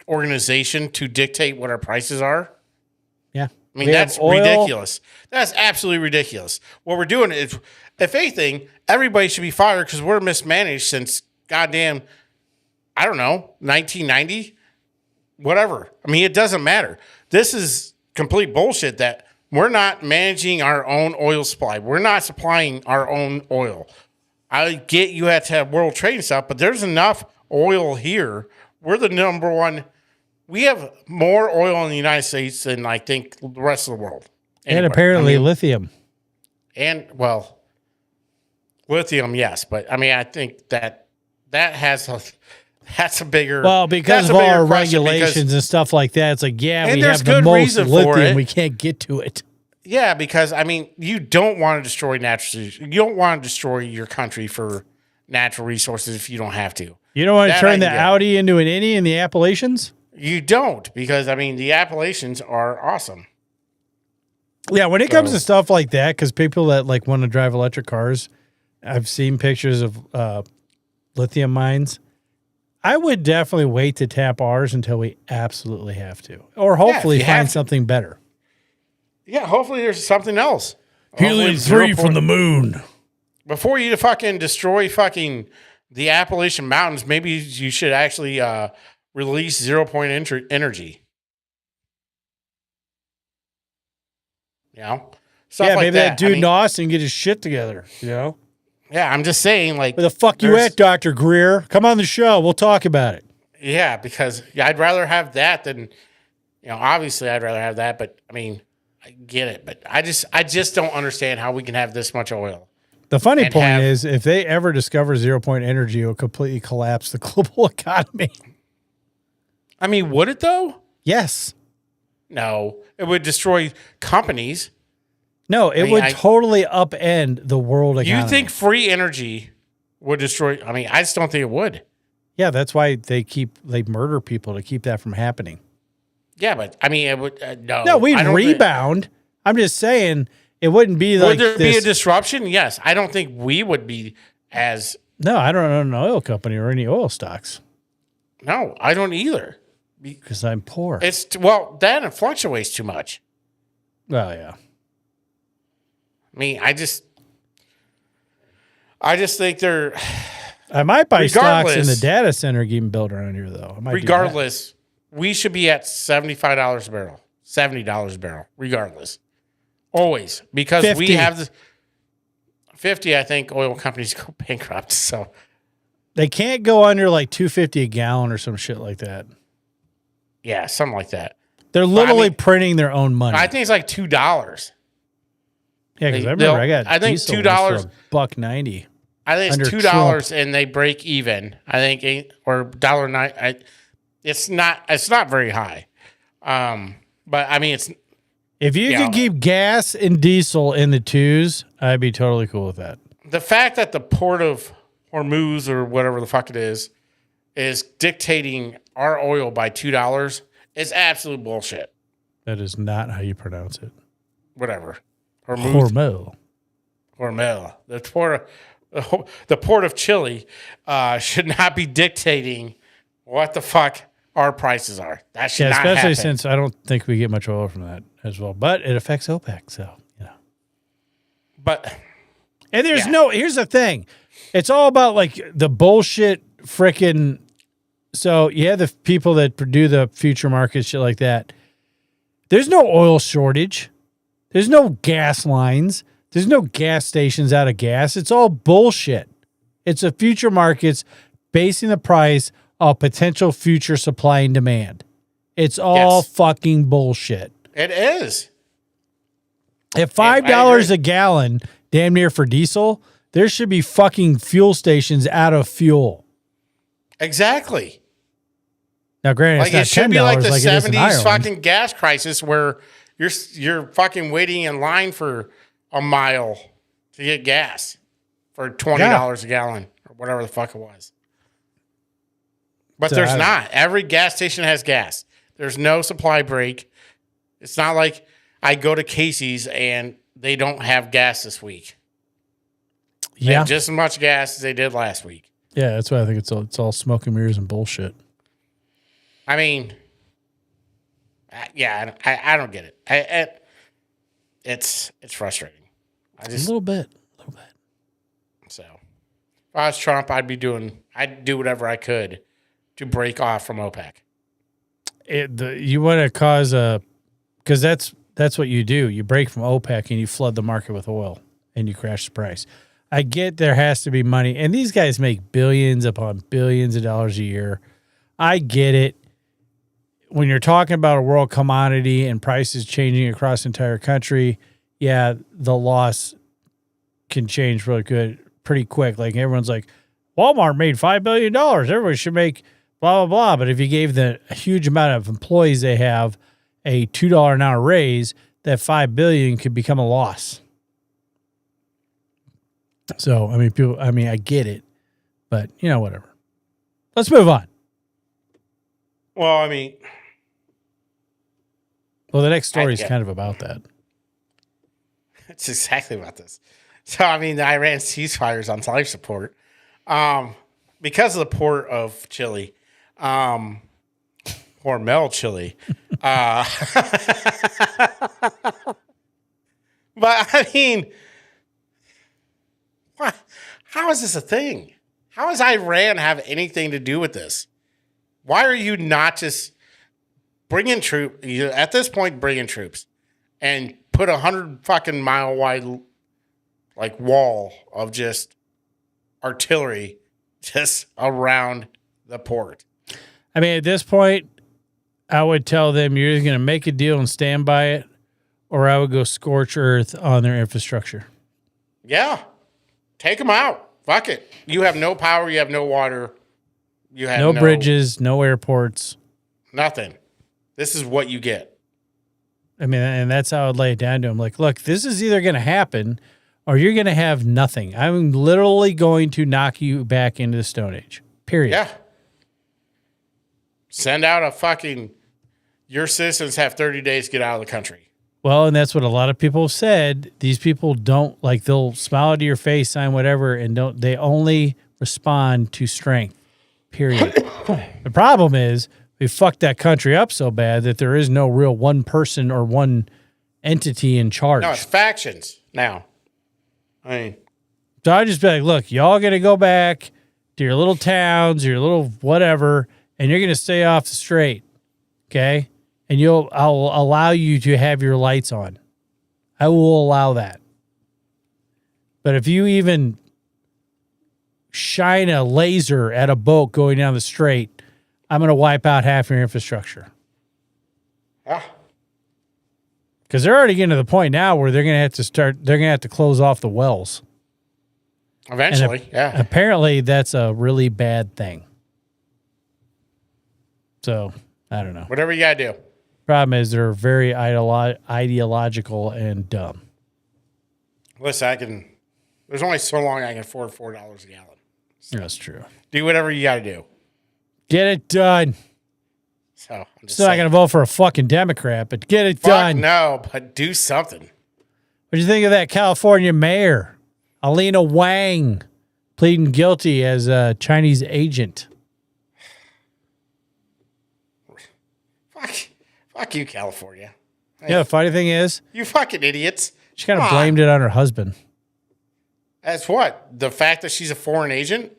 organization to dictate what our prices are. Yeah. That's ridiculous. That's absolutely ridiculous. What we're doing is, if anything, everybody should be fired because we're mismanaged since goddamn, 1990, whatever. It doesn't matter. This is complete bullshit that we're not managing our own oil supply. We're not supplying our own oil. I get you have to have world trade and stuff, but there's enough oil here. We're the number one. We have more oil in the United States than I think the rest of the world. And apparently lithium. And, lithium, yes. But, I think that has that's a bigger... Well, because of all our regulations and stuff like that, it's we have the most lithium. We can't get to it. Yeah, because, you don't want to destroy natural... You don't want to destroy your country for natural resources if you don't have to. You don't want to turn the Audi into an Indy in the Appalachians? You don't, because, the Appalachians are awesome. Yeah, when it comes to stuff like that, because people that want to drive electric cars, I've seen pictures of lithium mines. I would definitely wait to tap ours until we absolutely have to. Or hopefully find something better. Yeah, hopefully there's something else. Helium-3 from the moon. Before you fucking destroy the Appalachian Mountains, maybe you should actually release 0-point energy. Stuff like maybe that dude in Austin get his shit together, Yeah, I'm just saying, like, Where the fuck you there's- at, Dr. Greer? Come on the show. We'll talk about it. Yeah, because I'd rather have that than, obviously I'd rather have that, but I mean, I get it, but I just don't understand how we can have this much oil. The funny And point is, if they ever discover 0-point energy, it'll completely collapse the global economy. I mean, would it though? Yes. No, it would destroy companies. No, it would totally upend the world economy. You think free energy would destroy? I mean, I just don't think it would. Yeah, that's why they murder people to keep that from happening. Yeah, but I mean, it would no. No, we'd I don't rebound. I'm just saying it wouldn't be like would there be this. a disruption? Yes, I don't think we would be as. No, I don't own an oil company or any oil stocks No, I don't either. because I'm poor. That it fluctuates too much. Well, yeah. I mean, I just think they're I might buy stocks in the Regardless- data center getting built around here, though. I might do that. regardless. We should be at $75 a barrel, $70 a barrel, regardless. Always, because 50. we have the 50. I think oil companies go bankrupt. So They can't go under like $2.50 a gallon or some shit like that. yeah, something like that. They're Well, I literally mean, printing their own money. I think it's like $2. Yeah, because I they'll- remember I got I think diesel $2 once for $1.90. I think it's Under $2 and they break even. I think or $1.09. It's not very high. But I mean, it's If you Yeah. could keep gas and diesel in the twos, I'd be totally cool with that. the fact that the port of Hormuz or whatever the fuck it is dictating our oil by $2 is absolute bullshit. That is not how you pronounce it. Whatever. Hormuz. Hormel. The port of Chile should not be dictating what the fuck our prices are. That should Yeah, not especially happen. since I don't think we get much oil from that as well. But it affects OPEC, so But And there's Yeah. here's the thing. It's all about like the bullshit frickin' so you have the people that do the future market shit like that. There's no oil shortage. There's no gas lines. There's no gas stations out of gas. It's all bullshit. It's a future markets basing the price of potential future supply and demand. It's all Yes. fucking bullshit. it is. At I $5 agree. a gallon, damn near for diesel, there should be fucking fuel stations out of fuel. Exactly. Now, granted, Like it's not it should $10 be like the like it is in 70s Ireland. fucking gas crisis where you're fucking waiting in line for a mile to get gas for $20 a gallon or whatever the fuck it was. But So there's I- not. Every gas station has gas. There's no supply break. It's not like I go to Casey's and they don't have gas this week. They Yeah, have just as much gas as they did last week. yeah, that's why I think it's all smoke and mirrors and bullshit. I mean, yeah, I don't get it. It's frustrating. A little bit. So if I was Trump, I'd do whatever I could to break off from OPEC. You want to cause because that's what you do. You break from OPEC and you flood the market with oil and you crash the price. I get there has to be money, and these guys make billions upon billions of dollars a year. I get it. When you're talking about a world commodity and prices changing across the entire country, yeah, the loss can change pretty quick. Like everyone's like, Walmart made $5 billion. Everybody should make blah, blah, blah. But if you gave the huge amount of employees they have a $2 an hour raise, that $5 billion could become a loss. So, I get it, but whatever. Let's move on. Well, I mean, Well, the next story is yeah. kind of about that. it's exactly about this. So, I mean, the Iran ceasefires on life support because of the port of Chile, or Mel Chile. But I mean, how is this a thing? How does Iran have anything to do with this? Why are you not just bringing troops? At this point, bringing troops and put 100 fucking mile wide like wall of just artillery just around the port. I mean, at this point, I would tell them you're either going to make a deal and stand by it, or I would go scorch earth on their infrastructure. Yeah. Take them out. Fuck it. You have no power. You have no water. You have no bridges, no airports. Nothing. This is what you get. I mean, and that's how I'd lay it down to them. Like, look, this is either going to happen or you're going to have nothing. I'm literally going to knock you back into the Stone Age. Period. Yeah. Send out a fucking, your citizens have 30 days to get out of the country. Well, and that's what a lot of people have said. These people don't, like, they'll smile to your face, sign whatever, and they only respond to strength. Period. The problem is we fucked that country up so bad that there is no real one person or one entity in charge. No, it's factions now. I mean, so I just be like, look, y'all going to go back to your little towns, your little whatever, and you're going to stay off the straight. Okay? And I'll allow you to have your lights on. I will allow that. But if you even shine a laser at a boat going down the strait, I'm going to wipe out half your infrastructure. yeah. Because they're already getting to the point now where they're going to have to close off the wells. Eventually, yeah. Apparently, that's a really bad thing. So, I don't know. Whatever you got to do. Problem is, they're very ideological and dumb. Listen, there's only so long I can afford $4 a gallon. That's true. Do whatever you got to do. Get it done. So I'm just Still not going to vote for a fucking Democrat, but get it done. No, but do something. What do you think of that California mayor, Alina Wang, pleading guilty as a Chinese agent? Fuck you, California. Hey, Yeah, the funny thing is, you fucking idiots. she kind of Come on. blamed it on her husband. As what? The fact that she's a foreign agent?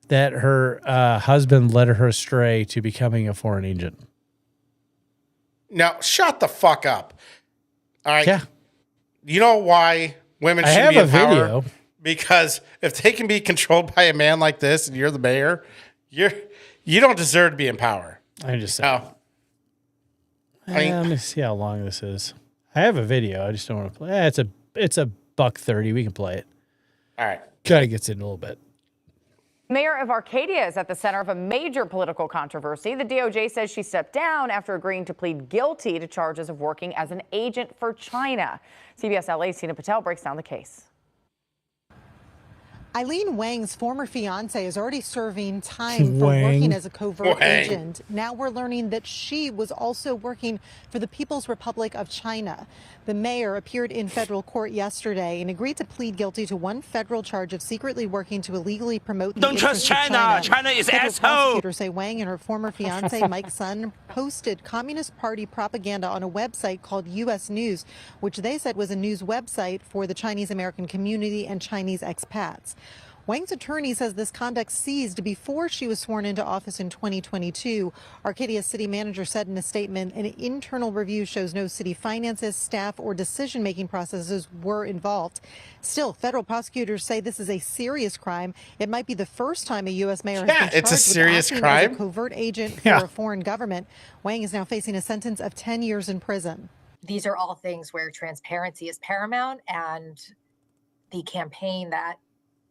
That her husband led her astray to becoming a foreign agent. No, shut the fuck up. All right. Yeah. You know why women I should have be a in power? video. Because if they can be controlled by a man like this and you're the mayor, you don't deserve to be in power. I just said. No. Let me see how long this is. I have a video. I just don't want to play. It's a $1.30. We can play it. All right. Kind of gets in a little bit. Mayor of Arcadia is at the center of a major political controversy. The DOJ says she stepped down after agreeing to plead guilty to charges of working as an agent for China. CBS LA's Tina Patel breaks down the case. Eileen Wang's former fiance is already serving time for working as a covert agent. Now we're learning that she was also working for the People's Republic of China. The mayor appeared in federal court yesterday and agreed to plead guilty to one federal charge of secretly working to illegally promote the interests of China. China is Federal asshole. prosecutors say Wang and her former fiance Mike Sun posted Communist Party propaganda on a website called U.S. News, which they said was a news website for the Chinese American community and Chinese expats. Wang's attorney says this conduct ceased before she was sworn into office in 2022. Arcadia's city manager said in a statement, an internal review shows no city finances, staff, or decision-making processes were involved. Still, federal prosecutors say this is a serious crime. It might be the first time a U.S. mayor has been charged it's a serious with acting crime. as a covert agent for a foreign government. Wang is now facing a sentence of 10 years in prison. These are all things where transparency is paramount, and the campaign that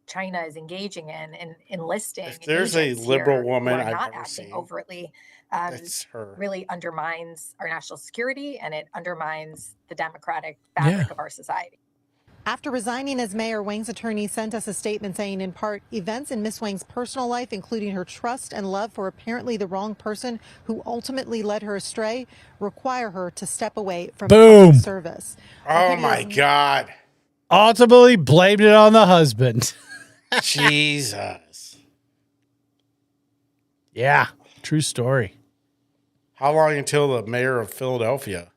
China is engaging in and enlisting. If there's a liberal woman who are I've not ever acting seen, overtly, it's her. really undermines our national security, and it undermines the democratic fabric of our society. After resigning as mayor, Wang's attorney sent us a statement saying, in part, events in Miss Wang's personal life, including her trust and love for apparently the wrong person who ultimately led her astray, require her to step away from public service. Oh my God. Ultimately blamed it on the husband. Jesus. Yeah. True story. How long until the mayor of Philadelphia?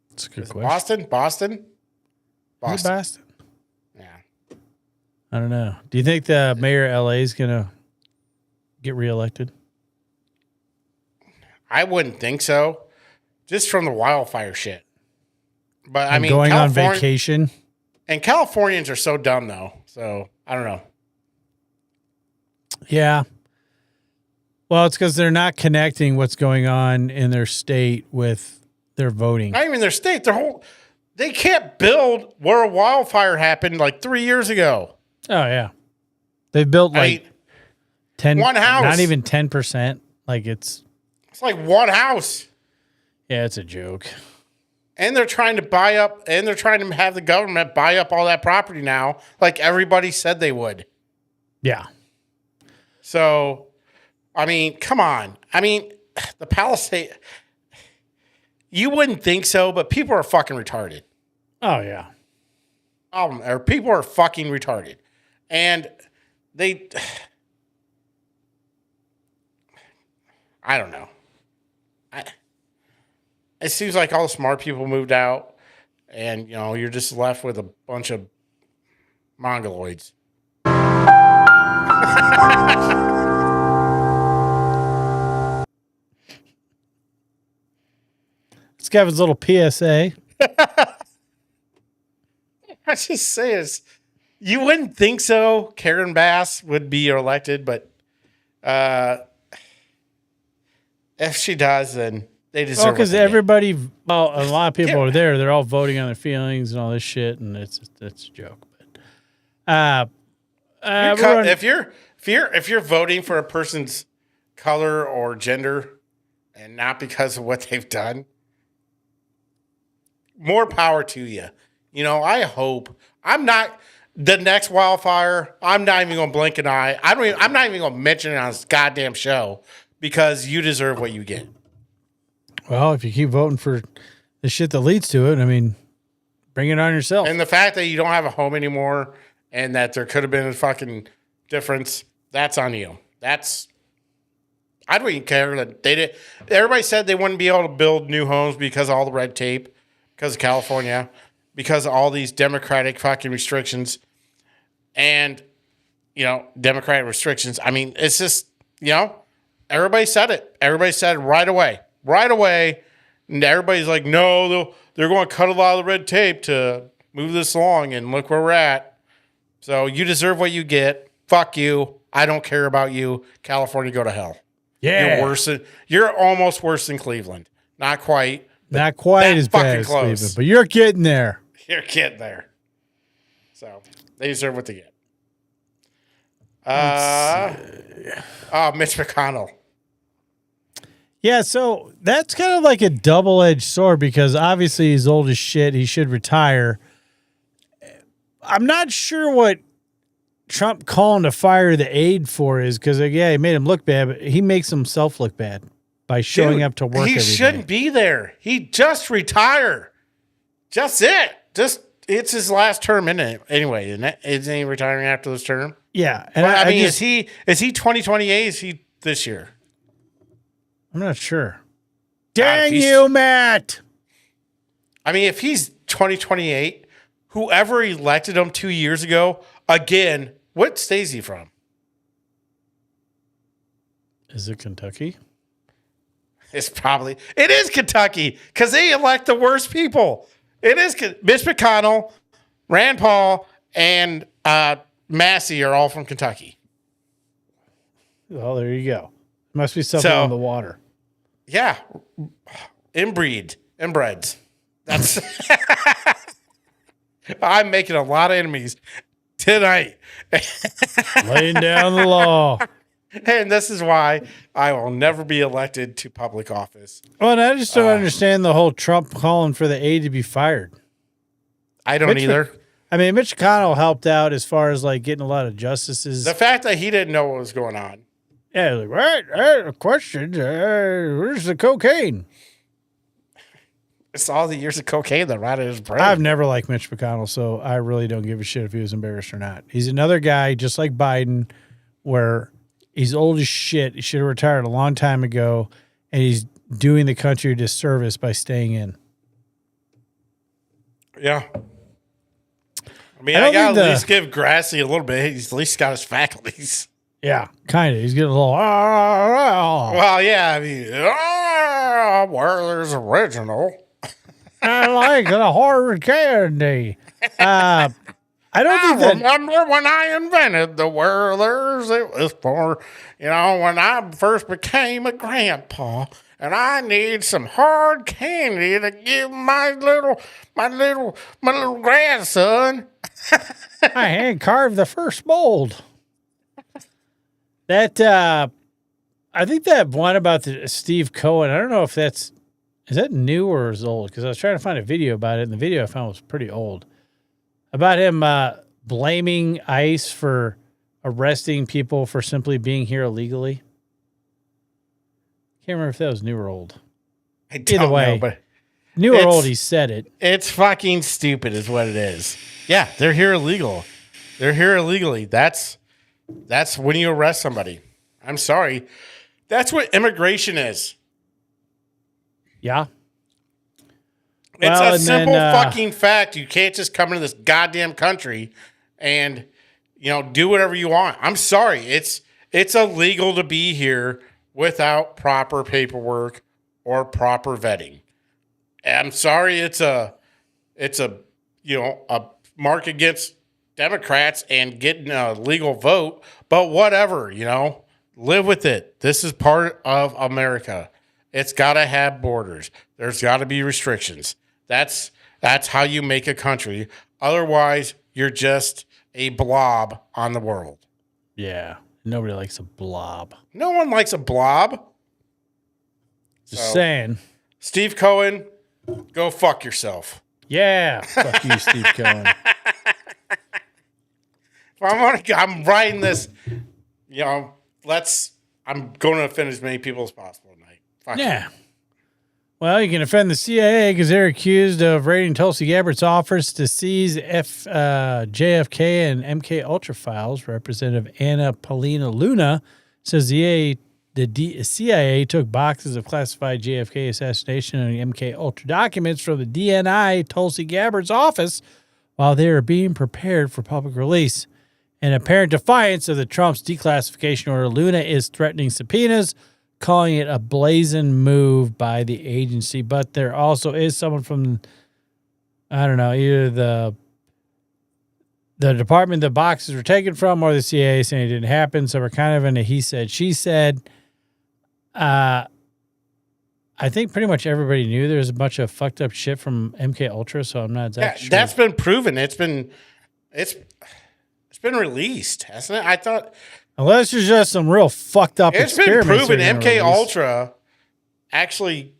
That's a good Is it question. Boston? Is it Boston? Yeah. I don't know. Do you think the mayor of LA is going to get reelected? I wouldn't think so. Just from the wildfire shit. But I mean, going on California- vacation. And Californians are so dumb, though. So I don't know. Yeah. Well, it's because they're not connecting what's going on in their state with their voting. Not even their state. They can't build where a wildfire happened like 3 years ago. Oh, yeah. They've built like 10, one house. Not even 10%. Like it's like one house. Yeah, it's a joke. And they're trying to buy up, and they're trying to have the government buy up all that property now, like everybody said they would. Yeah. So, I mean, come on. I mean, the Palisade, you wouldn't think so, but people are fucking retarded. Oh, yeah. Or people are fucking retarded. And I don't know. It seems like all the smart people moved out, and you're just left with a bunch of mongoloids. It's Kevin's little PSA. I just say is, you wouldn't think so. Karen Bass would be elected, but if she does, then they deserve. Because everybody, a lot of people are there. They're all voting on their feelings and all this shit, and it's a joke. But if you're voting for a person's color or gender, and not because of what they've done, more power to you. I hope I'm not the next wildfire. I'm not even going to blink an eye. I'm not even going to mention it on this goddamn show because you deserve what you get. Well, if you keep voting for the shit that leads to it, I mean, bring it on yourself. And the fact that you don't have a home anymore and that there could have been a fucking difference, that's on you. I don't even care that they did. Everybody said they wouldn't be able to build new homes because of all the red tape, because of California, because of all these Democratic fucking restrictions. And, Democratic restrictions. I mean, it's just, everybody said it. Everybody said it right away. Right away. And everybody's like, no, they're going to cut a lot of the red tape to move this along, and look where we're at. So you deserve what you get. Fuck you. I don't care about you. California, go to hell. Yeah. You're almost worse than Cleveland. Not quite. Not quite as bad as Cleveland, but you're getting there. You're getting there. So they deserve what they get. Mitch McConnell. Yeah, so that's kind of like a double-edged sword because obviously he's old as shit. He should retire. I'm not sure what Trump calling to fire the aide for is because, he made him look bad, but he makes himself look bad by showing up to work every day. He shouldn't be there. He just retired. Just it. It's his last term, isn't it? Anyway, isn't he retiring after this term? Yeah. And I mean, is he 2028? Is he this year? I'm not sure. Dang you, Matt. I mean, if he's 2028, whoever elected him 2 years ago, again, what state is he from? Is it Kentucky? It is Kentucky because they elect the worst people. It is Mitch McConnell, Rand Paul, and Massey are all from Kentucky. Well, there you go. Must be something on the water. Yeah. Inbreds. That's I'm making a lot of enemies tonight. Laying down the law. And this is why I will never be elected to public office. Well, and I just don't understand the whole Trump calling for the aide to be fired. I don't either. Mitch McConnell helped out as far as like getting a lot of justices. The fact that he didn't know what was going on. Yeah, like, right, question, where's the cocaine? It's all the years of cocaine that rotted his brain. I've never liked Mitch McConnell, so I really don't give a shit if he was embarrassed or not. He's another guy, just like Biden, where he's old as shit. He should have retired a long time ago, and he's doing the country a disservice by staying in. Yeah. I mean, I got to at least give Grassley a little bit. He's at least got his faculties. Yeah, kind of. He's getting a little. Well, yeah. I mean, where there's original. I like the Harvard candy. I I don't think that. remember when I invented the whirlers. It was for, when I first became a grandpa, and I need some hard candy to give my little grandson. I hand carved the first mold. That I think that one about the Steve Cohen. I don't know if is that new or is old, because I was trying to find a video about it, and the video I found was pretty old about him blaming ICE for arresting people for simply being here illegally. Can't remember if that was new or old. I don't Either way, know, but new or old, he said it. It's fucking stupid, is what it is. Yeah, they're here illegal. They're here illegally. That's when you arrest somebody. I'm sorry. That's what immigration is. Yeah. It's a simple fucking fact. You can't just come into this goddamn country and, do whatever you want. I'm sorry. It's illegal to be here without proper paperwork or proper vetting. I'm sorry. It's a mark against Democrats and getting a legal vote, but whatever, live with it. This is part of America. It's got to have borders. There's got to be restrictions. That's how you make a country. Otherwise, you're just a blob on the world. Yeah. Nobody likes a blob. No one likes a blob. Just saying. Steve Cohen, go fuck yourself. Yeah. Fuck you, Steve Cohen. I'm writing this, I'm going to offend as many people as possible tonight. Fuck yeah. Well, you can offend the CIA because they're accused of raiding Tulsi Gabbard's office to seize JFK and MK Ultra files. Representative Anna Paulina Luna says the CIA took boxes of classified JFK assassination and MK Ultra documents from the DNI Tulsi Gabbard's office while they were being prepared for public release. In apparent defiance of the Trump's declassification order, Luna is threatening subpoenas, calling it a brazen move by the agency. But there also is someone from, I don't know, either the department the boxes were taken from or the CIA saying it didn't happen. So we're kind of in a he said, she said. I think pretty much everybody knew there was a bunch of fucked up shit from MK Ultra, so I'm not exactly sure. That's been proven. It's been released, hasn't it? I thought. Unless there's just some real fucked up It's been experiments. proven MK Ultra actually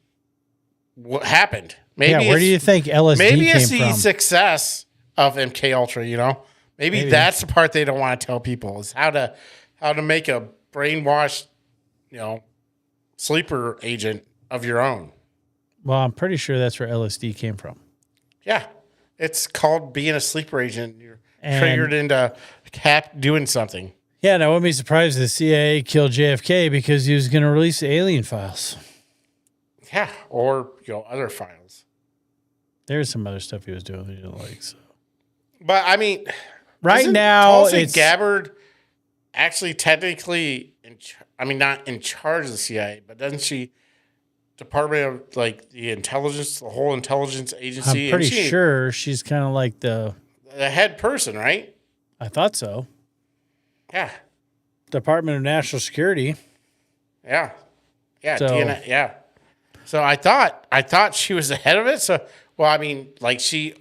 happened. Maybe where do you think LSD maybe came it's the from? success of MK Ultra, Maybe that's the part they don't want to tell people is how to make a brainwashed, sleeper agent of your own. Well, I'm pretty sure that's where LSD came from. Yeah. It's called being a sleeper agent. You're triggered into doing something. Yeah, and I wouldn't be surprised if the CIA killed JFK because he was going to release the alien files. Yeah, or other files. There's some other stuff he was doing that he didn't like. So. But I mean, right now, Tulsi Gabbard actually technically, not in charge of the CIA, but doesn't she? Department of the intelligence, the whole intelligence agency. I'm pretty sure she's kind of like the head person, right? I thought so. Yeah. Department of National Security. Yeah. Yeah. So, DNA, yeah. So I thought she was the head of it. So, she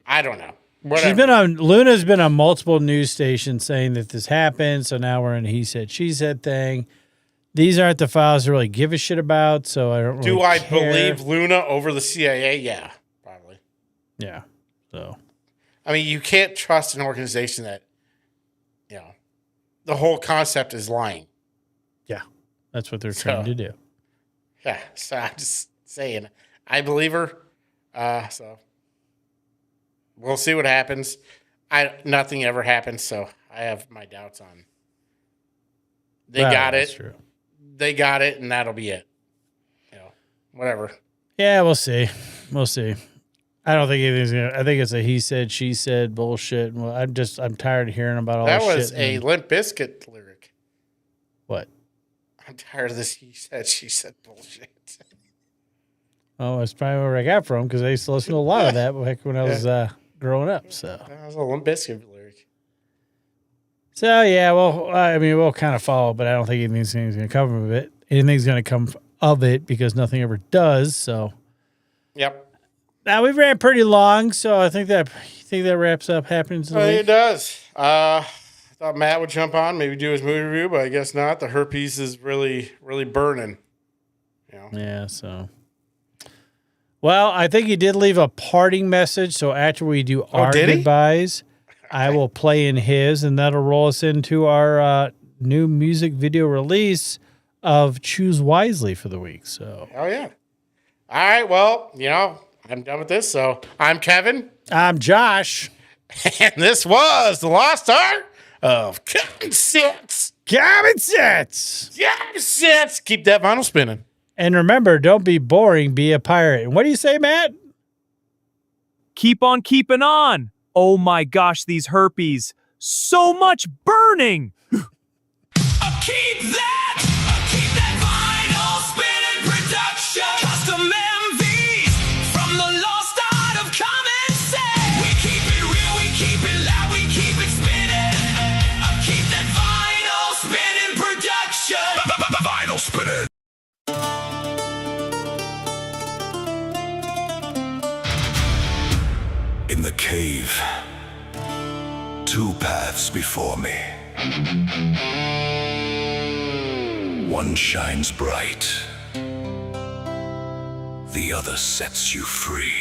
I don't know. Whatever. Luna's been on multiple news stations saying that this happened. So now we're in a he said, she said thing. These aren't the files to really give a shit about. So I don't really Do I care. believe Luna over the CIA? Yeah, probably. Yeah. So, you can't trust an organization that, the whole concept is lying. Yeah. That's what they're trying to do. Yeah. So I'm just saying, I believe her. So we'll see what happens. Nothing ever happens. So I have my doubts on. They got it. True. They got it, and that'll be it. Whatever. Yeah, we'll see. We'll see. I don't think anything's gonna. I think it's a he said, she said bullshit. Well, I'm tired of hearing about all that. That was a Limp Bizkit lyric. What? I'm tired of this he said, she said bullshit. Oh, that's probably where I got from because I used to listen to a lot of that back when I was growing up. So That was a Limp Bizkit lyric. So yeah, well, I mean, we'll kind of follow, but I don't think anything's going to come of it. Anything's going to come of it because nothing ever does. So, Yep. now we've ran pretty long, so I think that wraps up Happenens. It does. I thought Matt would jump on, maybe do his movie review, but I guess not. The herpes is really, really burning. Yeah. So, well, I think he did leave a parting message. So after we do our did he? goodbyes, I will play in his, and that'll roll us into our new music video release of Choose Wisely for the week. So, Oh, yeah. All right. Well, I'm done with this. So I'm Kevin. I'm Josh. And this was The Lost Art of Common Sense. Common Sense. Common Sense. Keep that vinyl spinning. And remember, don't be boring, be a pirate. And what do you say, Matt? Keep on keeping on. Oh my gosh, these herpes. So much burning. Keep that vinyl spinning production. Custom MVs from the lost art of common sense. We keep it real, we keep it loud, we keep it spinning. Keep that vinyl spinning production. Vinyl spinning. In the cave, two paths before me. One shines bright, the other sets you free.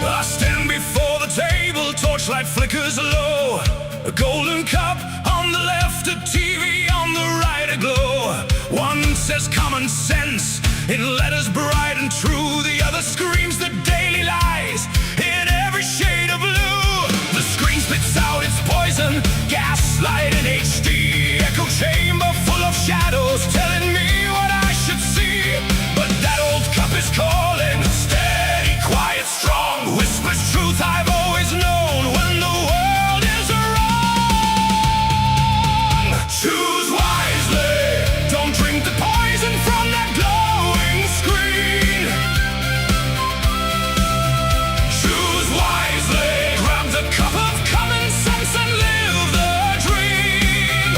I stand before the table, torchlight flickers low. A golden cup on the left, a TV on the right aglow. One says common sense in letters bright and true. The other screams the daily lies in every shade of blue. The screen spits out its poison, gaslight in HD. Echo chamber full of shadows telling me what I should see. But that old cup is calling, steady, quiet, strong. Whispers truth I've always known when the world is wrong. Choose wisely, don't drink the poison from that glowing screen. Choose wisely, grab the cup of common sense and live the dream.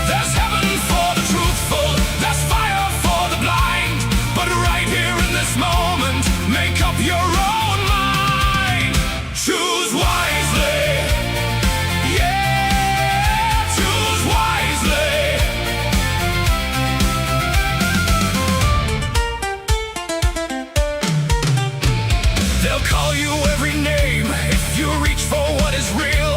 There's heaven for the truthful, there's fire for the blind. But right here in this moment, make up your own mind. Choose wisely. Yeah, choose wisely. They'll call you every name if you reach for what is real.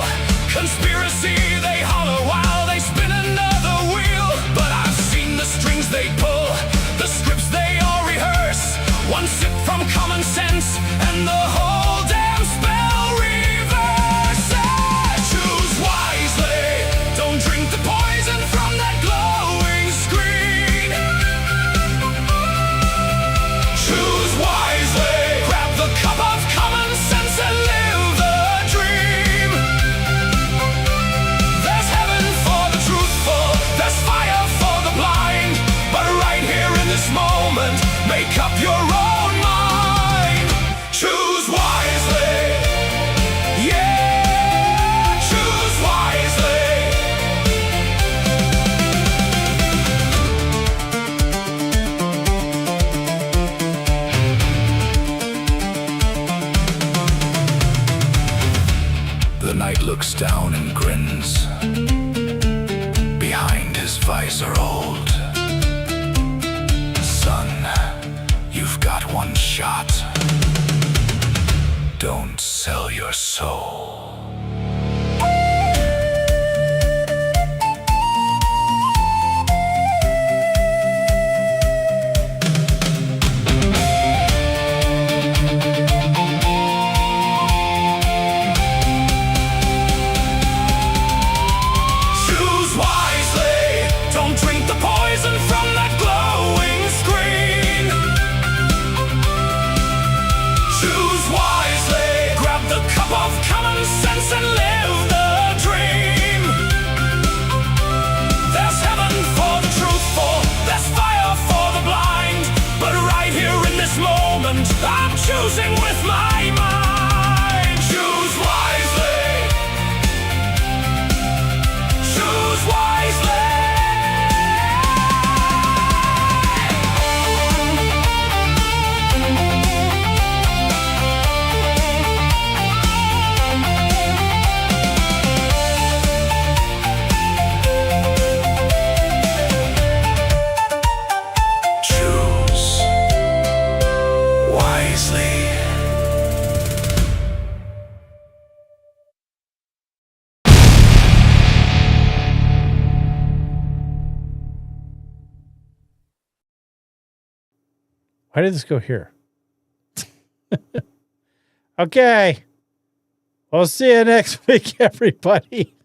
Conspiracy, they holler while they spin another wheel. But I've seen the strings they pull, the scripts they all rehearse. One sip from common sense and the whole damn spell reverses. Choose wisely, don't drink the poison from that glowing screen. Choose wisely, grab the cup of common sense and live the dream. There's heaven for the truthful, there's fire for the blind. But right here in this moment, make up your own mind. Choose wisely. Yeah, choose wisely. The night looks down and grins. Behind his visor old. Son, you've got one shot. Don't sell your soul. reason from that glowing screen. Choose wisely, grab the cup of common sense and live the dream. There's heaven for the truthful, there's fire for the blind, but right here in this moment, I'm choosing with my mind. Choose wisely. Choose wisely. Choose wisely. Why did this go here? Okay. We'll see you next week, everybody.